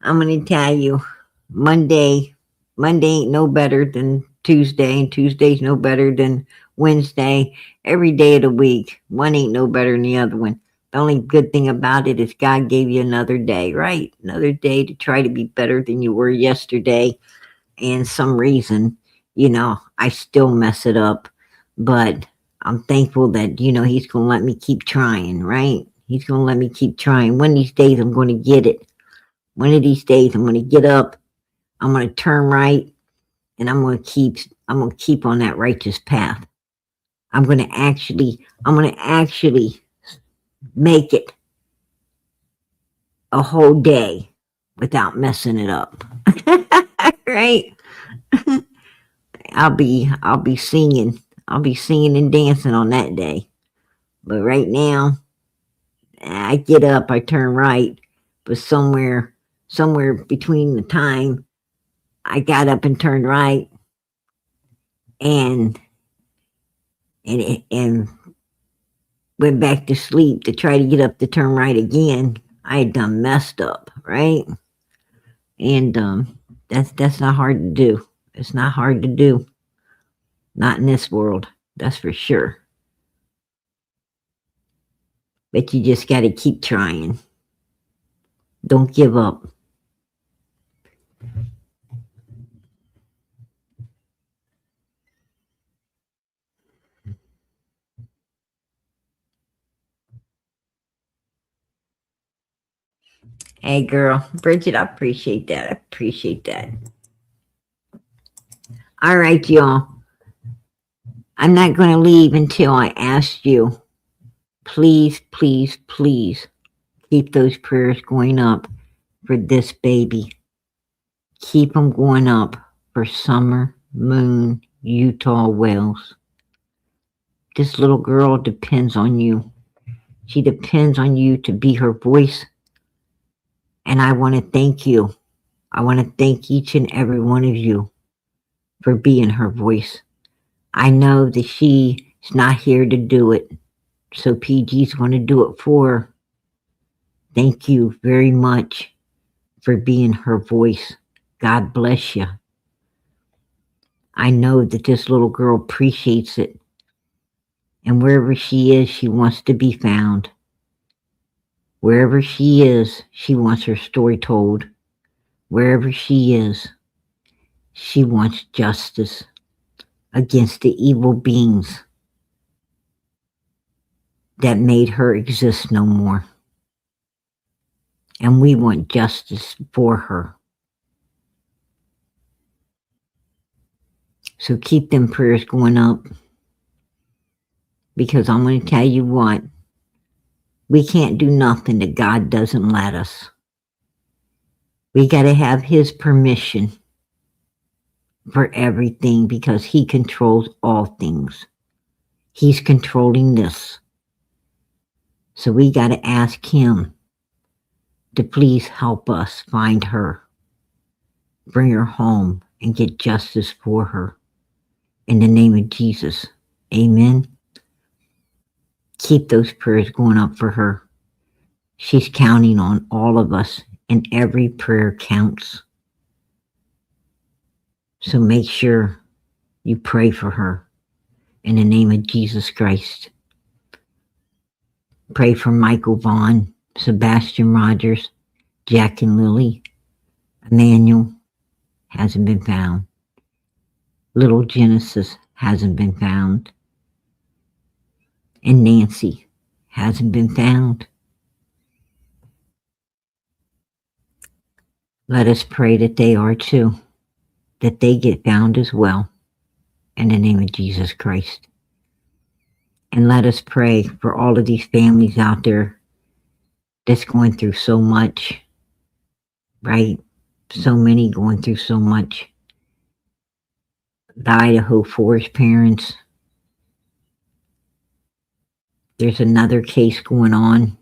I'm going to tell you, Monday ain't no better than Tuesday, and Tuesday's no better than Wednesday. Every day of the week, one ain't no better than the other one. The only good thing about it is God gave you another day, right? Another day to try to be better than you were yesterday. And some reason, I still mess it up, but I'm thankful that, he's going to let me keep trying, right? He's going to let me keep trying. One of these days, I'm going to get it. One of these days, I'm going to get up. I'm going to turn right, and I'm going to keep on that righteous path. I'm going to actually make it a whole day without messing it up. Right? I'll be singing and dancing on that day. But right now, I get up, I turn right, but somewhere between the time I got up and turned right and went back to sleep to try to get up to turn right again, I had done messed up, right? And that's not hard to do. It's not hard to do. Not in this world, that's for sure. But you just got to keep trying. Don't give up. Hey, girl. Bridget, I appreciate that. All right, y'all. I'm not going to leave until I ask you, please, please, please keep those prayers going up for this baby. Keep them going up for Summer Moon Utah Wells. This little girl depends on you. She depends on you to be her voice. And I want to thank you. I want to thank each and every one of you for being her voice. I know that she's not here to do it, so PG's going to do it for her. Thank you very much for being her voice. God bless you. I know that this little girl appreciates it. And wherever she is, she wants to be found. Wherever she is, she wants her story told. Wherever she is, she wants justice against the evil beings that made her exist no more. And we want justice for her. So keep them prayers going up. Because I'm going to tell you what, we can't do nothing that God doesn't let us. We got to have His permission for everything because He controls all things. He's controlling this. So we got to ask Him to please help us find her, bring her home, and get justice for her. In the name of Jesus, amen. Keep those prayers going up for her. She's counting on all of us, and every prayer counts. So make sure you pray for her in the name of Jesus Christ. Pray for Michael Vaughn, Sebastian Rogers, Jack and Lily. Emmanuel hasn't been found. Little Genesis hasn't been found. And Nancy hasn't been found. Let us pray that they are too, that they get found as well, in the name of Jesus Christ. And let us pray for all of these families out there that's going through so much, right? So many going through so much. The Idaho Forest parents. There's another case going on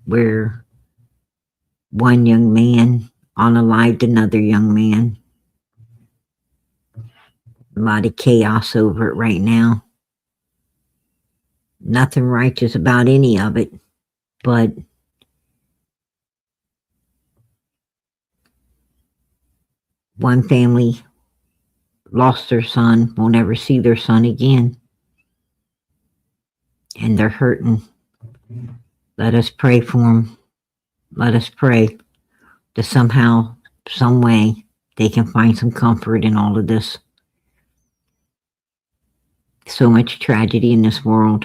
where one young man unalived another young man. A lot of chaos over it right now. Nothing righteous about any of it, but one family lost their son, will never see their son again, and they're hurting. Let us pray for them. Let us pray that somehow, some way, they can find some comfort in all of this. So much tragedy in this world.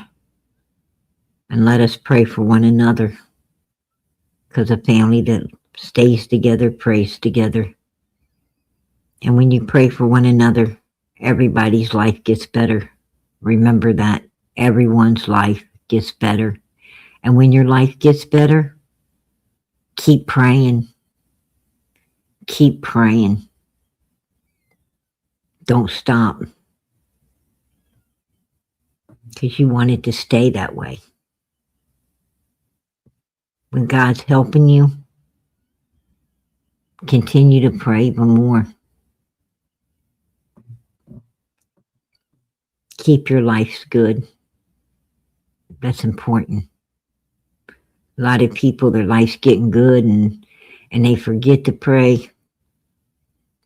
And let us pray for one another, because a family that stays together prays together. And when you pray for one another, everybody's life gets better. Remember that. Everyone's life gets better. And when your life gets better, keep praying. Keep praying. Don't stop. Because you want it to stay that way. When God's helping you, continue to pray even more. Keep your lives good. That's important. A lot of people, their life's getting good and they forget to pray,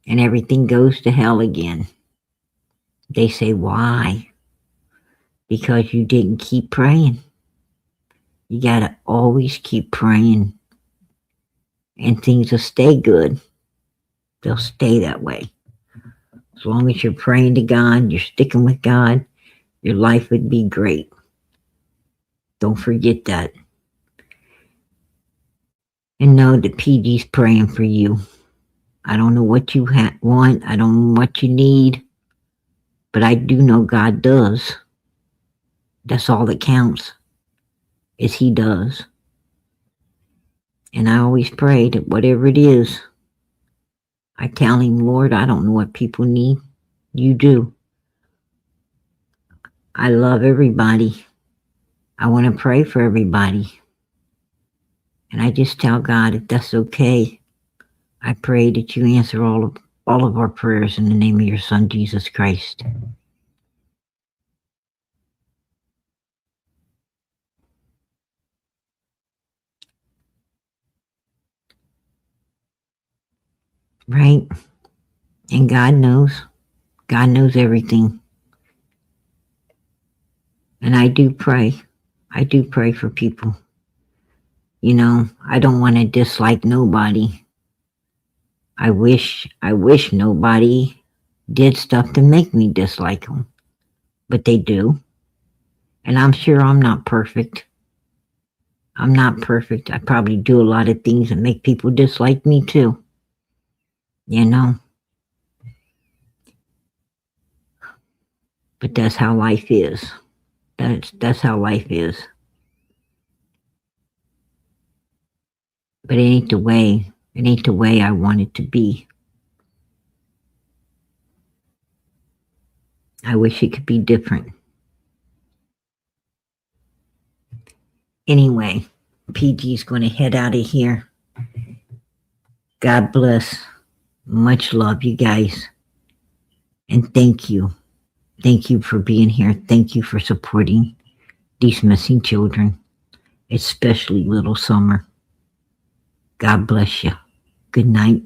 and everything goes to hell again. They say, why? Because you didn't keep praying. You gotta always keep praying, and things will stay good. They'll stay that way. As long as you're praying to God, you're sticking with God, your life would be great. Don't forget that. And know that PG's praying for you. I don't know what you want. I don't know what you need. But I do know God does. That's all that counts, is He does. And I always pray that whatever it is, I tell Him, Lord, I don't know what people need. You do. I love everybody. I want to pray for everybody. And I just tell God, if that's okay, I pray that you answer all of our prayers in the name of your Son, Jesus Christ. Right? And God knows. God knows everything. And I do pray. I do pray for people. You know, I don't want to dislike nobody. I wish nobody did stuff to make me dislike them. But they do. And I'm sure I'm not perfect. I'm not perfect. I probably do a lot of things that make people dislike me too. You know? But that's how life is. That's how life is. But it ain't the way I want it to be. I wish it could be different. Anyway, PG's going to head out of here. God bless. Much love, you guys. And thank you. Thank you for being here. Thank you for supporting these missing children, especially little Summer. God bless you. Good night.